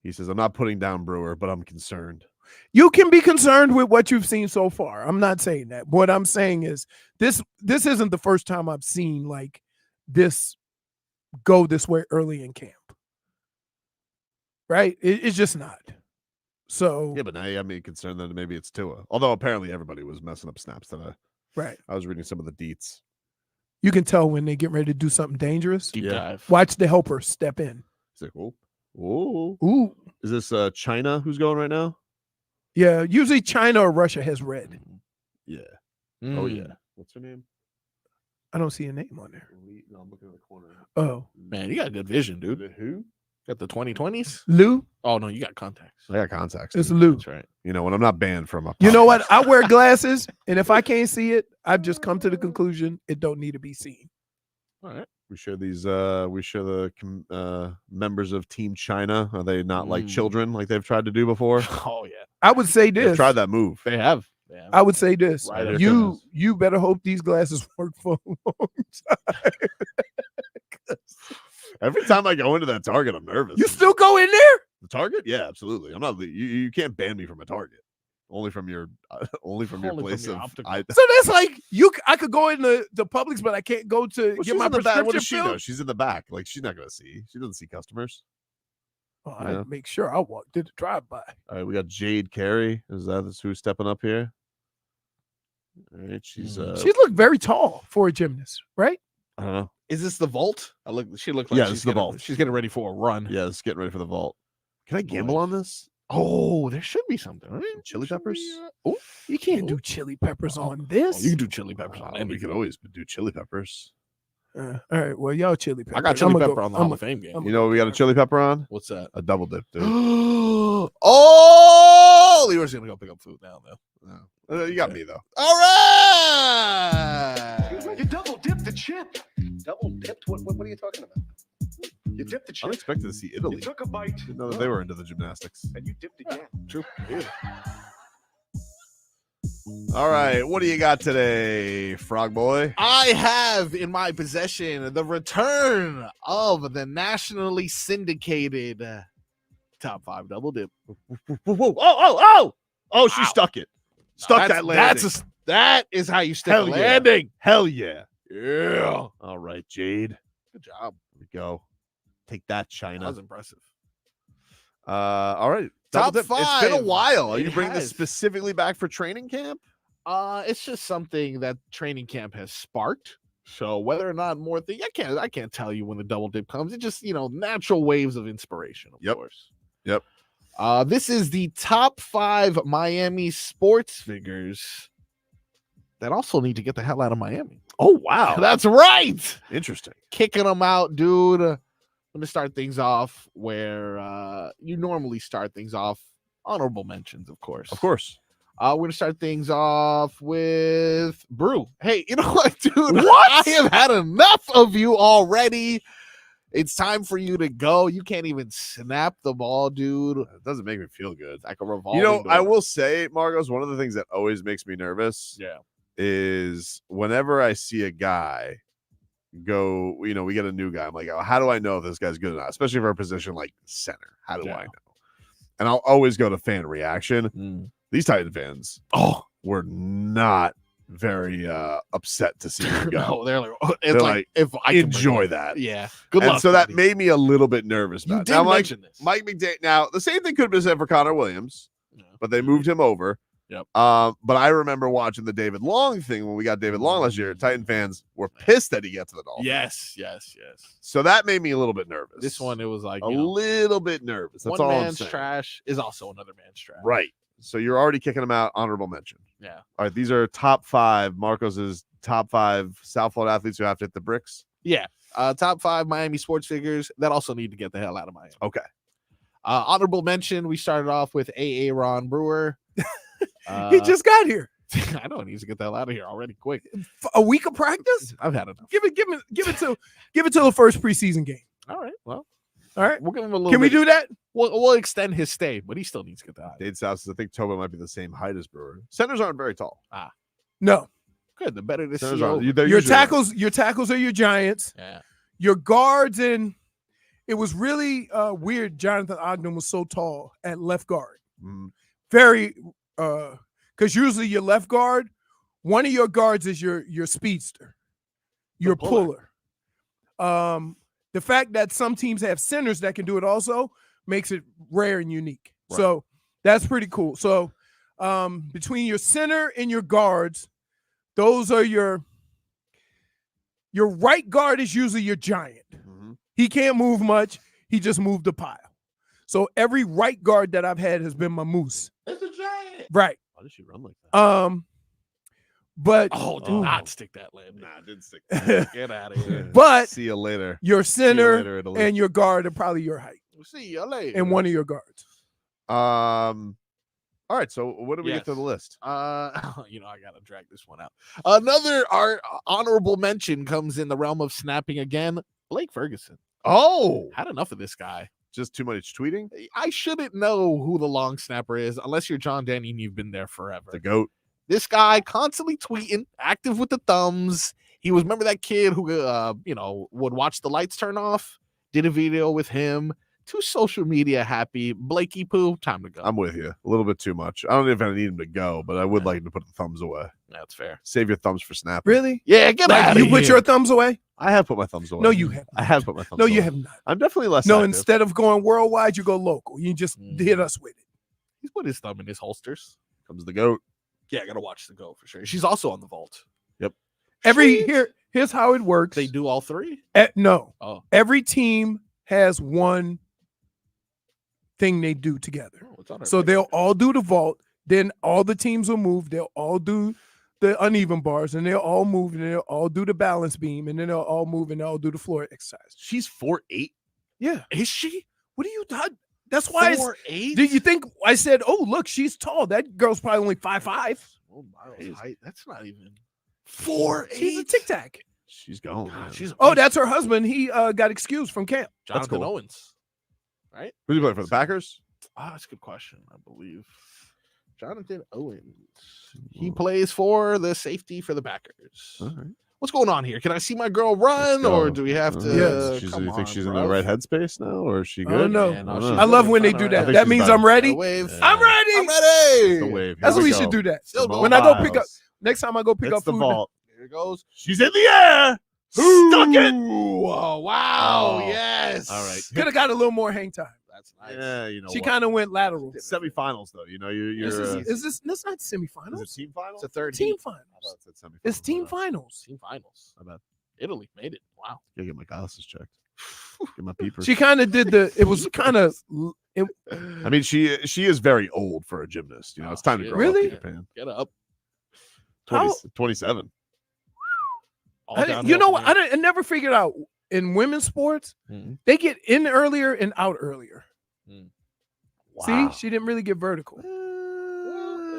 He says, I'm not putting down Brewer, but I'm concerned. You can be concerned with what you've seen so far. I'm not saying that. What I'm saying is this isn't the first time I've seen like this go this way early in camp. Right? It's just not. So yeah, but now you got me concerned that maybe it's Tua. Although apparently everybody was messing up snaps today. Right. I was reading some of the deets. You can tell when they get ready to do something dangerous. Deep dive. Watch the helper step in. It's like, oh, ooh. Is this China who's going right now? Yeah, usually China or Russia has red. Yeah. Oh yeah. What's her name? I don't see a name on there. No, I'm looking in the corner. Oh. Man, you got good vision, dude. Who? Got the 2020s? Lou? Oh, no, you got contacts. I got contacts. It's dude. Lou. That's right. You know, when I'm not banned from a You know what? I wear glasses, and if I can't see it, I've just come to the conclusion it don't need to be seen. All right. We share these. We share the members of Team China. Are they not like children, like they've tried to do before? Oh yeah. I would say this. They've tried that move. They have. I would say this. Right, You better hope these glasses work for a long time. Every time I go into that Target, I'm nervous. You still go in there? The Target? Yeah, absolutely. I'm not. You can't ban me from a Target. Only from your place of. So that's like I could go in the Publix, but I can't go to get my prescription What does she filled? know? She's in the back. Like she's not gonna see. She doesn't see customers. Well, Yeah. I make sure I did a drive by. All right, we got Jade Carey. Is that who's stepping up here? All right, she's She looked very tall for a gymnast, right? I don't know. Is this the vault? She looked like Yeah, she's this is the getting- vault. She's getting ready for a run. Yeah, it's getting ready for the vault. Can I gamble on this? Oh, there should be something. Right? Chili peppers? Oh, You can't do chili peppers on Oh, this. you can do chili peppers on We anything. could always do chili peppers. All right, well, y'all chili peppers. I got chili I'ma pepper go- on the I'ma- Hall of Fame game. You know what we got a chili pepper on? What's that? A double dip, dude. Oh, Leroy's gonna go pick up food now, though. You got me though. All right. You double dipped the chip. Double dipped? What are you talking about? You dipped the chip. Unexpected to see Italy. You took a bite. Didn't know that they were into the gymnastics. And you dipped again. True. All right, what do you got today, Frog Boy? I have in my possession the return of the nationally syndicated top 5 double dip. Oh, she stuck it. Stuck that landing. That is how you stick Hell a yeah. landing. Hell yeah. Yeah. All right, Jade. Good job. Here we go. Take that, That China. was impressive. All right. Top Double dip. It's been a 5. while. Are It you bringing this has. specifically back for training camp? It's just something that training camp has sparked. So whether or not more thing, I can't tell you when the double dip comes. It's just natural waves of inspiration, of course. Yep. This is the top 5 Miami sports figures that also need to get the hell out of Miami. Oh, wow. That's right. Interesting. Kicking them out, dude. I'm going to start things off where you normally start things off. Honorable mentions, of course. Of course. We're going to start things off with Brew. Hey, you know what, dude? What? I have had enough of you already. It's time for you to go. You can't even snap the ball, dude. It doesn't make me feel good. Like a revolving You know, door. I will say, Margos, one of the things that always makes me nervous is whenever I see a guy go, you know, we get a new guy. I'm like, oh, how do I know if this guy's good or not? Especially for a position like center. How do I know? And I'll always go to fan reaction. These Titan fans, were not very upset to see him go. No, they're They're like, if I can enjoy that. Yeah. Good And luck, so that buddy. made me a little bit nervous about it. did Now, mention this. Mike McDaniel. Now, the same thing could have been said for Connor Williams, but they moved him over. Yep. But I remember watching the David Long thing when we got David Long last year. Titan fans were pissed that he got to the Dolphins. Yes. So that made me a little bit nervous. This one, it was like a little bit nervous. That's one all I'm man's saying. trash is also another man's trash. Right. So you're already kicking them out. Honorable mention. Yeah. All right. These are top 5. Marcos's top 5 South Florida athletes who have to hit the bricks. Yeah. Top 5 Miami sports figures that also need to get the hell out of Miami. Okay. Honorable mention. We started off with Ron Brewer. He just got here. I know he needs to get the hell out of here already. Quick. A week of practice? I've had enough. Give it till the first preseason game. All right. Well. All right. We'll give him a little. Can we do that? We'll extend his stay, but he still needs to get that. Dade South says I think Tobin might be the same height as Brewer. Centers aren't very tall. No. Good. The better to Centers see. aren't. over. They're Your usually- tackles are your Giants. Yeah. Your guards, and it was really weird. Jonathan Ogden was so tall at left guard. Very because usually your left guard, one of your guards is your speedster, your puller. The fact that some teams have centers that can do it also makes it rare and unique. Right. So that's pretty cool. So between your center and your guards, those are your right guard is usually your giant. He can't move much. He just moved the pile. So every right guard that I've had has been my moose. It's a giant. Right. Why does she run like that? But did not stick that landing. Nah, I didn't stick that. Get out of here. But see you later. Your See you center later, Italy. and your guard are probably your height. We'll see you later. And one of your guards. All right. So what did we get to the list? I gotta drag this one out. Another honorable mention comes in the realm of snapping again. Blake Ferguson. Oh, Had enough of this guy. just too much tweeting. I shouldn't know who the long snapper is unless you're John Denny and you've been there forever. The GOAT. This guy constantly tweeting, active with the thumbs. He was, remember that kid who would watch the lights turn off? Did a video with him. Too social media happy. Blakey poo, time to go. I'm with you. A little bit too much. I don't know if I need him to go, but I would like him to put the thumbs away. That's fair. Save your thumbs for snapping. Really? Yeah, get Like, out of you here. put your thumbs away? I have put my thumbs away. No, you have. I have put my thumbs No, away. you have not. I'm definitely less No, active. instead of going worldwide, you go local. You just hit us with it. He's put his thumb in his holsters. Comes the GOAT. Yeah, I gotta watch the go for sure. She's also on the vault. Yep. Here's how it works. They do all three? No. Oh. Every team has one thing they do together. Oh, it's on our So page. they'll all do the vault. Then all the teams will move. They'll all do the uneven bars, and they'll all move, and they'll all do the balance beam, and then they'll all move, and they'll all do the floor exercise. She's 4'8". Yeah. Is she? What are you talking? That's why. 4'8"? Did you think I said, "Oh, look, she's tall"? That girl's probably only 5'5". Oh, Miles' height. That's not even 4'8". She's a tic tac. She's going. man. She's Oh, that's her husband. He got excused from camp. Jonathan cool. Owens. Right? Who do you play for? The Packers? That's a good question, I believe. Jonathan Owens. He plays for the safety for the Packers. All right. What's going on here? Can I see my girl run, or do we have to? Yes. Do come you think on, she's in bro. the right headspace now, or is she I good? don't know. Yeah, no, I she's don't I know. love when they Fine, do all that. right. I think That she's means about I'm to- ready. Wave. I'm ready. I'm ready. The wave. That's Here what we go. should do that. Still going When I go Miles. pick up, next time I go pick It's up the food. vault. Here it goes. She's in the air. Stuck it. Oh, wow. Oh. Yes. All right. Could have got a little more hang time. That's nice. Yeah, you know. She what? kind of went lateral. Semifinals though. You know, you're. Is this not semifinals? Is it team finals? It's a third Team heat. finals. I thought it said semifinals. It's team My bad. finals. Team finals. My bad. Italy made it. Wow. Gotta get my glasses checked. Get my peepers. She kind of did the. It was kind of. I mean, she is very old for a gymnast. You know, it's time to she grow is. up, Really? Peter Pan. Get up. How- 27. All you downhill know from what? here. I never figured out in women's sports, Mhm. they get in earlier and out earlier. Wow. See, she didn't really get vertical.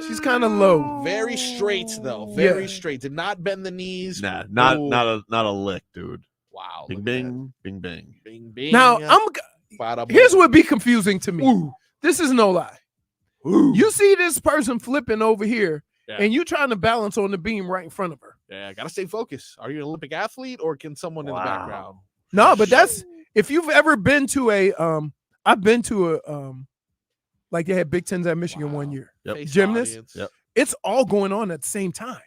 She's kind of low. Very straight though. Very Yeah. straight. Did not bend the knees. Nah, Ooh. not a lick, dude. Wow. Bing look at that. bing, bing bing. Bing bing. Now Bada here's boom. what be confusing to me. This is no lie. You see this person flipping over here, Yeah. and you trying to balance on the beam right in front of her. Yeah, gotta stay focused. Are you an Olympic athlete or can someone in the background? No, but that's if you've ever been to a I've been to a like they had Big Tens at Michigan one year. Face Gymnasts. audience. Yep. It's all going on at the same time.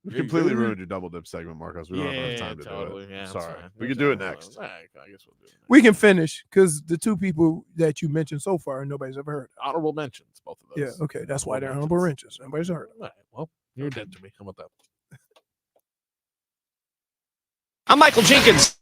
We completely ruined your double dip segment, Marcos. We don't have enough time to totally. do it. Yeah, Sorry. fine. We could do it next. All right, I guess we'll do it. We can finish because the two people that you mentioned so far, nobody's ever heard of. Honorable mentions, both of those. Yeah, okay. That's why they're honorable mentions. Nobody's heard of them. All right, well, you're dead to me. How about that? I'm Michael Jenkins.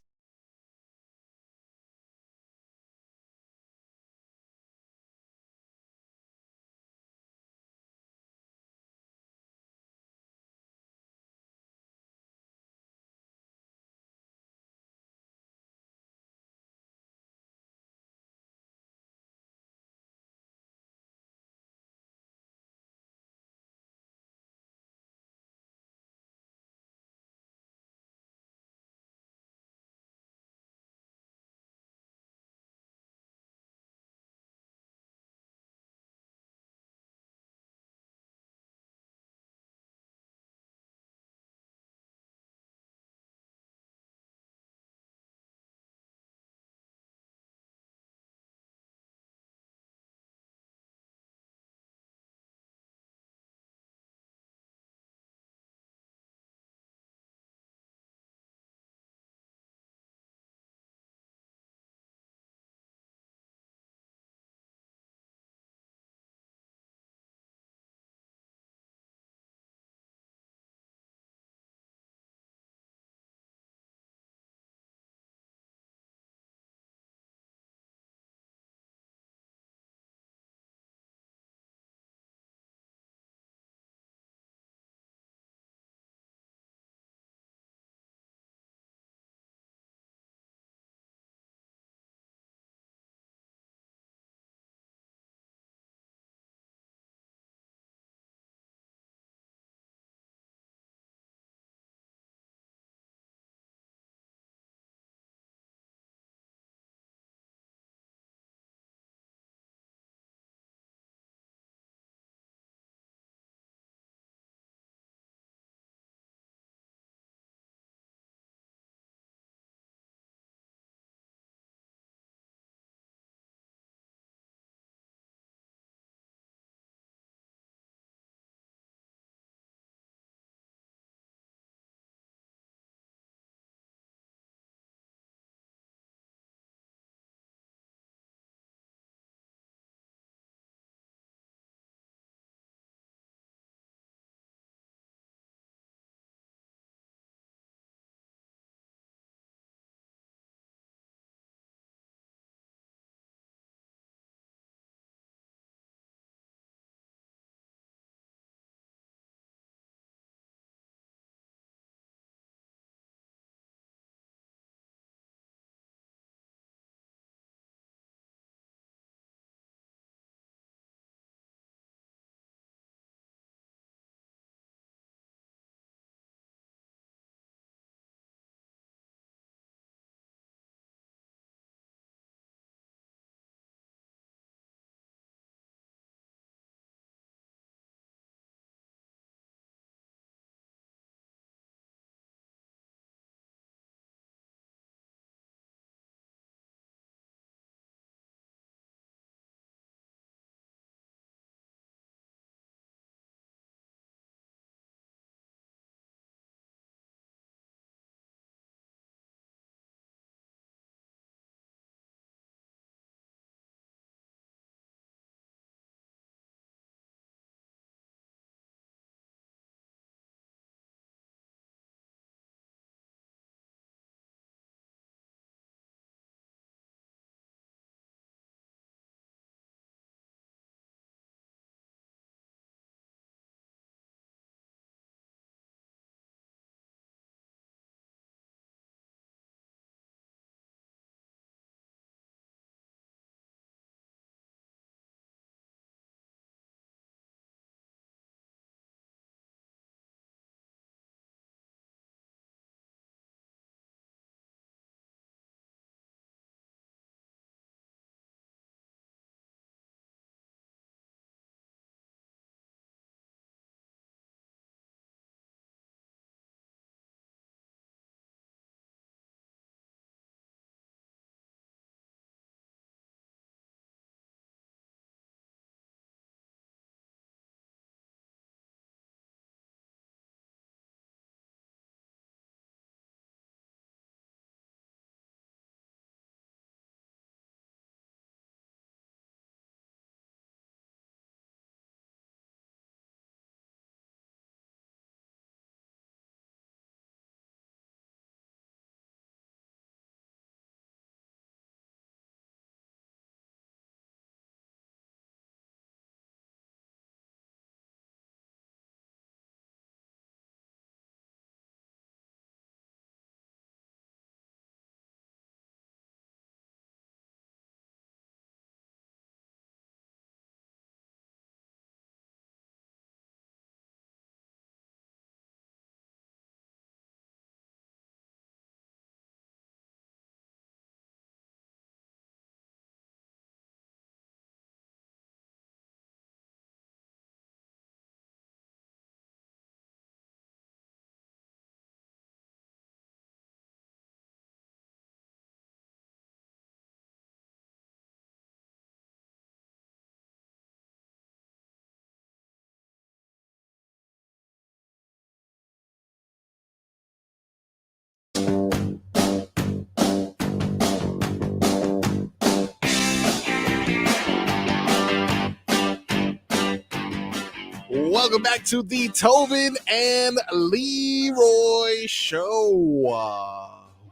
welcome back to the Tobin and Leroy Show.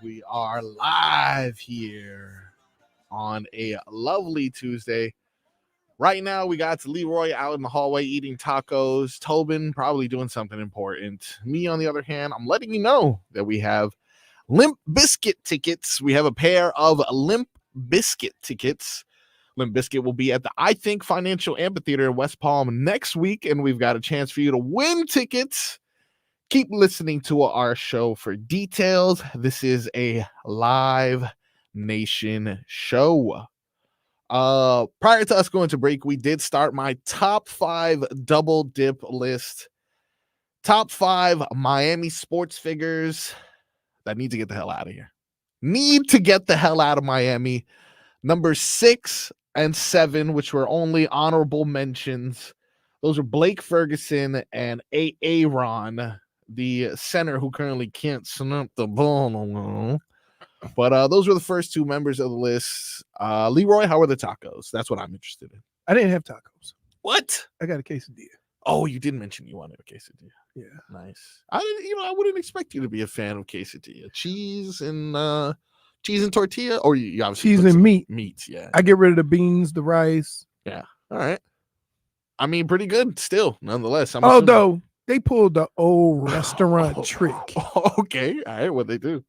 We are live here on a lovely Tuesday. Right now, we got Leroy out in the hallway eating tacos. Tobin probably doing something important. Me, on the other hand, I'm letting you know that we have Limp Bizkit tickets. We have a pair of Limp Bizkit tickets. Limp Bizkit will be at the I Think Financial Amphitheater in West Palm next week, and we've got a chance for you to win tickets. Keep listening to our show for details. This is a Live Nation show. Prior to us going to break, we did start my top 5 double dip list. Top 5 Miami sports figures that need to get the hell out of here. Need to get the hell out of Miami. Number 6 and 7, which were only honorable mentions. Those are Blake Ferguson and Aaron, the center who currently can't snap the ball. But those were the first 2 members of the list. Leroy, how are the tacos? That's what I'm interested in. I didn't have tacos. What? I got a quesadilla. Oh, you did mention you wanted a quesadilla. Yeah. Nice. I wouldn't expect you to be a fan of quesadilla. Cheese and tortilla, or you obviously cheese and meat. Meat, yeah. I get rid of the beans, the rice. Yeah. All right. I mean, pretty good still, nonetheless. Although they pulled the old restaurant trick. Okay. All right. What'd they do?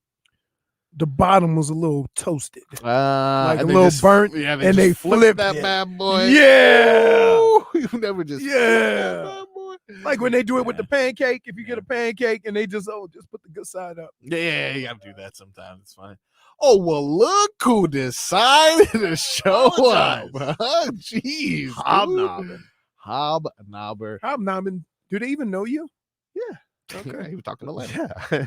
The bottom was a little toasted, like a they little just- burnt, yeah, and they flipped that it. bad boy. Yeah. Ooh, you never just flip that bad boy. Like when they do it with the pancake. If you get a pancake and they just put the good side up. Yeah, you gotta do that sometimes. It's fine. Oh, well, look who decided to show up. Jeez. Hobnobbing. Do they even know you? Yeah. Okay. He was talking to Lenny. Yeah.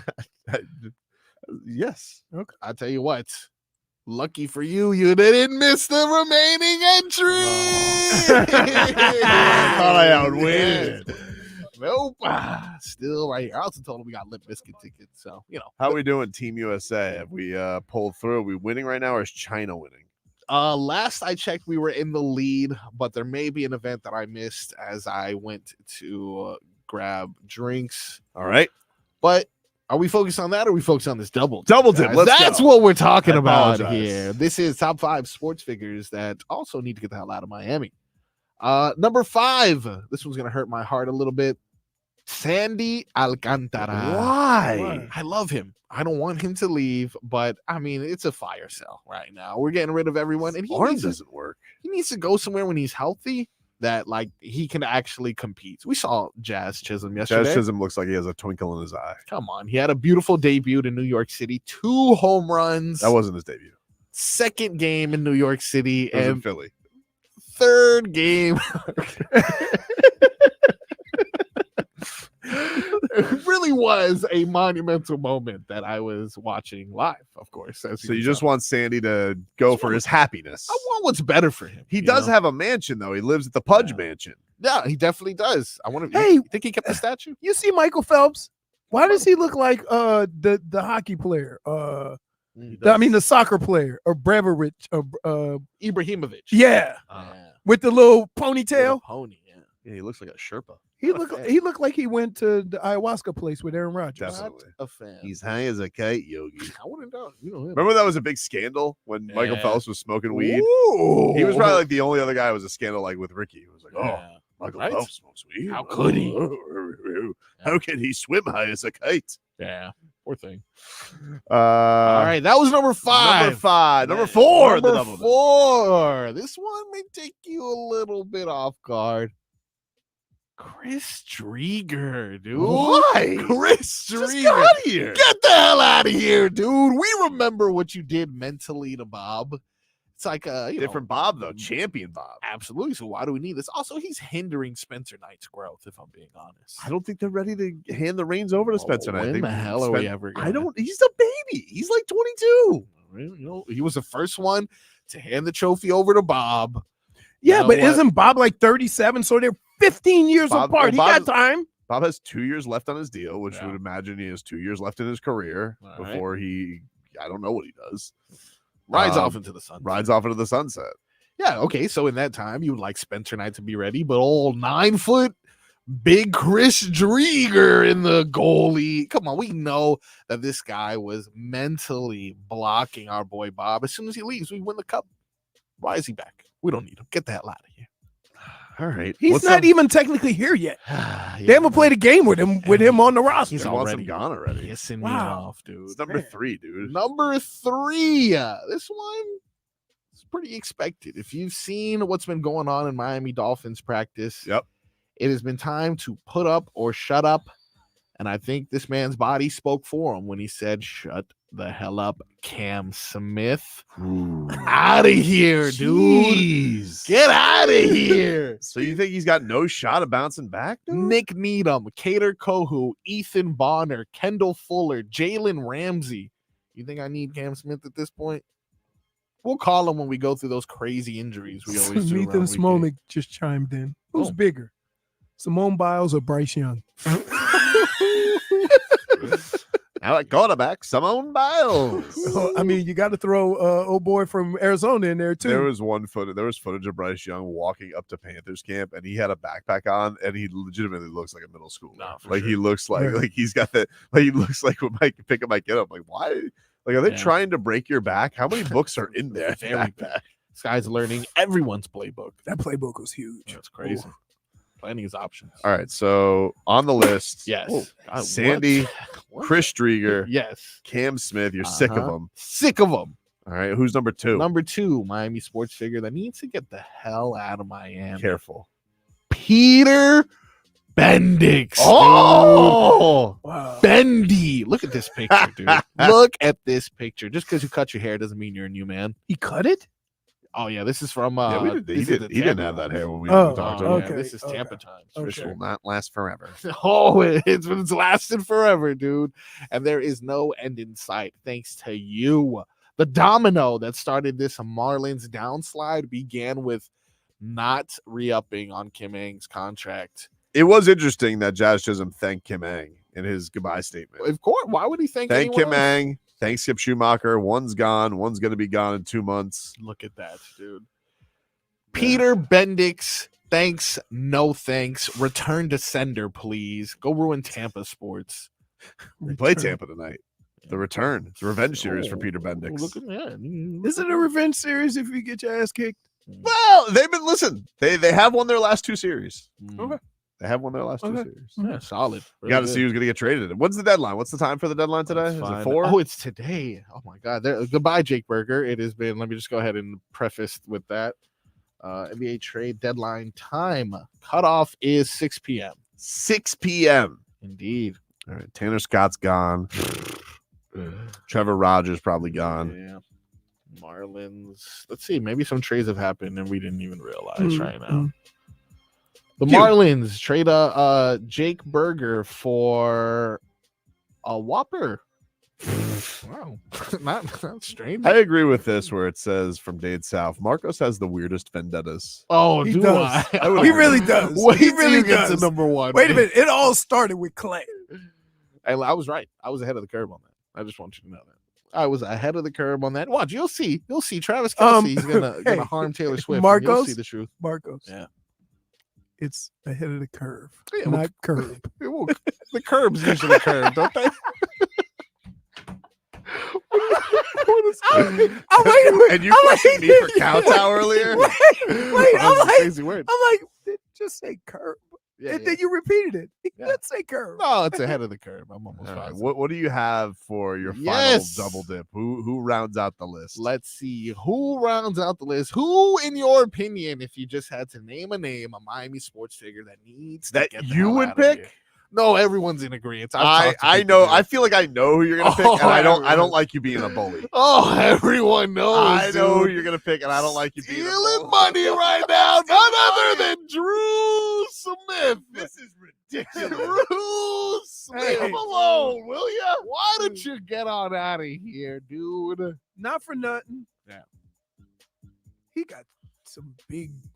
Yes. Okay. I tell you what. Lucky for you, you didn't miss the remaining entry. I thought I outwitted. Nope. Still right here. I also told him we got Limp Bizkit tickets. So, How are we doing, Team USA? Have we pulled through? Are we winning right now, or is China winning? Last I checked, we were in the lead, but there may be an event that I missed as I went to grab drinks. All right. But are we focused on that, or are we focused on this double dip? Double dip. Guys? That's what we're talking about apologize. here. This is top 5 sports figures that also need to get the hell out of Miami. Number 5. This one's gonna hurt my heart a little bit. Sandy Alcantara. Why? I love him. I don't want him to leave, but I mean, it's a fire sale right now. We're getting rid of everyone, and Arm doesn't work. He needs to go somewhere when he's healthy that he can actually compete. We saw Jazz Chisholm yesterday. Jazz Chisholm looks like he has a twinkle in his eye. Come on, he had a beautiful debut in New York City. 2 home runs. That wasn't his debut. Second game in New York City, It was in and Philly. third game. It really was a monumental moment that I was watching live, of course. So you just want Sandy to go for his happiness. I want what's better for him. He does have a mansion, though. He lives at the Pudge Mansion. Yeah, he definitely does. I want to. Hey, you think he kept the statue? You see Michael Phelps? Why does he look like the hockey player? The soccer player, or Breverich, Ibrahimovic. Yeah, with the little ponytail. Pony. Yeah, he looks like a Sherpa. He looked like he went to the ayahuasca place with Aaron Rodgers. Definitely. Not a fan. He's high as a kite, Yogi. I wouldn't know. You know him. Remember that was a big scandal when Michael Phelps was smoking weed? Ooh. He was probably like the only other guy who was a scandal like with Ricky. He was like, Michael Right? Phelps smokes weed. How could he? How can he swim high as a kite? Yeah, poor thing. All right, that was number 5. Number 5. Number 4. Number 4. This one may take you a little bit off guard. Chris Drieger, dude. Why? Chris Just Drieger. get out of here. Get the hell out of here, dude. We remember what you did mentally to Bob. It's like different Bob, though. Champion Bob. Absolutely. So why do we need this? Also, he's hindering Spencer Knight's growth, if I'm being honest. I don't think they're ready to hand the reins over to Spencer Knight. When the hell are we ever I don't. He's a baby. He's like 22. He was the first one to hand the trophy over to Bob. Yeah, You but know what? isn't Bob like 37? So they're 15 years apart. He got time. Bob has 2 years left on his deal, which would imagine he has 2 years left in his career before he. I don't know what he does. Rides off into the sunset. Rides off into the sunset. Yeah, okay. So in that time, you would like Spencer Knight to be ready, but old 9 foot Big Chris Drieger in the goalie. Come on, we know that this guy was mentally blocking our boy Bob. As soon as he leaves, we win the cup. Why is he back? We don't need him. Get the hell out of here. All right. He's not even technically here yet. They haven't played a game with him on the roster. He's already gone already. Pissing me off, dude. It's number 3, dude. Number 3. This one is pretty expected. If you've seen what's been going on in Miami Dolphins practice, it has been time to put up or shut up. And I think this man's body spoke for him when he said, "Shut the hell up, Cam Smith." Out of here, dude. Get out of here. So you think he's got no shot of bouncing back, dude? Nick Needham, Cater Kohu, Ethan Bonner, Kendall Fuller, Jalen Ramsey. You think I need Cam Smith at this point? We'll call him when we go through those crazy injuries we always do. Ethan Smolik just chimed in. Who's bigger, Simone Biles or Bryce Young? I like quarterback Simone Biles. I mean, you got to throw old boy from Arizona in there too. There was footage of Bryce Young walking up to Panthers camp, and he had a backpack on, and he legitimately looks like a middle schooler. He looks like he's got that. Like he looks like when Mike pick up my get up. Like why? Like are they trying to break your back? How many books are in there? This guy's learning everyone's playbook. That playbook was huge. That's crazy. Plenty of options. All right, so on the list, yes, Sandy, Chris Drieger, yes, Cam Smith. You're sick of them. Sick of them. All right, who's number 2? Number 2, Miami sports figure that needs to get the hell out of Miami. Careful, Peter Bendix. Oh, wow. Bendy. Look at this picture, dude. Look at this picture. Just because you cut your hair doesn't mean you're a new man. He cut it? Oh yeah, this is from. He didn't have that hair when we talked to him. Yeah, this is Tampa times. This will not last forever. It's lasted forever, dude. And there is no end in sight thanks to you. The domino that started this Marlins downslide began with not re-upping on Kim Ng's contract. It was interesting that Jazz Chisholm thanked Kim Ng in his goodbye statement. Of course, why would he thank Kim Ng? Thanks, Skip Schumacher. One's gone. One's going to be gone in 2 months. Look at that, dude. Peter Bendix, thanks, no thanks. Return to sender, please. Go ruin Tampa sports. We play Tampa tonight. The return. It's a revenge series for Peter Bendix. Look at that. Is it a revenge series if you get your ass kicked? Well, they have won their last 2 series. Okay. They have won their last 2 series. Yeah, solid. You got to see who's going to get traded. When's the deadline? What's the time for the deadline today? Is it 4? Oh, it's today. Oh my God. Goodbye, Jake Berger. It has been. Let me just go ahead and preface with that. NBA trade deadline time. Cutoff is 6 p.m. 6 p.m. Indeed. All right. Tanner Scott's gone. Trevor Rodgers probably gone. Yeah. Marlins. Let's see. Maybe some trades have happened and we didn't even realize right now. The Marlins trade Jake Berger for a Whopper. Wow. not strange. I agree with this where it says from Dade South, Marcos has the weirdest vendettas. Oh, he do does. I? He really does. Wait He till really you get does. to number 1. Wait a minute. It all started with Clay. I was right. I was ahead of the curve on that. I just want you to know that. I was ahead of the curve on that. Watch, you'll see. You'll see. Travis Kelce's gonna harm Taylor Swift. Marcos, you'll see the truth. Marcos. Yeah. It's ahead of the curve, Yeah, not curb. The curbs usually curve, don't they? Wait a minute. And you questioned me for Cowtow earlier? Wait, Crazy word. I'm like, just say curb. Yeah, and then you repeated it. Let's say curb. No, it's ahead of the curve. I'm almost All right, positive. what do you have for your Yes. final double dip? Who rounds out the list? Let's see who rounds out the list. Who, in your opinion, if you just had to name a Miami sports figure that needs That to get the you hell would out of pick? here? No, everyone's in agreement. I know. I feel like I know who you're gonna pick, and I don't like you being a bully. Oh, everyone knows. I know who dude. you're gonna pick, and I don't like you being a Stealing bully. money right now. None other than Drew Smith. This is ridiculous. Drew Smith. Come alone, will ya? Why don't you get on out of here, dude? Not for nothing. Yeah. He got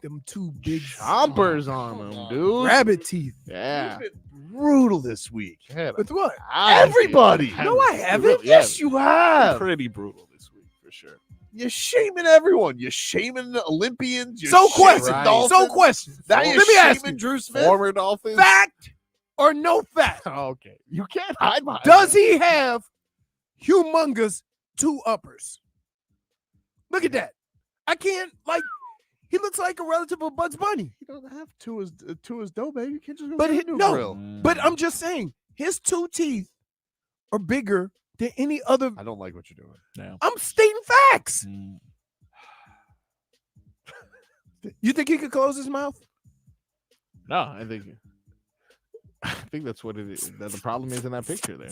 them two big Chompers on him, dude. rabbit teeth. Yeah. You've been brutal this week. With what? Everybody. No, I haven't. Yes, you have. Pretty brutal this week, for sure. You're shaming everyone. You're shaming Olympians. You're So shaming question. Dolphins. So question. Now you're Let me ask shaming you. Drew Smith. Former Dolphins. Fact or no fact? Okay. You can't hide behind Does that. he have humongous two uppers? Look at that. I can't, like, he looks like a relative of Bugs Bunny. You don't have two as dope, baby. You can't just go But get a new no, grill. but I'm just saying, his two teeth are bigger than any other. I don't like what you're doing. No. I'm stating facts. You think he could close his mouth? No, I think that's what it is. That the problem is in that picture there.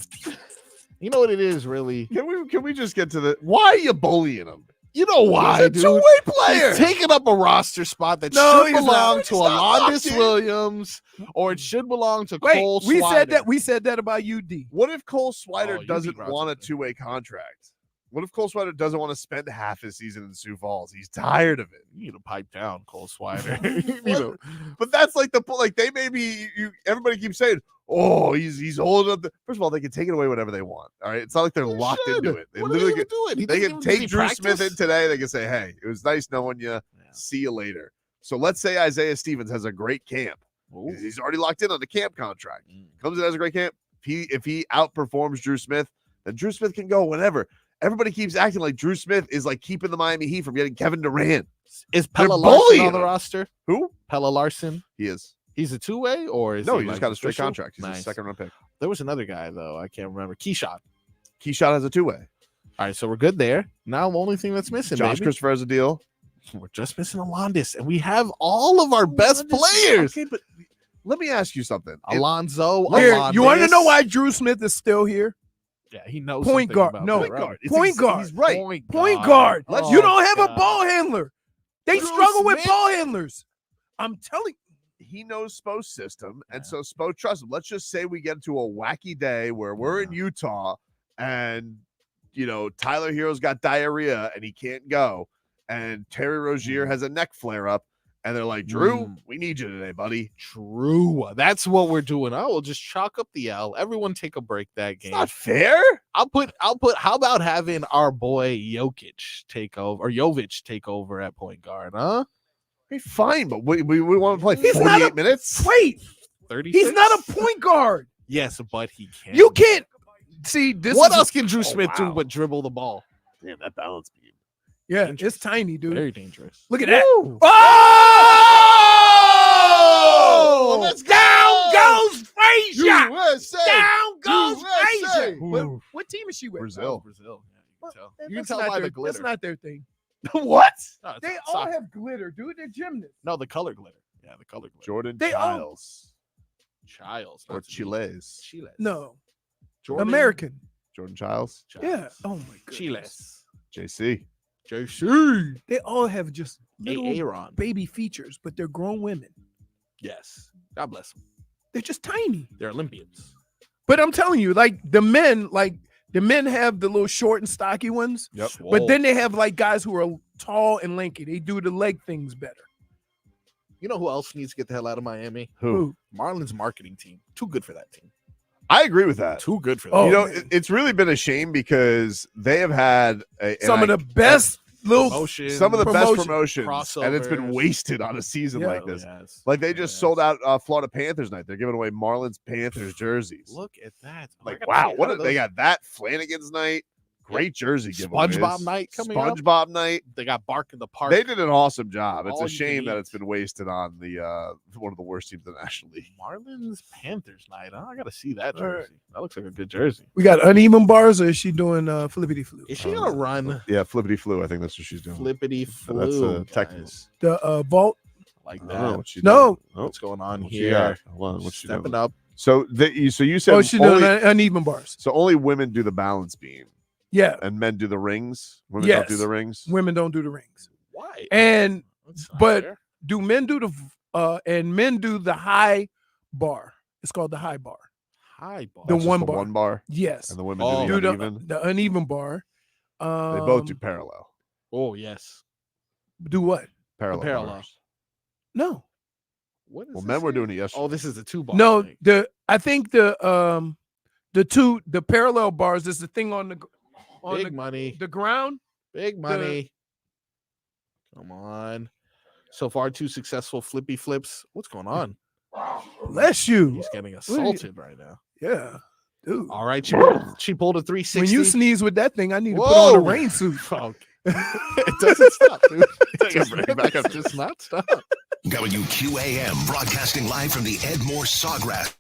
You know what it is, really? Can we just get to the why are you bullying him? You know why, He's a dude? two-way player. He's taking up a roster spot that No, should he's belong not. to He's not locked Alondis in. Williams, or it should belong to Wait, Cole we said Swider. that. We said that about UD. What if Cole Swider Oh, you doesn't beat Rodgers. want a two-way contract? What if Cole Swider doesn't want to spend half his season in Sioux Falls? He's tired of it. You need to pipe down, Cole Swider. You need to- But that's like they may be. Everybody keeps saying, "Oh, he's holding up." First of all, they can take it away whenever they want. All right, it's not like they're locked should. into it. They What are they literally gonna do it? He they doesn't can even- does he take Drew Smith practice? in today. They can say, "Hey, it was nice knowing you. See you later." So let's say Isaiah Stevens has a great camp. He's already locked in on the camp contract. Comes in as a great camp. If he outperforms Drew Smith, then Drew Smith can go whenever. Everybody keeps acting like Drew Smith is like keeping the Miami Heat from getting Kevin Durant. Is They're Pella Larson bullying on the him. roster? Who? Pella Larson. He is. He's a two-way, or is No, he he just like got a straight official? contract. He's a Nice. second round pick. There was another guy though. I can't remember. Keyshawn. Keyshawn has a two-way. All right, so we're good there. Now, the only thing that's missing, Josh baby, Christopher has a deal. we're just missing Alondis, and we have all of our best players. Okay, but let me ask you something. Alonzo. Here, you want to Alondis. know why Drew Smith is still here? Yeah, he knows. Point something guard. about No, that, right? guard. Point guard. He's right. Point guard. Oh, You don't have a God. ball handler. They Drew struggle with Smith? ball handlers. I'm telling you. He knows Spo's system, and so Spo trusts him. Let's just say we get into a wacky day where we're in Utah, and Tyler Hero's got diarrhea and he can't go, and Terry Rozier has a neck flare up, and they're like, "Drew, we need you today, buddy." True. That's what we're doing. I will just chalk up the L. Everyone take a break that game. It's not fair. I'll put. How about having our boy Jokic take over at point guard? Huh? Hey, fine, but we want to play He's not 48 minutes. Wait, 36? he's not a point guard. Yes, but he can. You can't see this. What is else can Drew Smith wow. do but dribble the ball? Damn, that balance beam. Yeah, it's tiny, dude. Very dangerous. Look at that. Woo. Oh! Let's Down goes Frazier. USA. Down goes USA. Frazier. What team is she with? Brazil. Brazil. Well, You can that's tell not by their- the glitter. That's not their thing. What? No, it's They not all soccer. have glitter, dude. They're gymnasts. No, the color glitter. Yeah, the color glitter. Jordan They all- Childs Childs. or not to be- Chiles. Chiles. No, Jordan American. Jordan Childs. Childs. Yeah. Oh my god. Chiles. JC. JC. They all have just little Aaron. baby features, but they're grown women. Yes. God bless them. They're just tiny. They're Olympians. But I'm telling you, like the men have the little short and stocky ones. Yep. But then they have like guys who are tall and lanky. They do the leg things better. You know who else needs to get the hell out of Miami? Who? Marlins marketing team. Too good for that team. I agree with that. Too good for that. Oh, It's really been a shame because they have had some of the best little Promotion. some of the best promotions, crossovers. and it's been wasted on a season Yeah. like this. Yes. Like they just sold out Florida Panthers night. They're giving away Marlins Panthers jerseys. Look at that. Oh, I Like gotta wow, see what how they got that Flanagan's night. Great jersey giveaways. SpongeBob night coming up. SpongeBob night. They got Bark in the Park. They did an awesome job. It's All a you shame can that eat. it's been wasted on the one of the worst teams in the National League. Marlins Panthers night. Huh? I gotta see that All right. jersey. That looks like a good jersey. We got uneven bars, or is she doing flippity flu? Is she gonna run Yeah, flippity flu. I think that's what she's doing. flippity flu? That's technical. guys? The vault? Like I don't know that. what she No. doing. Oh, What's going on what she here? got? Hold on, what's she Stepping doing? up. So you said Oh, she's doing only, uneven bars. so only women do the balance beam Yeah. and men do the rings. Women don't do Yes. the rings. Women don't do the rings. Why? And That's not but fair. do men do and men do the high bar? It's called the high bar. High ball. The That's just one the bar. one bar, Yes. and the women Oh. do Do the uneven. the uneven bar. They both do parallel. Oh yes. Do what? Parallel. parallel. bars. No. What is Well, this men were here? doing it yesterday. Oh, this is the two ball. No, thing. I think the parallel bars is the thing on Big money. the ground Big money. Come on. So far, 2 successful flippy flips. What's going on? Bless you. He's getting assaulted right now. Yeah. Dude. All right. She pulled a 360. When you sneeze with that thing, I need to put on a rain suit. It doesn't stop, dude. Back up. Just not stop. WQAM broadcasting live from the Ed Moore Sawgrass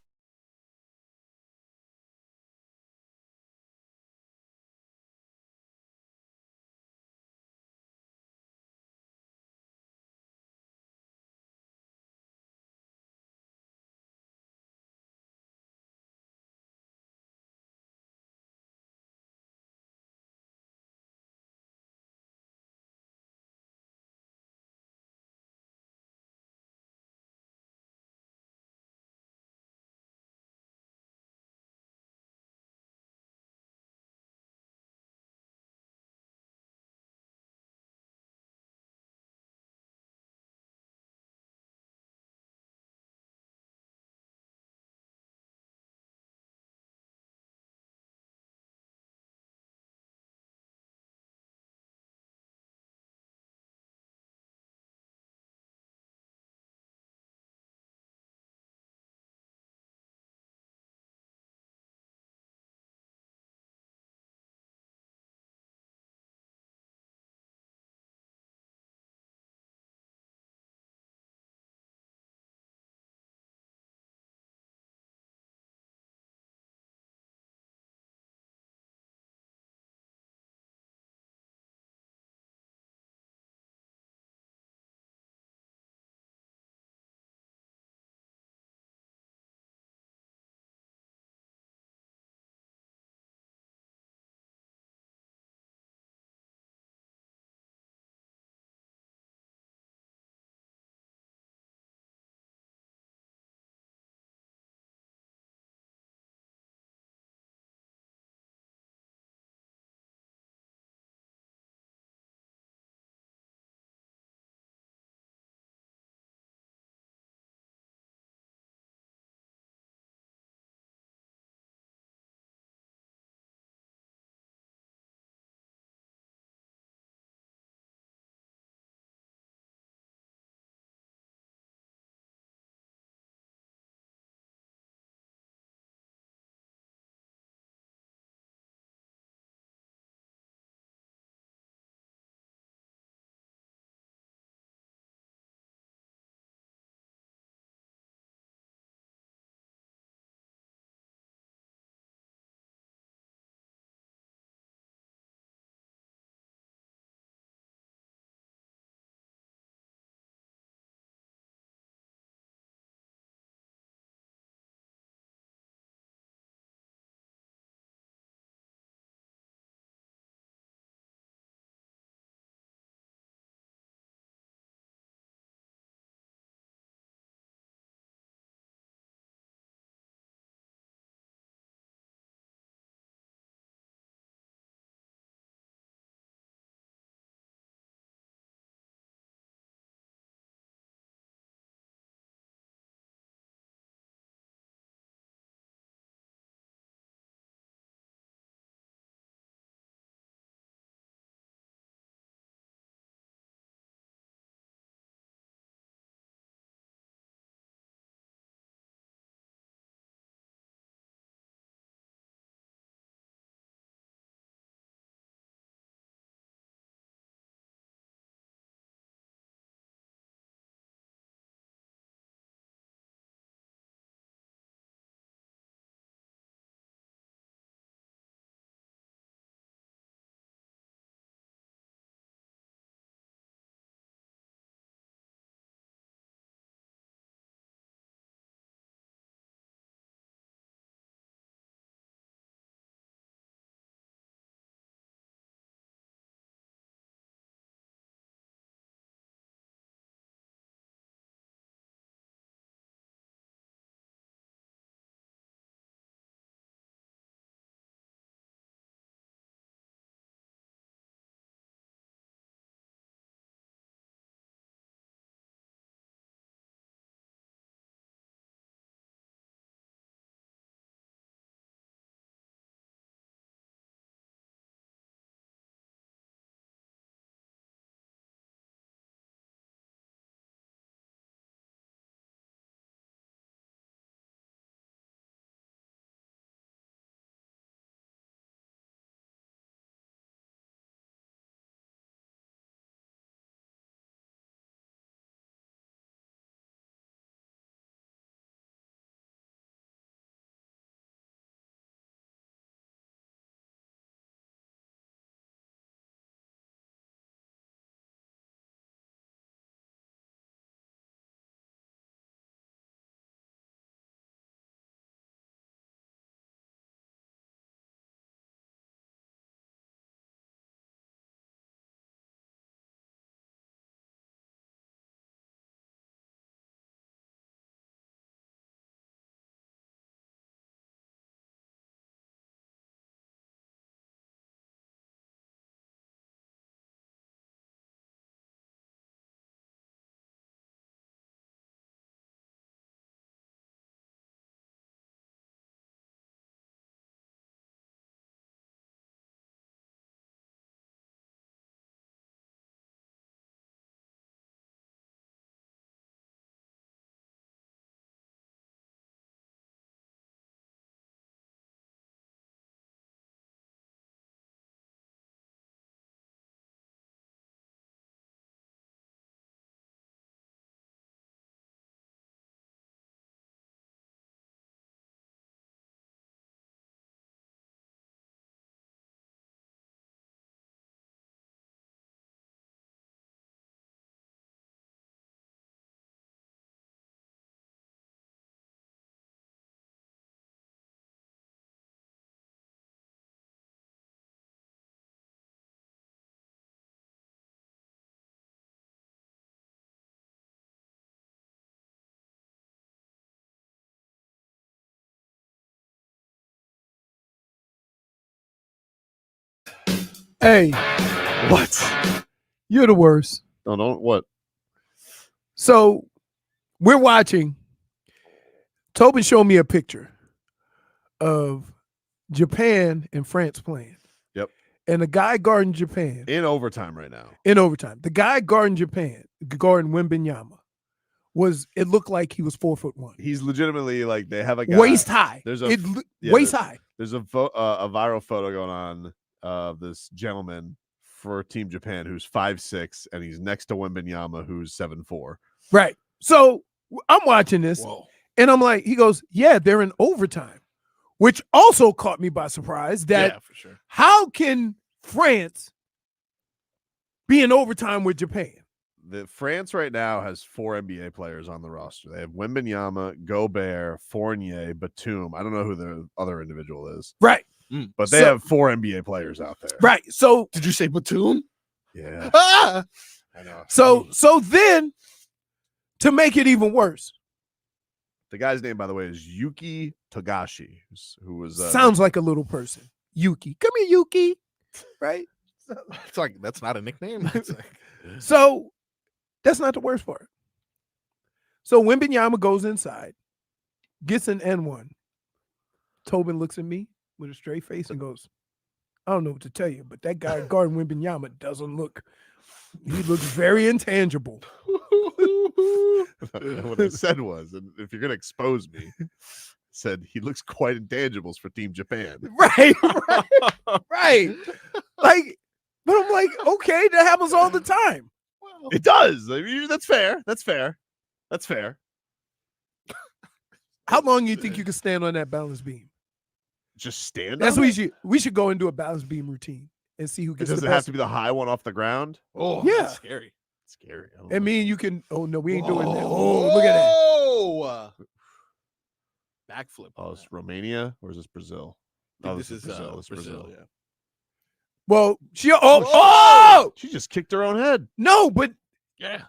Hey, What? you're the worst. No, what? So we're watching. Tobin showed me a picture of Japan and France playing. Yep. And the guy guarding Japan In overtime right now. in overtime. The guy guarding Japan, guarding Wembanyama, it looked like he was 4'1". He's legitimately like they have a guy Waist high. There's a Waist high. There's a viral photo going on of this gentleman for Team Japan who's 5'6" and he's next to Wembanyama who's 7'4". Right. So I'm watching this, and I'm like, he goes, "Yeah, they're in overtime," which also caught me by surprise. That for sure. How can France be in overtime with Japan? France right now has 4 NBA players on the roster. They have Wembanyama, Gobert, Fournier, Batum. I don't know who the other individual is. Right. But they have 4 NBA players out there. Right. So did you say Batum? Yeah. Ah! I know. So then, to make it even worse, The guy's name, by the way, is Yuki Togashi, who was sounds like a little person. Yuki. Come here, Yuki. Right? It's like that's not a nickname. It's like, So that's not the worst part. So Wembanyama goes inside, gets an N1. Tobin looks at me with a straight face and goes, I don't know what to tell you, but that guy guarding Wembanyama doesn't look, he looks very intangible. What I said was, and if you're going to expose me, said he looks quite intangibles for Team Japan. Right. Like, but I'm like, okay, that happens all the time. It does. I mean, that's fair. That's fair. That's fair. How long do you think you can stand on that balance beam? Just stand. That's on what it? we should go and do a balance beam routine and see who gets Does the it have best. to be the high one off the ground? oh, Yeah. that's scary. Scary. I don't And know. me and you can. Oh no, we ain't doing that. Oh, look at that. Oh, backflip. Oh, it's Romania or is this Brazil? I think Oh, this is Brazil. It's Brazil. Yeah. Well, oh, She just kicked her own head. no, but Yeah.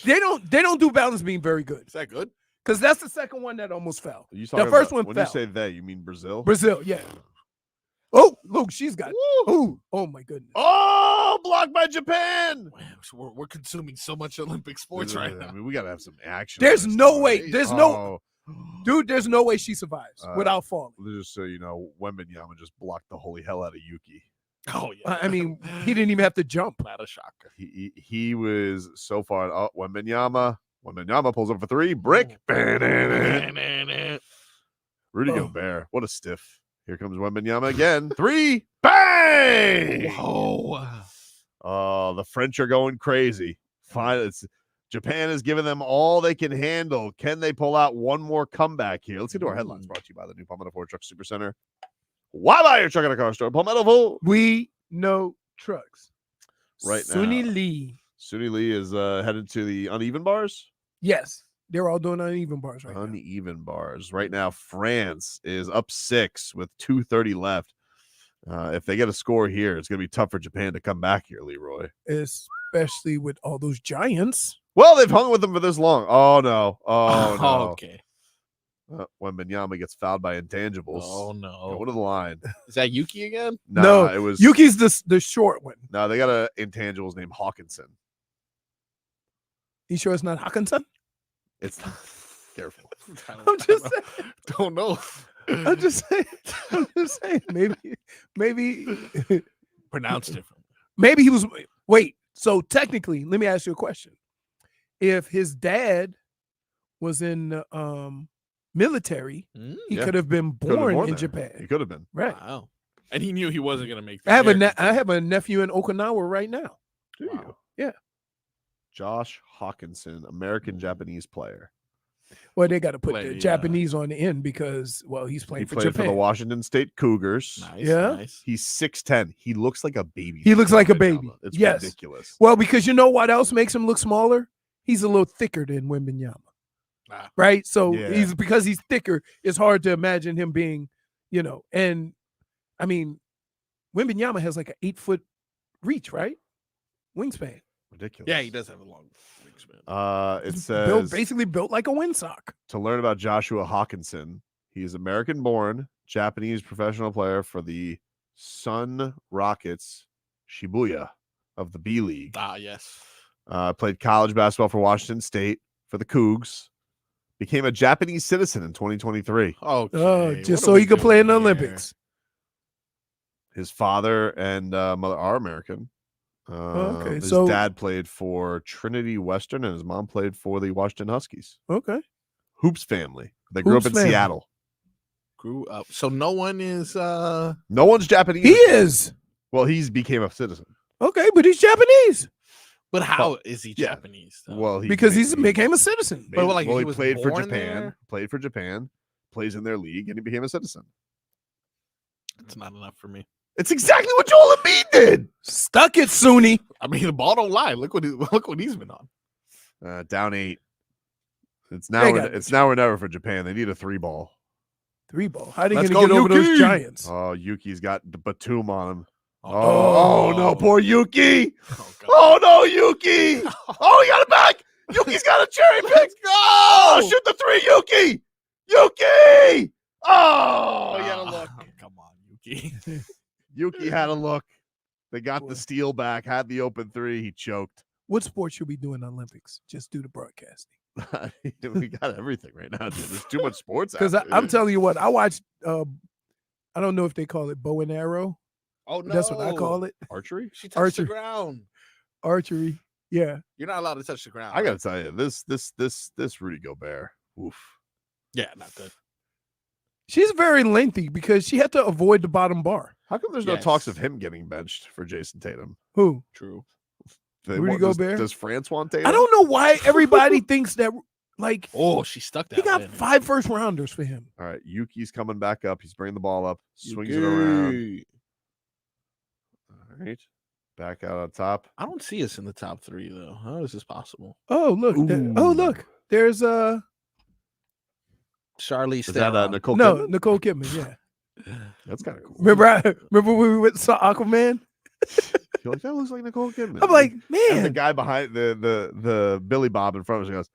they don't do balance beam very good Is that good? because that's the second one that almost fell. You The first one when fell. you say they, you mean Brazil? Brazil, yeah. Oh, look, she's got. Oh my goodness. Oh, blocked by Japan. Man, so we're consuming so much Olympic sports right now. I mean, we gotta have some action. There's on this no thing. way. There's no, dude. There's no way she survives without falling. Just so you know, Wembanyama just blocked the holy hell out of Yuki. Oh yeah. I mean, he didn't even have to jump. Not a shocker. He was so far. Oh, Wembanyama pulls up for 3. Brick. Rudy Gobert. What a stiff. Here comes Wembanyama again. 3. Bang! Whoa. Oh, the French are going crazy. Fine. Japan is giving them all they can handle. Can they pull out one more comeback here? Let's get to our headlines brought to you by the new Palmetto Ford Truck Super Center. Why buy your truck at a car store? Palmetto Ford. We know trucks. Right now. Suni Lee. Suni Lee is headed to the uneven bars. Yes, they're all doing uneven bars right now. Uneven bars. Right now, France is up 6 with 2:30 left. If they get a score here, it's going to be tough for Japan to come back here, Leroy. Especially with all those giants. Well, they've hung with them for this long. Oh, no. Oh, no. Okay. Wembanyama gets fouled by intangibles. Oh no. Go to the line. Is that Yuki again? Nah, No, it was Yuki's the short one. No, they got a intangibles named Hawkinson. You sure it's not Hawkinson? It's careful. I'm just saying. Don't know. I'm just saying. Maybe Pronounced different. maybe he was. Wait. So technically, let me ask you a question. If his dad was in the military, he Yeah. could have been Could have born in there. Japan. He could have been. Right. Wow. And he knew he wasn't going to make the I have American a nephew in Okinawa right now. Do you? Yeah. Josh Hawkinson, American-Japanese player. Well, they got to put Play, the Japanese on the end because, well, he's He playing for played Japan. for the Washington State Cougars. Nice, Yeah. nice. He's 6'10". He looks like a baby. He looks like a Wembanyama. baby. It's Yes. ridiculous. Well, because you know what else makes him look smaller? He's a little thicker than Wembanyama. Ah. Right? So Yeah. because he's thicker, it's hard to imagine him being, and I mean, Wembanyama has like an 8-foot reach, right? Wingspan. Ridiculous. Yeah, he does have a long wingspan. It He's says basically built like a windsock. to learn about Joshua Hawkinson. He is American-born, Japanese professional player for the Sun Rockets, Shibuya of the B League. Ah, yes. Played college basketball for Washington State for the Cougs. Became a Japanese citizen in 2023. Okay. Just so he could play in the Olympics. His father and mother are American. Okay, his so- dad played for Trinity Western, and his mom played for the Washington Huskies. Okay. Hoops family. They grew Hoops up in family. Seattle. Grew up. So no one is. No one's Japanese. He is. Well, he's became a citizen. Okay, but he's Japanese. But how is he Yeah. Japanese? Though? Well, Because he became a citizen. But like, well, he he was played for born Japan. there? Played for Japan. Plays in their league, and he became a citizen. It's not enough for me. It's exactly what Joel Embiid did. Stuck it, Sunni. I mean, the ball don't lie. Look what he's been on. Down 8. It's They now. got It's now or never for Japan. They need a 3-ball. 3-ball. How are they Let's going to go, get over those Yuki! Giants? Oh, Yuki's got the Batum on him. Oh no, poor Yuki. No, Yuki. Oh, he got it back. Yuki's got a cherry pick. Oh, shoot the 3, Yuki. Yuki. Oh, he had a look. Come on, Yuki. Yuki had a look. They got the steal back, had the open 3. He choked. What sport should we do in the Olympics? Just do the broadcasting. We got everything right now, dude. There's too much sports. Because I'm telling you what, I watched, I don't know if they call it bow and arrow. Oh, no. That's what I call it. Archery? She touched the Archery. ground. Archery. Yeah. You're not allowed to touch the ground. I gotta tell you, this Rudy Gobert. Oof. Yeah, not good. She's very lengthy because she had to avoid the bottom bar. How come there's no talks of him getting benched for Jason Tatum? Who? True. Rudy Does Gobert? France want Tatum? I don't know why everybody thinks that, like, oh, she stuck that. he got 5 first rounders for him. All right, Yuki's coming back up. He's bringing the ball up, swings it around. All right, back out on top. I don't see us in the top 3 though. How is this possible? Oh, look. Look. There's Charlize Is that Theron. Nicole? No, Kidman? Nicole Kidman, yeah. That's kind of cool. Remember when we went and saw Aquaman? You're like, that looks like Nicole Kidman. I'm like, And the man. guy behind the Billy Bob in front of us goes,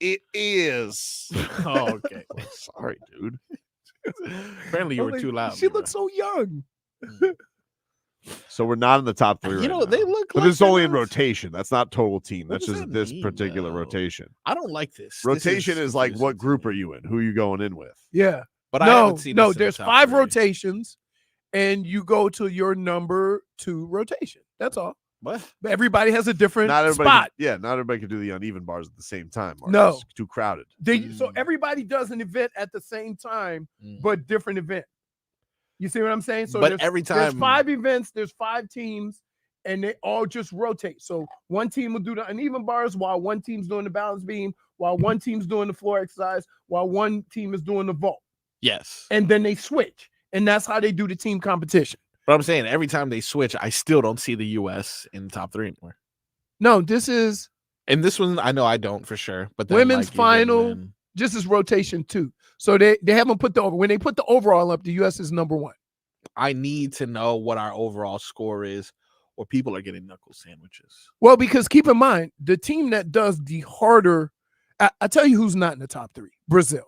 "It is." Oh, okay. Sorry, dude. Apparently, you I'm were like, too loud. She looks so young. So we're not in the top 3. You know, right they now. look but like it's only in they're not- rotation. That's not total team. What That's does just that this mean, particular though? rotation. I don't like this. Rotation is like, what group are you in? Who are you going in with? Yeah. But I no, haven't seen no, this in the there's top 5 3. rotations, and you go to your number 2 rotation. That's all. What? But everybody has a different Not everybody. spot. Not everybody can do the uneven bars at the same time. Marcus. No. It's too crowded. So everybody does an event at the same time, Mm. but different event. You see what I'm saying? So But there's, every there's time- 5 events, there's 5 teams, and they all just rotate. So one team will do the uneven bars while one team's doing the balance beam, while one team's doing the floor exercise, while one team is doing the vault. Yes. And then they switch. And that's how they do the team competition. But I'm saying every time they switch, I still don't see the U.S. in the top 3 anymore. No, this is And this one, I know I don't for sure. But then, women's like, even final. then- Just as rotation 2. So they haven't put the over. When they put the overall up, the U.S. is number 1. I need to know what our overall score is, or people are getting knuckle sandwiches. Well, because keep in mind, the team that does the harder, I tell you who's not in the top 3. Brazil.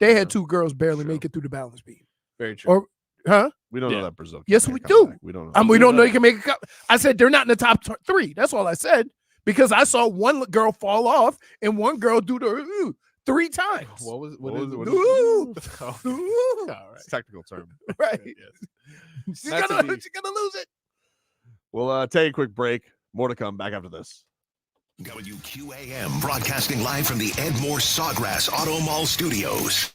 They had 2 girls barely make it through the balance beam. Very true. Or, huh? We don't Yeah. know that Brazil. can Yes, make we a do. comeback. We don't know. We don't know you can make a cut. I said they're not in the top 3. That's all I said. Because I saw one girl fall off and one girl do the 3 times. What was What is is- it? what Ooh. Oh, Ooh. all right. It's a technical term. Right. Yes. She's Not to gonna be- lose it. We'll take a quick break. More to come. Back after this. WQAM broadcasting live from the Ed Moore Sawgrass Auto Mall Studios.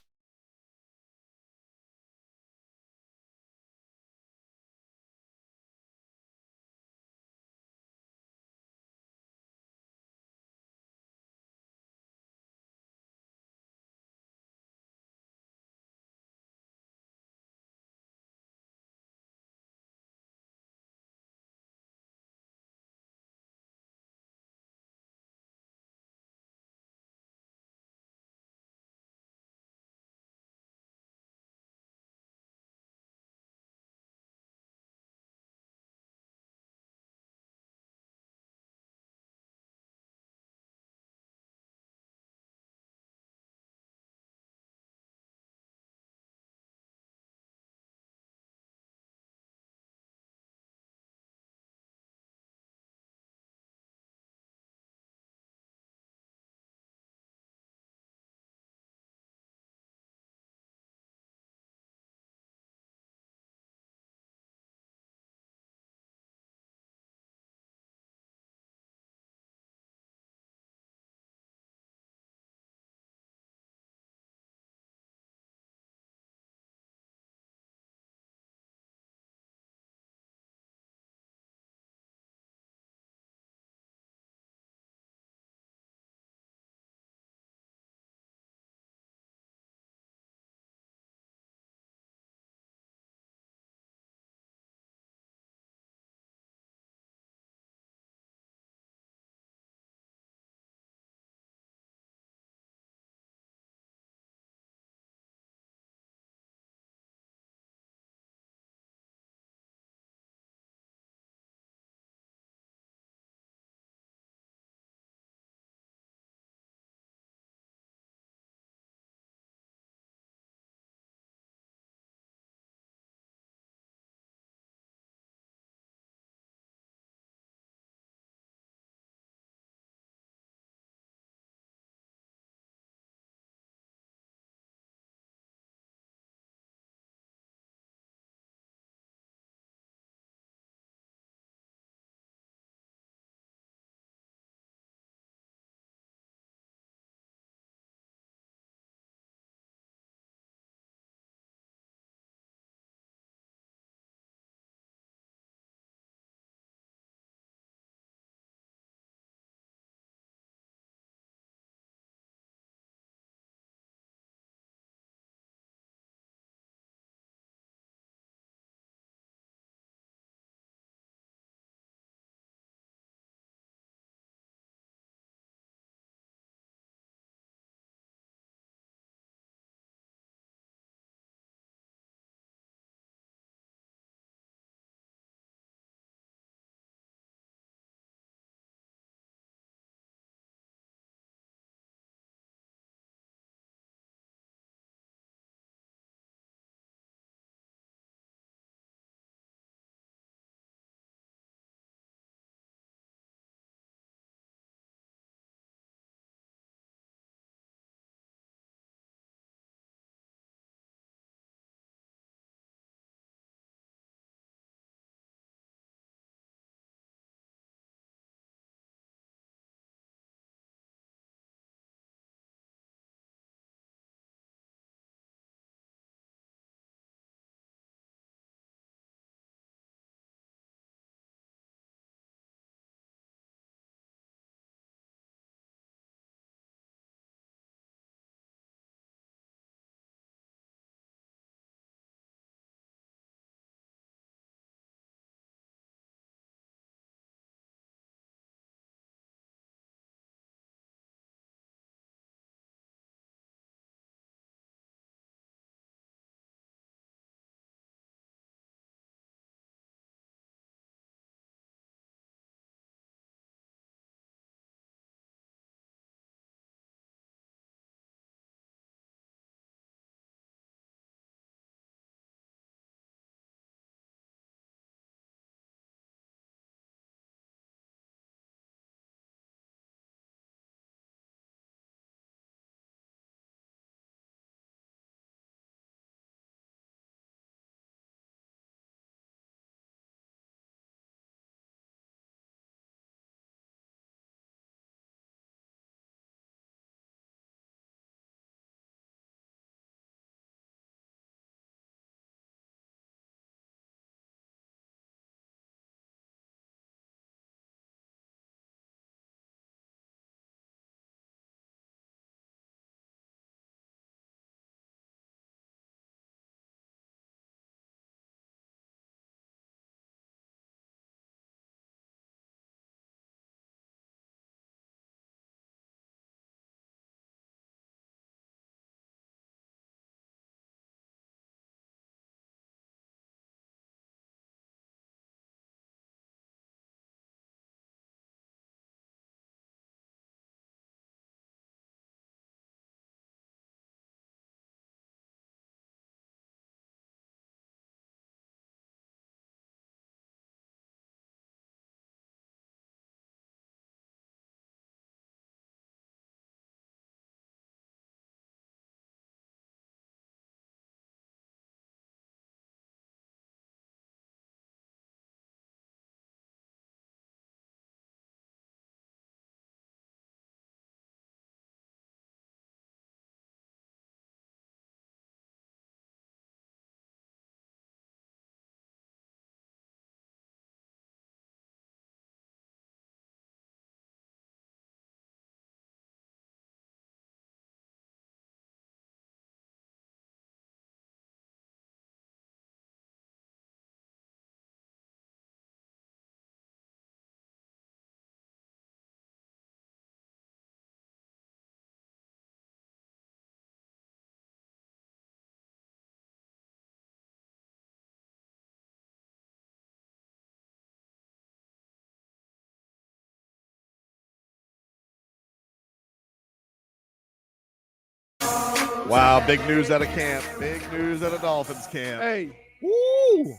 Wow, big news out of camp. Big news out of Dolphins camp. Hey, woo!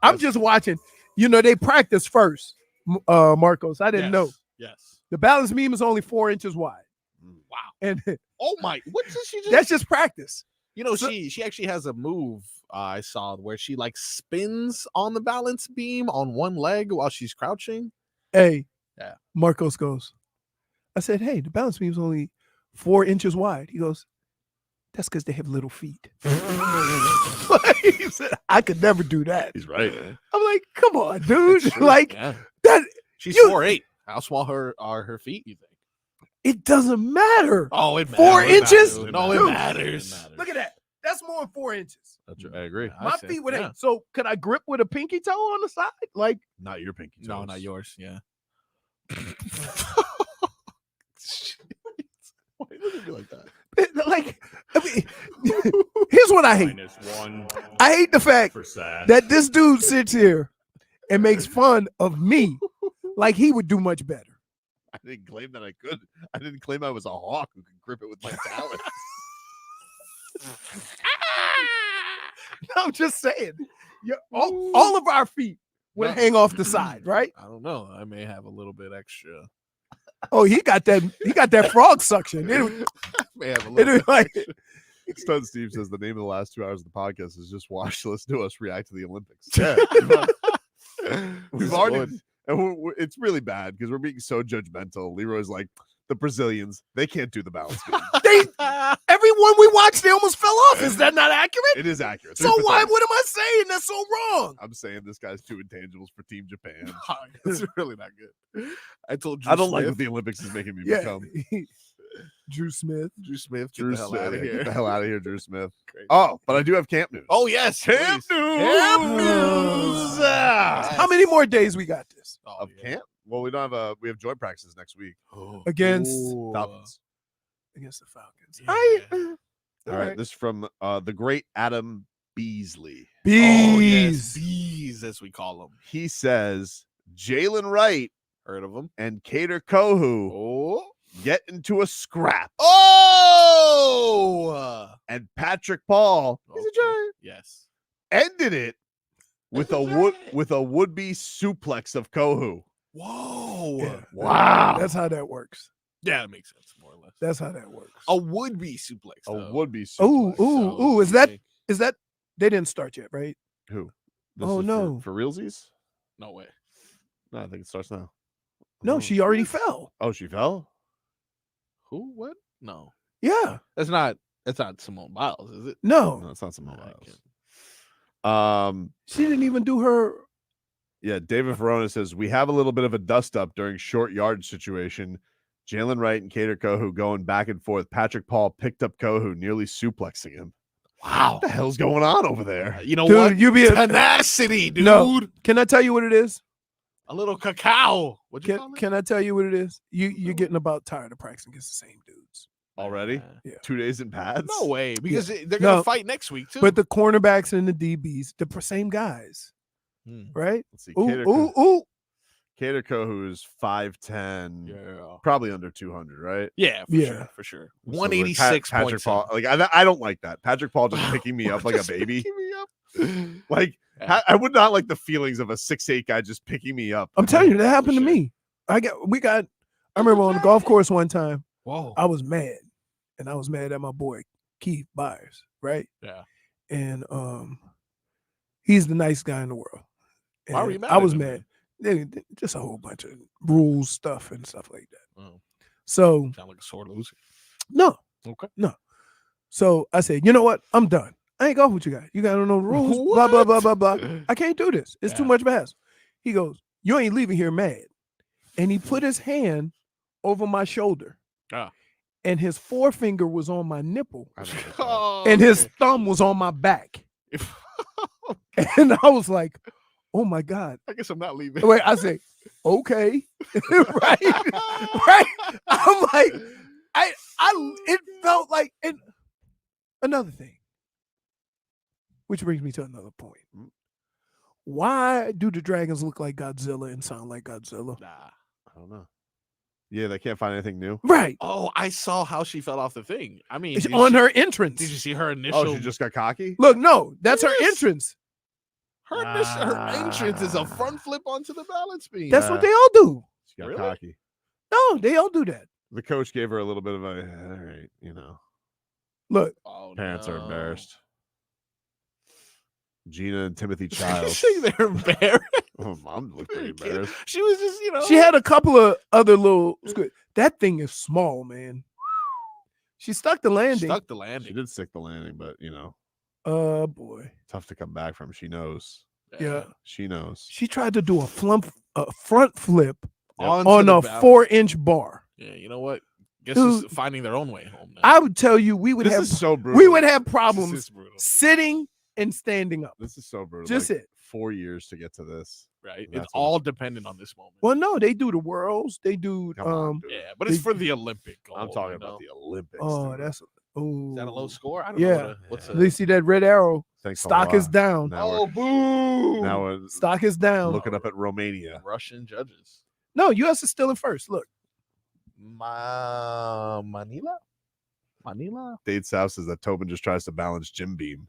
I'm just watching. You know, they practice first, Marcos. I didn't know. Yes. The balance beam is only 4 inches wide. Wow. And Oh my! What does she just? that's just practice. You know, she actually has a move I saw where she like spins on the balance beam on one leg while she's crouching. Hey, Yeah. Marcos goes, I said, hey, the balance beam is only 4 inches wide. He goes, that's because they have little feet. He said, I could never do that. He's right. I'm like, come on, dude. Like Yeah. that. She's You- 4'8". How small are her feet? You think? It doesn't matter. Oh, it 4 matters. inches? No, it Dude, matters. Look at that. That's more than 4 inches. I agree. My feet would hang. So could I grip with a pinky toe on the side? Like, Not your pinky toes. No, not yours. Yeah. Why look at me like that? like, I mean, here's what I hate. I hate the fact that this dude sits here and makes fun of me like he would do much better. I didn't claim that I could. I didn't claim I was a hawk who could grip it with my talons. I'm just saying. All of our feet would hang off the side, right? I don't know. I may have a little bit extra. Oh, he got that frog suction. It, May have a it little was bit like, Stun Steve says the name of the last 2 hours of the podcast is just watch. Listen to us react to the Olympics. Yeah. We've already, and it's really bad because we're being so judgmental. Leroy's like, the Brazilians, they can't do the balance beam. everyone we watched, they almost fell off. Is that not accurate? It is accurate. So why? What am I saying? That's so wrong. I'm saying this guy's too intangibles for Team Japan. It's really not good. I told you. I don't like what the Olympics is making me become. Drew Smith. Drew Smith. Get Drew the hell Smith. out of Get here. the hell out of here, Drew Smith. Oh, but I do have camp news. Oh yes, Camp please. news. Camp news. How many more days we got this? Oh, Of camp? Well, we don't have we have joint practices next week. Against Falcons. against the Falcons. All right. This is from the great Adam Beasley. Oh, yes. Bees. Bees, as we call them. He says Jalen Wright Heard of them? and Cater Kohu Oh. get into a scrap, Oh. and Patrick Paul He's a giant. Yes. ended it with a would-be suplex of Kohu. Whoa. Yeah. Wow. That's how that works. Yeah, that makes sense more or less. That's how that works. A would-be suplex. A though. would-be Ooh, suplex. ooh. Is that they didn't start yet, right? Who? Oh, is no. For realsies? No way. No, I think it starts now. No, Oh. she already fell. Oh, she fell? Who? What? No. Yeah. That's not Simone Biles, is it? No. No, it's not Simone I Biles. She didn't even do her. Yeah, David Verona says we have a little bit of a dust up during short yard situation. Jalen Wright and Cater Kohu going back and forth. Patrick Paul picked up Kohu, nearly suplexing him. Wow. What the hell's going on over there? You know Dude, what? you be a- tenacity, dude. No. Can I tell you what it is? A little cacao. What you call it? Can I tell you what it is? You're getting about tired of practicing against the same dudes. Already? Yeah. 2 days in pads? No way, because Yeah. they're gonna No. fight next week too. But the cornerbacks and the DBs, the same guys, right? Let's see. Ooh. Cater Kohu is 5'10", Yeah. probably under 200, right? Yeah, for sure. So, like, 186. Patrick Paul. Like I don't like that. Patrick Paul just picking me up like a baby. Like I would not like the feelings of a 6'8" guy just picking me up. I'm telling you, that happened to me. I remember on the golf course one time. Whoa. I was mad. And I was mad at my boy Keith Byers, right? Yeah. And he's the nice guy in the world. Why were you And mad I at was him, mad. Just a whole bunch of rules stuff and stuff like that. Oh. So Sound like a sore loser. no. Okay. No. So I said, you know what? I'm done. I ain't golf with you guys. You gotta know the rules. Blah, blah, blah, blah, blah. I can't do this. It's too much hassle. He goes, you ain't leaving here mad. And he put his hand over my shoulder. Ah. And his forefinger was on my nipple. Oh, And his thumb was on my back. And I was like, oh my God. I guess I'm not leaving. Wait, I say, okay. right? I'm like, it felt like, and another thing, which brings me to another point. Why do the dragons look like Godzilla and sound like Godzilla? Nah, I don't know. Yeah, they can't find anything new. Right. Oh, I saw how she fell off the thing. I mean, It's on her entrance. Did you see her initial? Oh, she just got cocky? Look, no, that's her entrance. Her entrance is a front flip onto the balance beam. That's what they all do. She got cocky. No, they all do that. The coach gave her a little bit of a, all right, you know. Look. Parents are embarrassed. Gina and Timothy Childs. They're embarrassed. Mom looked pretty embarrassed. She was just, you know. She had a couple of other little. That thing is small, man. She stuck the landing. She did stick the landing, but, you know. Boy. Tough to come back from. She knows. Yeah. She knows. She tried to do a front flip Onto on the a balance. 4-inch bar. Yeah, you know what? Guess Dude. who's finding their own way home now. I would tell you we would This have is so brutal. we would have This problems is brutal. sitting and standing up. This is so brutal. Just it. 4 years to get to this. Right? That's It's what all dependent on this moment. Well, no, they do the worlds. They do Come on, dude. Yeah, but it's for the Olympic gold. I'm talking you about know? the Olympics. Oh, dude. that's Is that a low score? I don't yeah. know. What's Do you see that red arrow? Thanks a Stock is lot. down. Now boo! Now we're Stock is down. looking up at Romania. Russian judges. No, U.S. is still in first. Look. Manila? Dade South says that Tobin just tries to balance Jim Beam.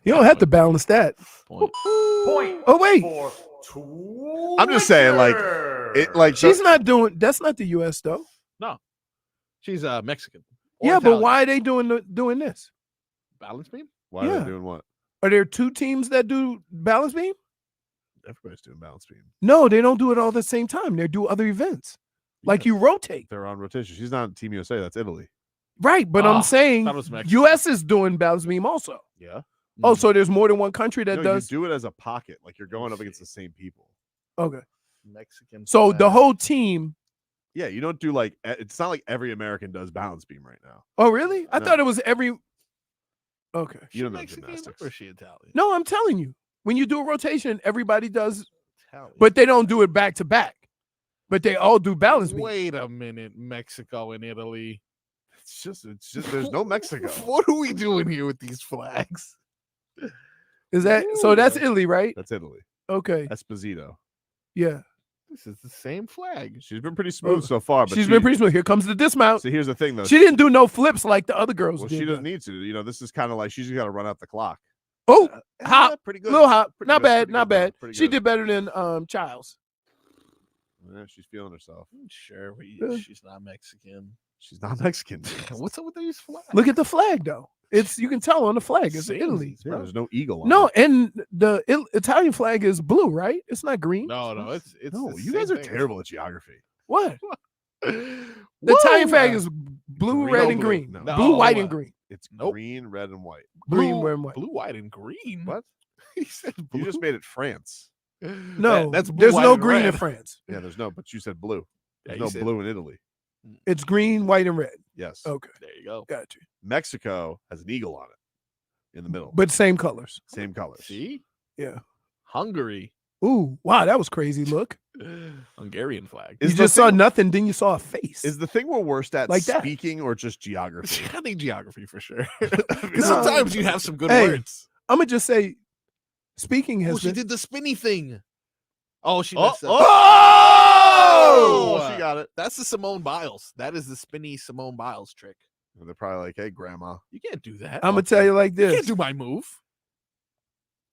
You don't have to balance that. Point. Oh, wait. I'm just saying, like She's not doing. That's not the U.S. though. No. She's Mexican. Yeah, but Italian. why are they doing this? Balance beam? Why are Yeah. they doing what? Are there two teams that do balance beam? Everybody's doing balance beam. No, they don't do it all at the same time. They do other events. Like you rotate. They're on rotation. She's not Team USA. That's Italy. Right, but Oh, I'm saying that was Mexico. U.S. is doing balance beam also. Yeah. Oh, so there's more than one country that No, does. you do it as a pocket. Like you're going up against the same people. Okay. Mexican. So flag. the whole team. Yeah, you don't do like it's not like every American does balance beam right now. Oh, really? I No. thought it was every. Okay. You don't know Mexican gymnastics. or is she Italian? No, I'm telling you. When you do a rotation, everybody does, Italian. but they don't do it back to back. But they all do balance beam. Wait a minute, Mexico and Italy. It's just there's no Mexico. What are we doing here with these flags? Is that so? That's Italy, right? That's Italy. Okay. Esposito. Yeah. This is the same flag. She's been pretty smooth so far, but She's been pretty smooth. Here comes the dismount. So here's the thing, though. She didn't do no flips like the other girls Well, did. she doesn't need to. You know, this is kind of like she's got to run out the clock. Oh, hop. Pretty good. Little hop. Pretty Not good, bad. pretty Not good, bad. pretty She good. did better than Childs. Yeah, she's feeling herself. Sure, Yeah. she's not Mexican. She's not Mexican. What's up with these flags? Look at the flag though. It's you can tell on the flag. It's Italy. Yeah, there's no eagle on No, it. and the Italian flag is blue, right? It's not green. No, it's No, the you same guys are thing. terrible at geography. What? The Italian flag is blue, Green red, or and blue? green. No. Blue, white, and green. It's Nope. green, red, and white. Green, red, and white. Blue, white, and green. What? He said blue. You just made it France. No, that's blue, there's white, no and green in red. France. Yeah, there's no, but you said blue. Yeah, There's you no said- blue in Italy. It's green, white, and red. Yes. Okay, There you go. got you. Mexico has an eagle on it in the middle. But same colors. Same colors. See? Yeah. Hungary. Ooh, wow, that was crazy. Look, Hungarian flag. you Is the just saw thing- nothing, then you saw a face. Is the thing we're worst at Like that. speaking or just geography? I think geography for sure. No. Because sometimes you have some good Hey, words. I'm gonna just say, speaking Oh, has she been. did the spinny thing. Oh, she Oh, messed up. oh! She got it. That's the Simone Biles. That is the spinny Simone Biles trick. And they're probably like, "Hey, grandma." You can't do that. I'm gonna tell you like You this: can't do my move.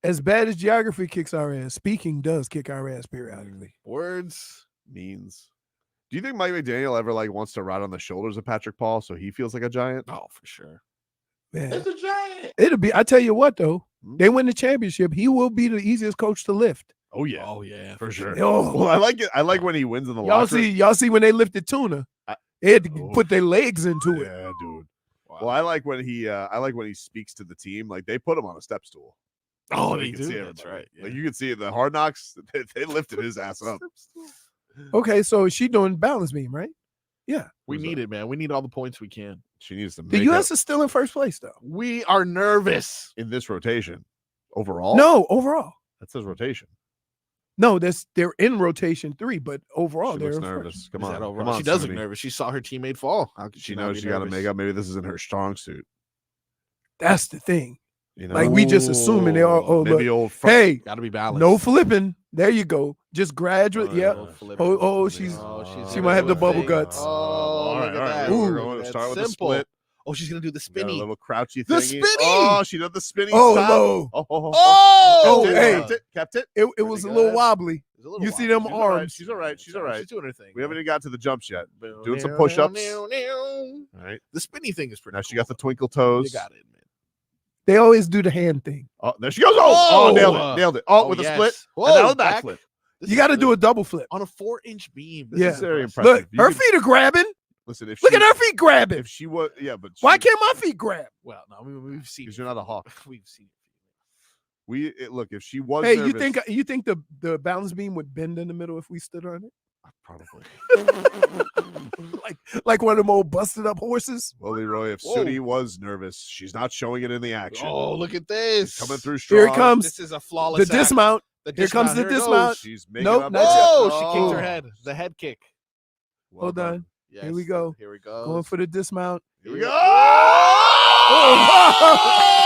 as bad as geography kicks our ass, speaking does kick our ass periodically. Words. Means. Do you think Mike McDaniel ever like wants to ride on the shoulders of Patrick Paul so he feels like a giant? Oh, for sure. Man, It's a giant. it'll be. I tell you what, though, Hmm? they win the championship. He will be the easiest coach to lift. Oh yeah. Oh, yeah. For sure. Oh. Well, I like it. I like when he wins in the locker room. Y'all see when they lifted Tuna, they had to Oh. put their legs into it. Yeah, dude. Wow. Well, I like when he speaks to the team. Like they put him on a step stool. Oh, So they you can do. see That's everybody. right. Like you can see it. The Hard Knocks, they lifted his ass up. Okay, so she doing balance beam, right? Yeah. We Who's need that? it, man. We need all the points we can. She needs to. The make U.S. up is still in first place, though. We are nervous. in this rotation overall. No, overall. that says rotation. No, they're in rotation 3, but overall She they're looks in nervous. first. Come Is on, that overall? come on. She does look Suni. nervous. She saw her teammate fall. How could She not knows be she got to nervous? make up. Maybe this isn't her strong suit. That's the thing. You know, Like we just assuming they all. Oh, maybe look, old. Front, hey, Got to be balanced. no flipping. There you go. Just graduate. Yep. She might have the bubble guts. Oh, look at that. We're going to start with the split. Oh, she's gonna do the Got a spinny. little crouchy The thingy. spinny! Oh, she did the spinny. Oh, stop. no. Oh, hey. kept it. It was a little wobbly. You see them arms. She's all right. She's all right. She's doing her thing. We haven't even got to the jumps yet. Doing some push-ups. All right. The spinny thing is pretty Now she got the twinkle toes. You got it, man. They always do the hand thing. Oh, there she goes. Oh, nailed it. Oh, with a split. Whoa, And that was back. backflip. You got to do a double flip. On a 4-inch beam. This is very impressive. Look, her feet are grabbing. Listen, Look at her feet grabbing. If she was, yeah, but why can't my feet grab? Well, no, we've seen. Because you're not a hawk. We've seen it. Look, if she was. Hey, nervous, you think the balance beam would bend in the middle if we stood on it? Probably. like one of them old busted up horses. Well, Leroy, if Suni was nervous, she's not showing it in the action. Oh, look at this. Coming through strong. Here it comes. This is a flawless The dismount. Here comes the Here it goes. dismount. She's making Nope, up. not yet. Oh, she kicked her head. The head kick. Well Hold done. on. Yes. Here we go. Here we go. Going for the dismount. Here we go.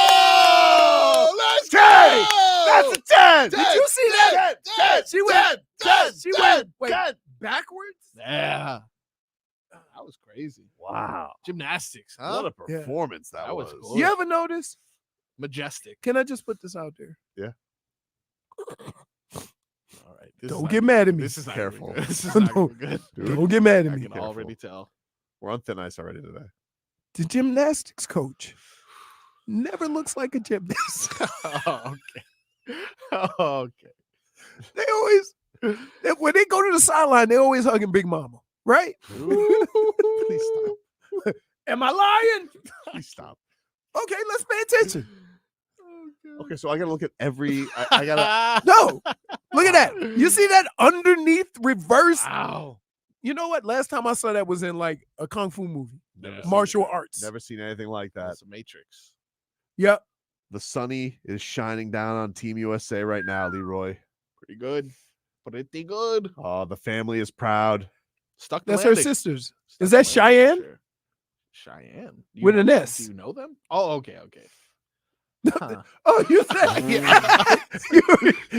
Oh! Let's go! That's a 10. Did you see that? 10. She went. 10. She went. Wait, 10. backwards. Yeah. That was crazy. Wow. Gymnastics, huh? What a performance that was. cool. You ever notice? Majestic. Can I just put this out there? Yeah. All right. This is Don't not get good. mad at me. This is not Careful. Good. This is not No, good. Don't get mad at I me. can already tell. We're on thin ice already today. The gymnastics coach never looks like a gymnast. Okay. Okay. They always, when they go to the sideline, they always hugging Big Mama, right? Please stop. Am I lying? Please stop. Okay, let's pay attention. Okay, so I gotta look at every. I gotta. No, look at that. You see that underneath reverse? Wow. You know what? Last time I saw that was in like a kung fu movie, Never martial seen, arts. Never seen anything like that. That's a Matrix. Yep. The sunny is shining down on Team USA right now, Leroy. Pretty good. Pretty good. Oh, the family is proud. Stuck the That's her landing. sisters. Stuck Is the that landing for Cheyenne? sure. Cheyenne. With an S. Do you know them? Oh, okay. Huh. Oh, you said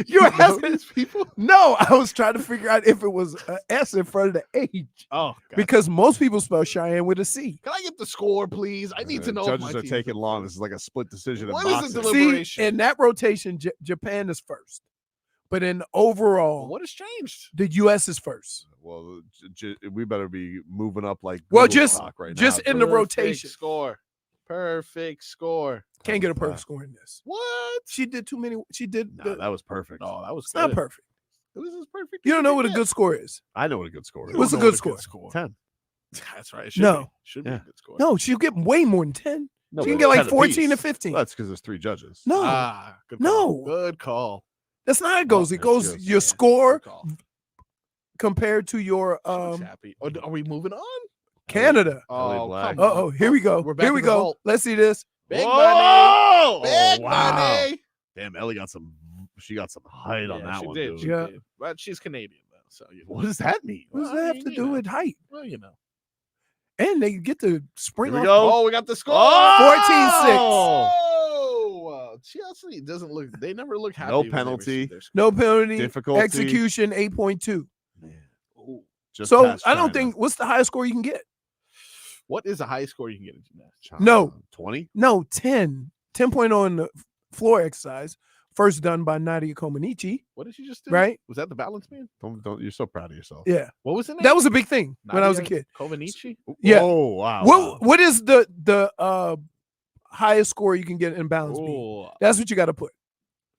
you were asking these people? No, I was trying to figure out if it was an S in front of the H. Oh, gotcha. Because most people spell Cheyenne with a C. Can I get the score, please? I need to know. if Judges my are team's taking in long. first. This is like a split decision. What in is the boxing. deliberation? See, in that rotation, Japan is first. But in overall, Well, what has changed? the U.S. is first. Well, we better be moving up like Well, Google just- stock right just now. in the Perfect rotation. score. Perfect score. Can't get a perfect score in this. What? She did too many. She did. No, that was perfect. No, that was It's not good. perfect. This is perfect. You don't know what a good score is. I know what a good score is. What's a Don't good know what score? 10. That's right. It should No. be. Should be Yeah. a good score. No, she'll get way more than 10. No, She can but get like 10 14 to apiece. 15. Well, that's because there's 3 judges. No, Good No. call. Good call. that's not how it goes. It it's goes just- your score Good call. compared to your She's happy. Oh, are we moving on? Canada. Oh, Black. come on. Oh, here we go. We're back Here we in the go. vault. Let's see this. Big Whoa! money. Big wow. money. Damn, Ellie got some. She got some height on Yeah, that she one, did. dude. She Yeah. did. But she's Canadian though, so you know. What does that mean? What does Well, that I have mean, to you do know. with height? Well, you know. And they get to spring Here we off. go. Oh, we got the score. 14-6. Oh, she actually doesn't look. They never look happy. No when they penalty. receive their score. No penalty. Difficulty. Execution 8.2. Just So past I don't China. think what's the highest score you can get? What is the highest score you can get in gymnastics? No. 20. No, 10. 10.0 in the floor exercise. First done by Nadia Comaneci. What did you just do? Right? Was that the balance man? Don't. You're so proud of yourself. Yeah. What was it? That was a big thing when I was a kid. Kovanici? Yeah. Oh wow. What is the highest score you can get in balance beam? Oh, That's what you got to put.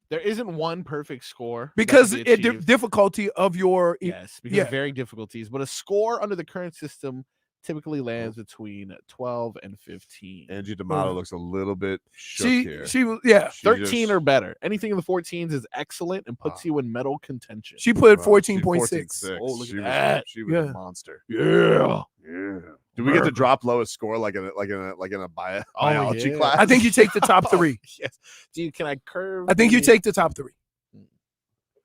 there isn't one perfect score that Because can be it achieved. difficulty of your Yes, because yeah. of varying difficulties. But a score under the current system typically lands between 12 and 15. Angie D'Amato looks a little bit shook she here. she was yeah. She 13 just- or better. Anything in the 14s is excellent and puts you in medal contention. She put Wow, 14.6. 14.6. Oh, look at She was- that. She was Yeah. a monster. Yeah. Yeah. Do we get to drop lowest score like in a biology yeah. class? I think you take the top 3. Yes. Can I curve? I think you the- take the top 3.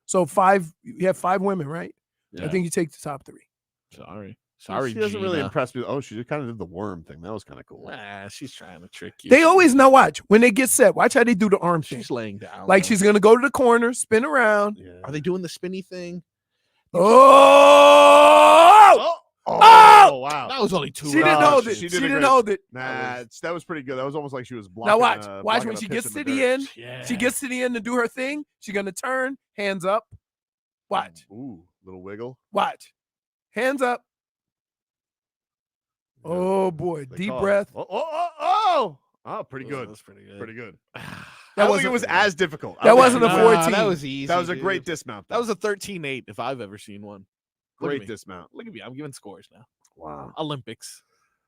So 5 you have 5 women, right? Yeah. I think you take the top 3. Sorry. Sorry, she doesn't really Gina. impress me. Oh, she just kind of did the worm thing. That was kind of cool. Nah, she's trying to trick you. They always now watch when they get set. Watch how they do the arm thing. She's laying down. Like though. she's gonna go to the corner, spin around. Are they doing the spinny thing? Oh! Oh, wow. That was only 2 She didn't hold it. She didn't hold it. Nah, that was pretty good. That was almost like she was blocking. Now watch. Watch blocking when a she pitch gets in to the dirt. end. She gets to the end to do her thing. She's gonna turn, hands up. Watch. Ooh, little wiggle. Watch. Hands up. Oh boy. They Deep call it. breath. Oh, pretty good. That's pretty good. Pretty good. That I don't think wasn't- it was as difficult. that wasn't a 14. That was easy. That was a dude. great dismount. That was a 13-8 if I've ever seen one. Look at great me. dismount. Look at me. I'm giving scores now. Wow. Olympics.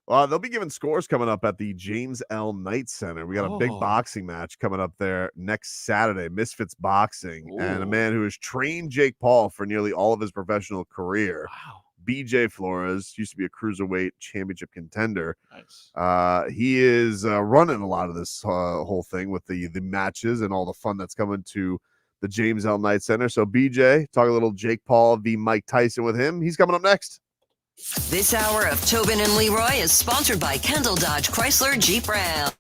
They'll be giving scores coming up at the James L. Knight Center. We got a big boxing match coming up there next Saturday, Misfits Boxing, and a man who has trained Jake Paul for nearly all of his professional career. Wow. BJ Flores used to be a cruiserweight championship contender. Nice. He is running a lot of this whole thing with the matches and all the fun that's coming to the James L. Knight Center. So BJ, talk a little Jake Paul v. Mike Tyson with him. He's coming up next. This hour of Tobin and Leroy is sponsored by Kendall Dodge Chrysler Jeep Ram.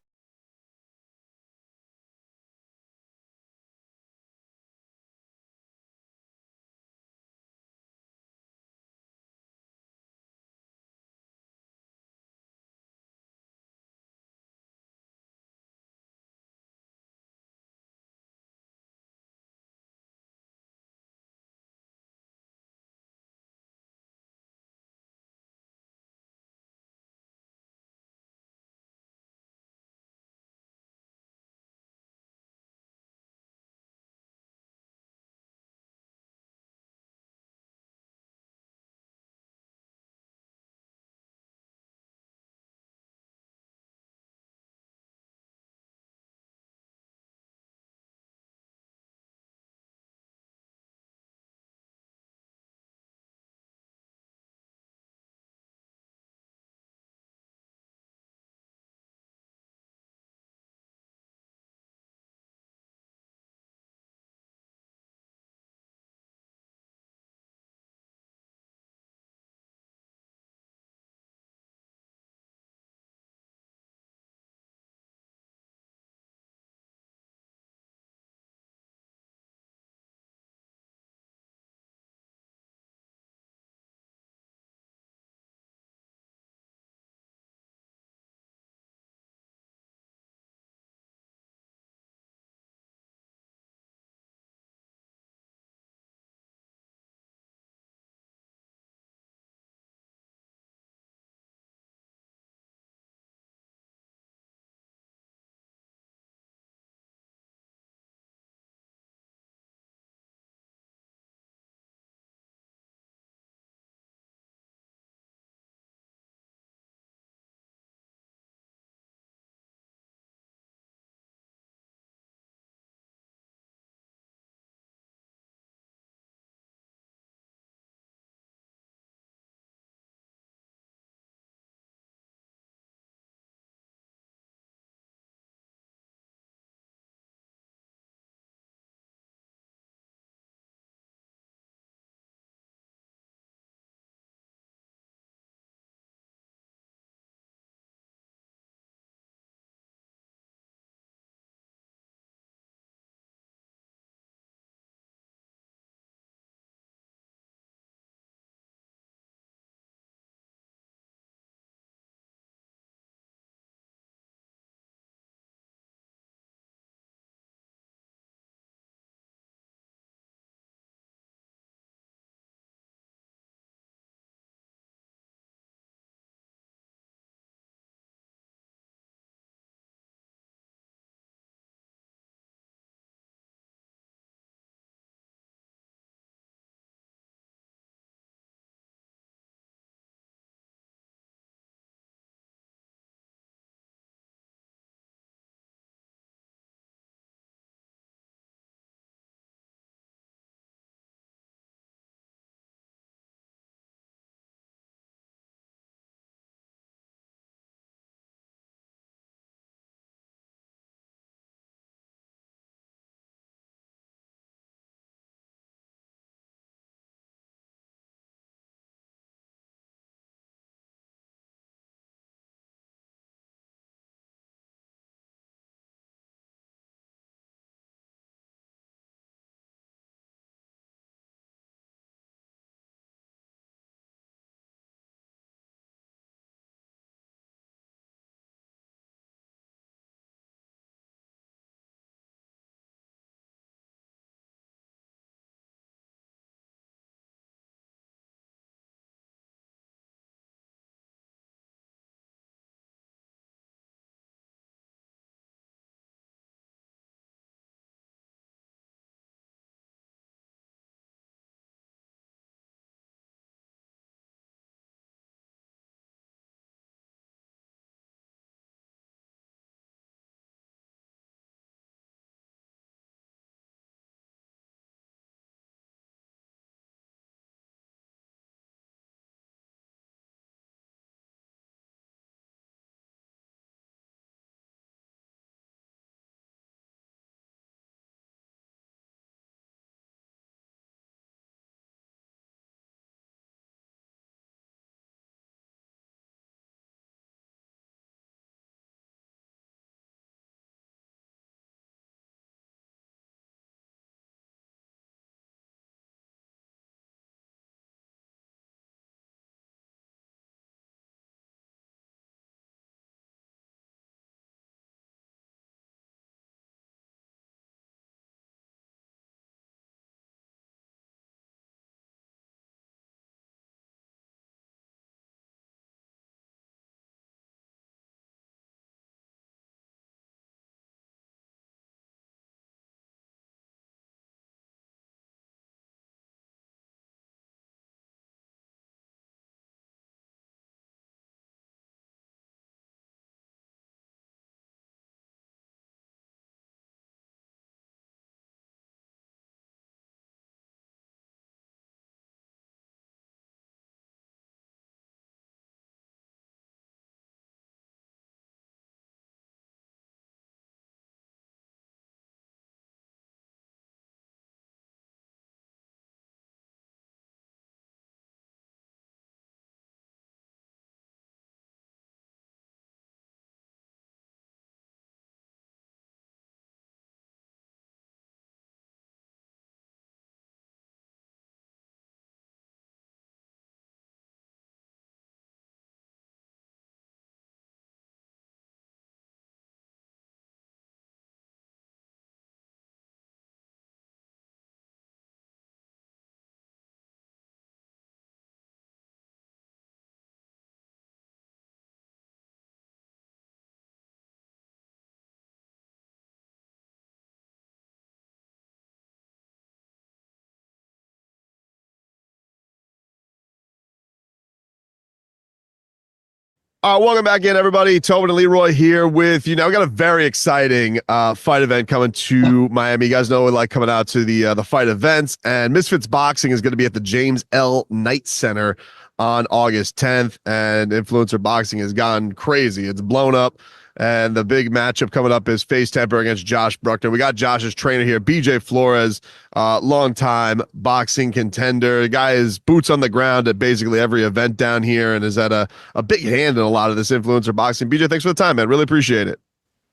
Welcome back in, everybody. Tobin and Leroy here with you. Now, we got a very exciting fight event coming to Miami. You guys know we like coming out to the fight events, and Misfits Boxing is going to be at the James L. Knight Center on August 10th, and Influencer Boxing has gone crazy. It's blown up, and the big matchup coming up is Face Temper against Josh Bruckner. We got Josh's trainer here, BJ Flores, longtime boxing contender. The guy is boots on the ground at basically every event down here and is at a big hand in a lot of this influencer boxing. BJ, thanks for the time, man. Really appreciate it.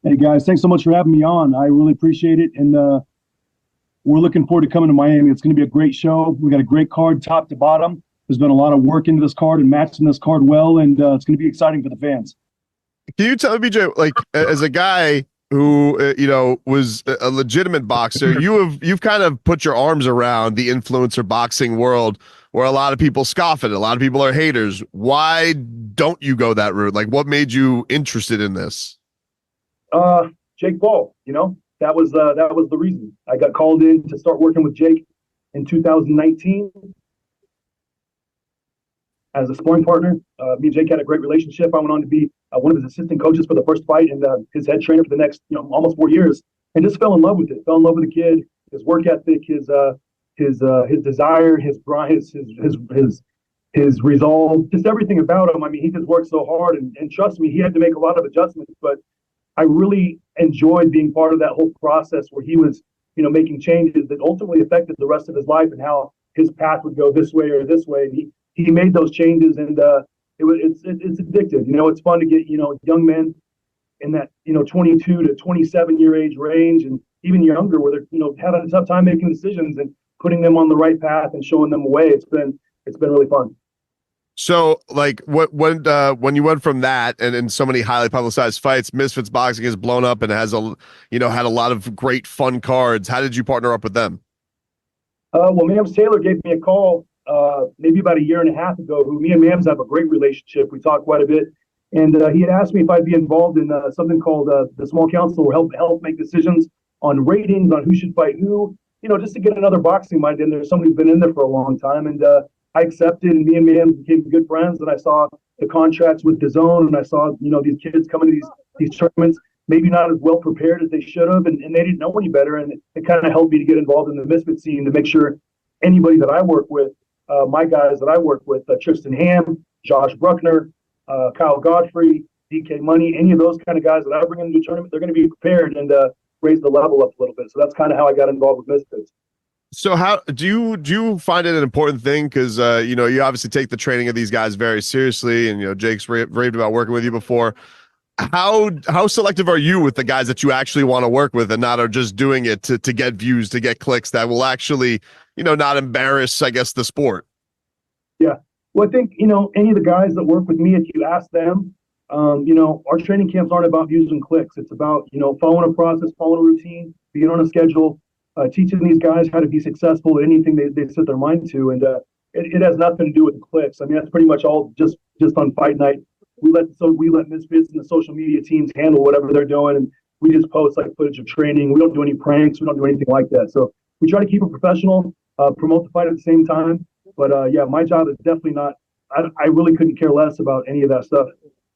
Hey, guys, thanks so much for having me on. I really appreciate it, and we're looking forward to coming to Miami. It's going to be a great show. We got a great card top to bottom. There's been a lot of work into this card and matching this card well, and it's going to be exciting for the fans. Can you tell me, BJ, like as a guy who was a legitimate boxer, you've kind of put your arms around the influencer boxing world, where a lot of people scoff at it, a lot of people are haters. Why don't you go that route? Like, what made you interested in this? Jake Paul. That was the reason I got called in to start working with Jake in 2019. As a sparring partner. Me and Jake had a great relationship. I went on to be one of his assistant coaches for the first fight and his head trainer for the next almost 4 years, and just fell in love with it. Fell in love with the kid, his work ethic, his desire, his resolve, just everything about him. I mean, he just worked so hard, and trust me, he had to make a lot of adjustments, but I really enjoyed being part of that whole process where he was making changes that ultimately affected the rest of his life and how his path would go this way or this way. And he made those changes, and it's addictive. It's fun to get young men in that 22 to 27 year age range, and even younger, where they're having a tough time making decisions and putting them on the right path and showing them a way. It's been really fun. So, like, when you went from that and in so many highly publicized fights, Misfits Boxing has blown up and has had a lot of great fun cards. How did you partner up with them? Well, Mams Taylor gave me a call maybe about a year and a half ago. Who me and Mams have a great relationship. We talk quite a bit, and he had asked me if I'd be involved in something called the Small Council, where help make decisions on ratings, on who should fight who. Just to get another boxing mind in there. Somebody who's been in there for a long time, and I accepted. And me and Mams became good friends. And I saw the contracts with DAZN, and I saw these kids coming to these tournaments, maybe not as well prepared as they should have, and they didn't know any better. And it kind of helped me to get involved in the Misfit scene to make sure anybody that I work with, my guys that I work with, Tristan Ham, Josh Bruckner, Kyle Godfrey, DK Money, any of those kind of guys that I bring into the tournament, they're going to be prepared and raise the level up a little bit. So that's kind of how I got involved with Misfits. So how do you find it an important thing? Because you obviously take the training of these guys very seriously, and Jake's raved about working with you before. How selective are you with the guys that you actually want to work with, and not are just doing it to get views, to get clicks that will actually not embarrass, I guess, the sport? Yeah. Well, I think, any of the guys that work with me, if you ask them, our training camps aren't about views and clicks. It's about, following a process, following a routine, being on a schedule, teaching these guys how to be successful at anything they set their mind to. And it has nothing to do with the clicks. I mean, that's pretty much all just on fight night. We let Misfits and the social media teams handle whatever they're doing. And we just post like footage of training. We don't do any pranks. We don't do anything like that. So we try to keep it professional, promote the fight at the same time. But yeah, my job is definitely not, I really couldn't care less about any of that stuff.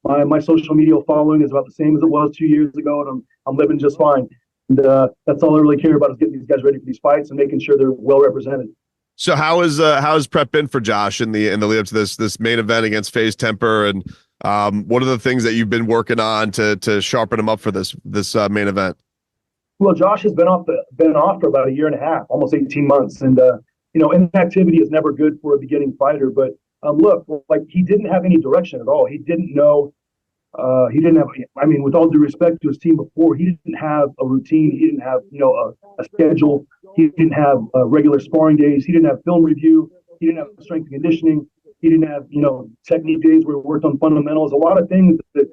My social media following is about the same as it was 2 years ago, and I'm living just fine. And that's all I really care about, is getting these guys ready for these fights and making sure they're well represented. So how's prep been for Josh in the lead up to this main event against FaZe Temper, and what are the things that you've been working on to sharpen him up for this main event? Well, Josh has been off for about a year and a half, almost 18 months, and inactivity is never good for a beginning fighter. But look, like, he didn't have any direction at all. He didn't know. He didn't have. I mean, with all due respect to his team before, he didn't have a routine. He didn't have a schedule. He didn't have regular sparring days. He didn't have film review. He didn't have strength and conditioning. He didn't have technique days where we worked on fundamentals. A lot of things that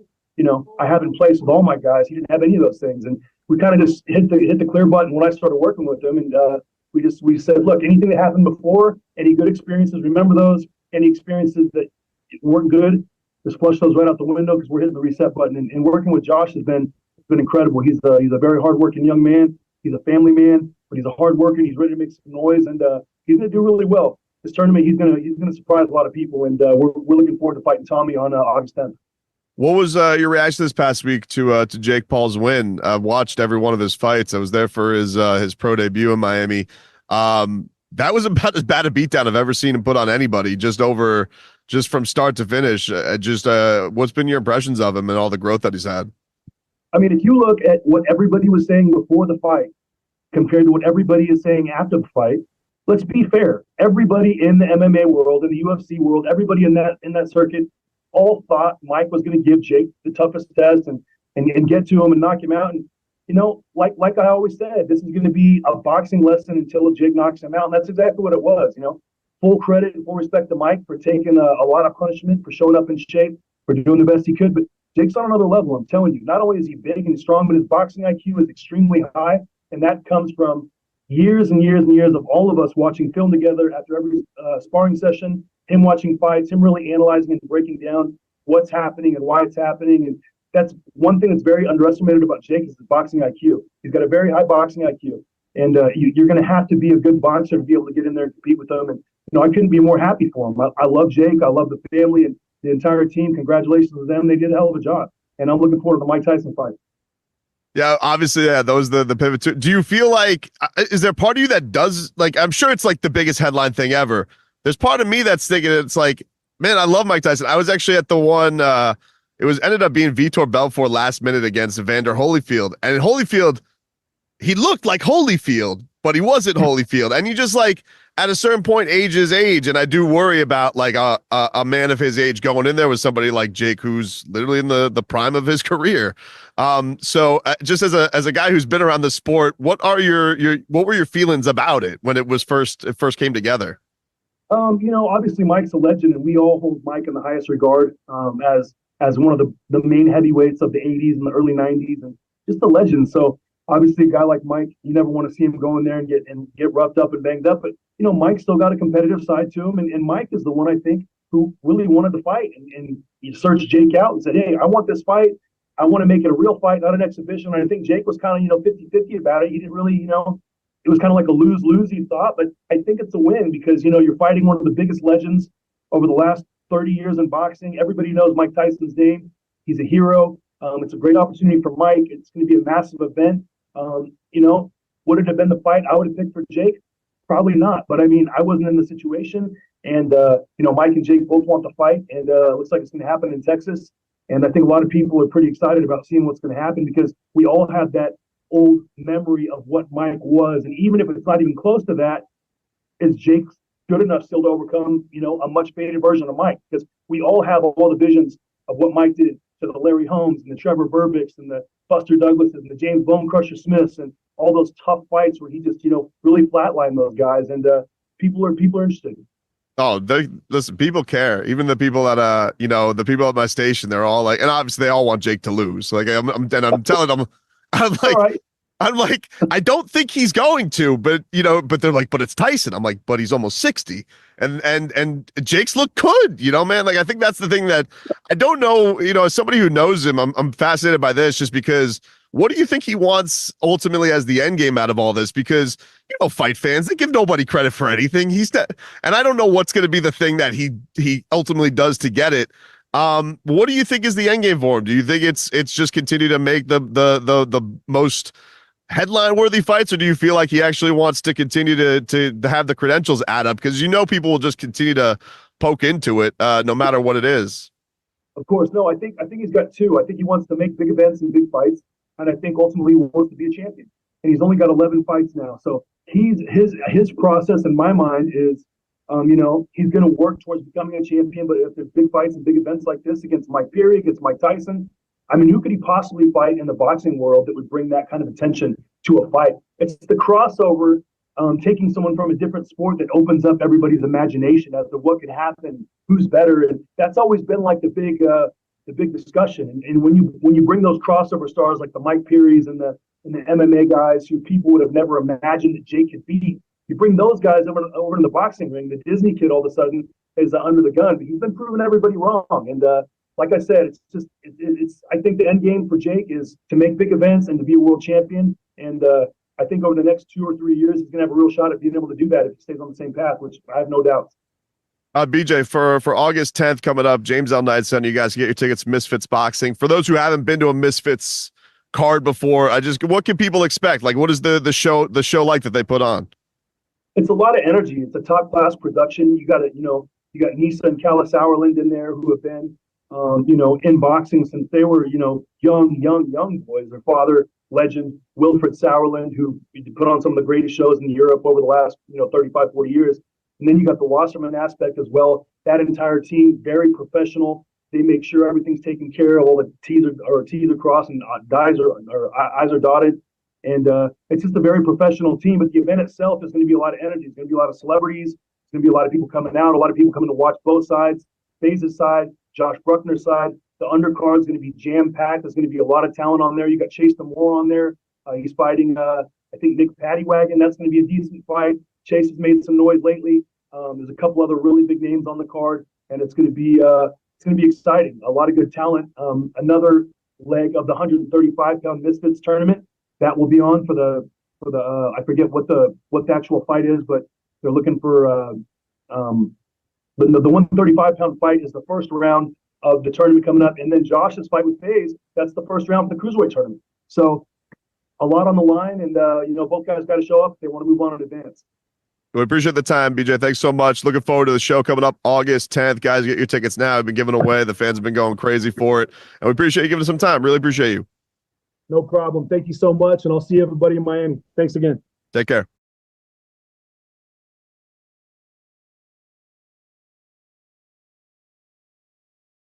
I have in place with all my guys. He didn't have any of those things, and we kind of just hit the clear button when I started working with him. And we said, look, anything that happened before, any good experiences, remember those. Any experiences that weren't good, just flush those right out the window, because we're hitting the reset button. And working with Josh has been incredible. He's a very hardworking young man. He's a family man, but he's a hard worker. He's ready to make some noise, and he's going to do really well. This tournament, he's going to surprise a lot of people, and we're looking forward to fighting Tommy on August 10th. What was your reaction this past week to Jake Paul's win? I've watched every one of his fights. I was there for his pro debut in Miami. That was about as bad a beatdown I've ever seen him put on anybody, just from start to finish. What's been your impressions of him and all the growth that he's had? I mean, if you look at what everybody was saying before the fight compared to what everybody is saying after the fight, let's be fair. Everybody in the MMA world, in the UFC world, everybody in that circuit all thought Mike was going to give Jake the toughest test and get to him and knock him out. And, like I always said, this is going to be a boxing lesson until Jake knocks him out. And that's exactly what it was. Full credit and full respect to Mike for taking a lot of punishment, for showing up in shape, for doing the best he could. But Jake's on another level, I'm telling you. Not only is he big and strong, but his boxing IQ is extremely high. And that comes from years and years and years of all of us watching film together after every sparring session, him watching fights, him really analyzing and breaking down what's happening and why it's happening. And that's one thing that's very underestimated about Jake is his boxing IQ. He's got a very high boxing IQ. And you're going to have to be a good boxer to be able to get in there and compete with him. And, I couldn't be more happy for him. I love Jake. I love the family and the entire team. Congratulations to them. They did a hell of a job. And I'm looking forward to the Mike Tyson fight. Yeah, obviously, yeah, those the pivot too. Do you feel like, is there part of you that does, like, I'm sure it's like the biggest headline thing ever. There's part of me that's thinking it's like, man, I love Mike Tyson. I was actually at the one, ended up being Vitor Belfort last minute against Evander Holyfield. And in Holyfield, he looked like Holyfield, but he wasn't Holyfield. And you just like, at a certain point, age is age. And I do worry about like a man of his age going in there with somebody like Jake, who's literally in the prime of his career. So just as a guy who's been around the sport, what were your feelings about it when it first came together? Obviously Mike's a legend, and we all hold Mike in the highest regard as one of the main heavyweights of the 80s and the early 90s, and just a legend. So obviously a guy like Mike, you never want to see him go in there and get roughed up and banged up. But Mike's still got a competitive side to him, and Mike is the one I think who really wanted to fight. And he searched Jake out and said, "Hey, I want this fight. I want to make it a real fight, not an exhibition." And I think Jake was kind of 50-50 about it. He didn't really, it was kind of like a lose-lose, he thought. But I think it's a win because, you're fighting one of the biggest legends over the last 30 years in boxing. Everybody knows Mike Tyson's name. He's a hero. It's a great opportunity for Mike. It's going to be a massive event. Would it have been the fight I would have picked for Jake? Probably not. But I mean, I wasn't in the situation. And, Mike and Jake both want the fight. And it looks like it's going to happen in Texas. And I think a lot of people are pretty excited about seeing what's going to happen because we all have that old memory of what Mike was. And even if it's not even close to that, is Jake good enough still to overcome, a much faded version of Mike? Because we all have all the visions of what Mike did to the Larry Holmes and the Trevor Burbicks and the Buster Douglases and the James Bone Crusher Smiths and all those tough fights where he just, really flatlined those guys. And people are interested. Oh, listen, people care. Even the people that, the people at my station, they're all like, and obviously they all want Jake to lose. Like I'm telling them, I'm like, I don't think he's going to, but they're like, but it's Tyson. I'm like, but he's almost 60. And Jake's look good, man. Like, I think that's the thing that I don't know, as somebody who knows him, I'm fascinated by this just because what do you think he wants ultimately as the end game out of all this? Because, fight fans, they give nobody credit for anything. And I don't know what's going to be the thing that he ultimately does to get it. What do you think is the end game for him? Do you think it's just continue to make the most headline worthy fights, or do you feel like he actually wants to continue to have the credentials add up? Because people will just continue to poke into it no matter what it is. Of course. No, I think he's got two. I think he wants to make big events and big fights. And I think ultimately he wants to be a champion. And he's only got 11 fights now. So his process in my mind is, he's going to work towards becoming a champion. But if there's big fights and big events like this against Mike Perry, against Mike Tyson, I mean, who could he possibly fight in the boxing world that would bring that kind of attention to a fight? It's the crossover, taking someone from a different sport that opens up everybody's imagination as to what could happen, who's better. And that's always been like the big discussion. And when you bring those crossover stars like the Mike Perrys and the MMA guys who people would have never imagined that Jake could beat, you bring those guys over in the boxing ring. The Disney kid all of a sudden is under the gun, but he's been proving everybody wrong. And like I said, it's I think the end game for Jake is to make big events and to be a world champion. And I think over the next 2 or 3 years, he's going to have a real shot at being able to do that if he stays on the same path, which I have no doubts. BJ, for August 10th coming up, James L. Knight sending you guys to get your tickets to Misfits Boxing. For those who haven't been to a Misfits card before, what can people expect? Like, what is the show like that they put on? It's a lot of energy. It's a top class production. You got Nisa and Calla Sauerland in there who have been, in boxing since they were, young boys. Their father, legend Wilfred Sauerland, who put on some of the greatest shows in Europe over the last, 35, 40 years. And then you got the Wasserman aspect as well. That entire team, very professional. They make sure everything's taken care of. All the T's are crossed and I's are dotted. And it's just a very professional team. But the event itself is going to be a lot of energy. It's going to be a lot of celebrities. It's going to be a lot of people coming out. A lot of people coming to watch both sides. FaZe's side, Josh Bruckner's side. The undercard is going to be jam-packed. There's going to be a lot of talent on there. You got Chase Demore on there. He's fighting, I think, Nick Paddywagon. That's going to be a decent fight. Chase has made some noise lately. There's a couple other really big names on the card, and it's going to be exciting. A lot of good talent. Another leg of the 135-pound Misfits tournament that will be on for the I forget what the actual fight is, but they're looking for the 135-pound fight is the first round of the tournament coming up, and then Josh's fight with FaZe, that's the first round for the cruiserweight tournament. So a lot on the line, and both guys got to show up if they want to move on in advance. We appreciate the time, BJ. Thanks so much. Looking forward to the show coming up August 10th. Guys, get your tickets now. I've been giving away. The fans have been going crazy for it. And we appreciate you giving us some time. Really appreciate you. No problem. Thank you so much, and I'll see everybody in Miami. Thanks again. Take care.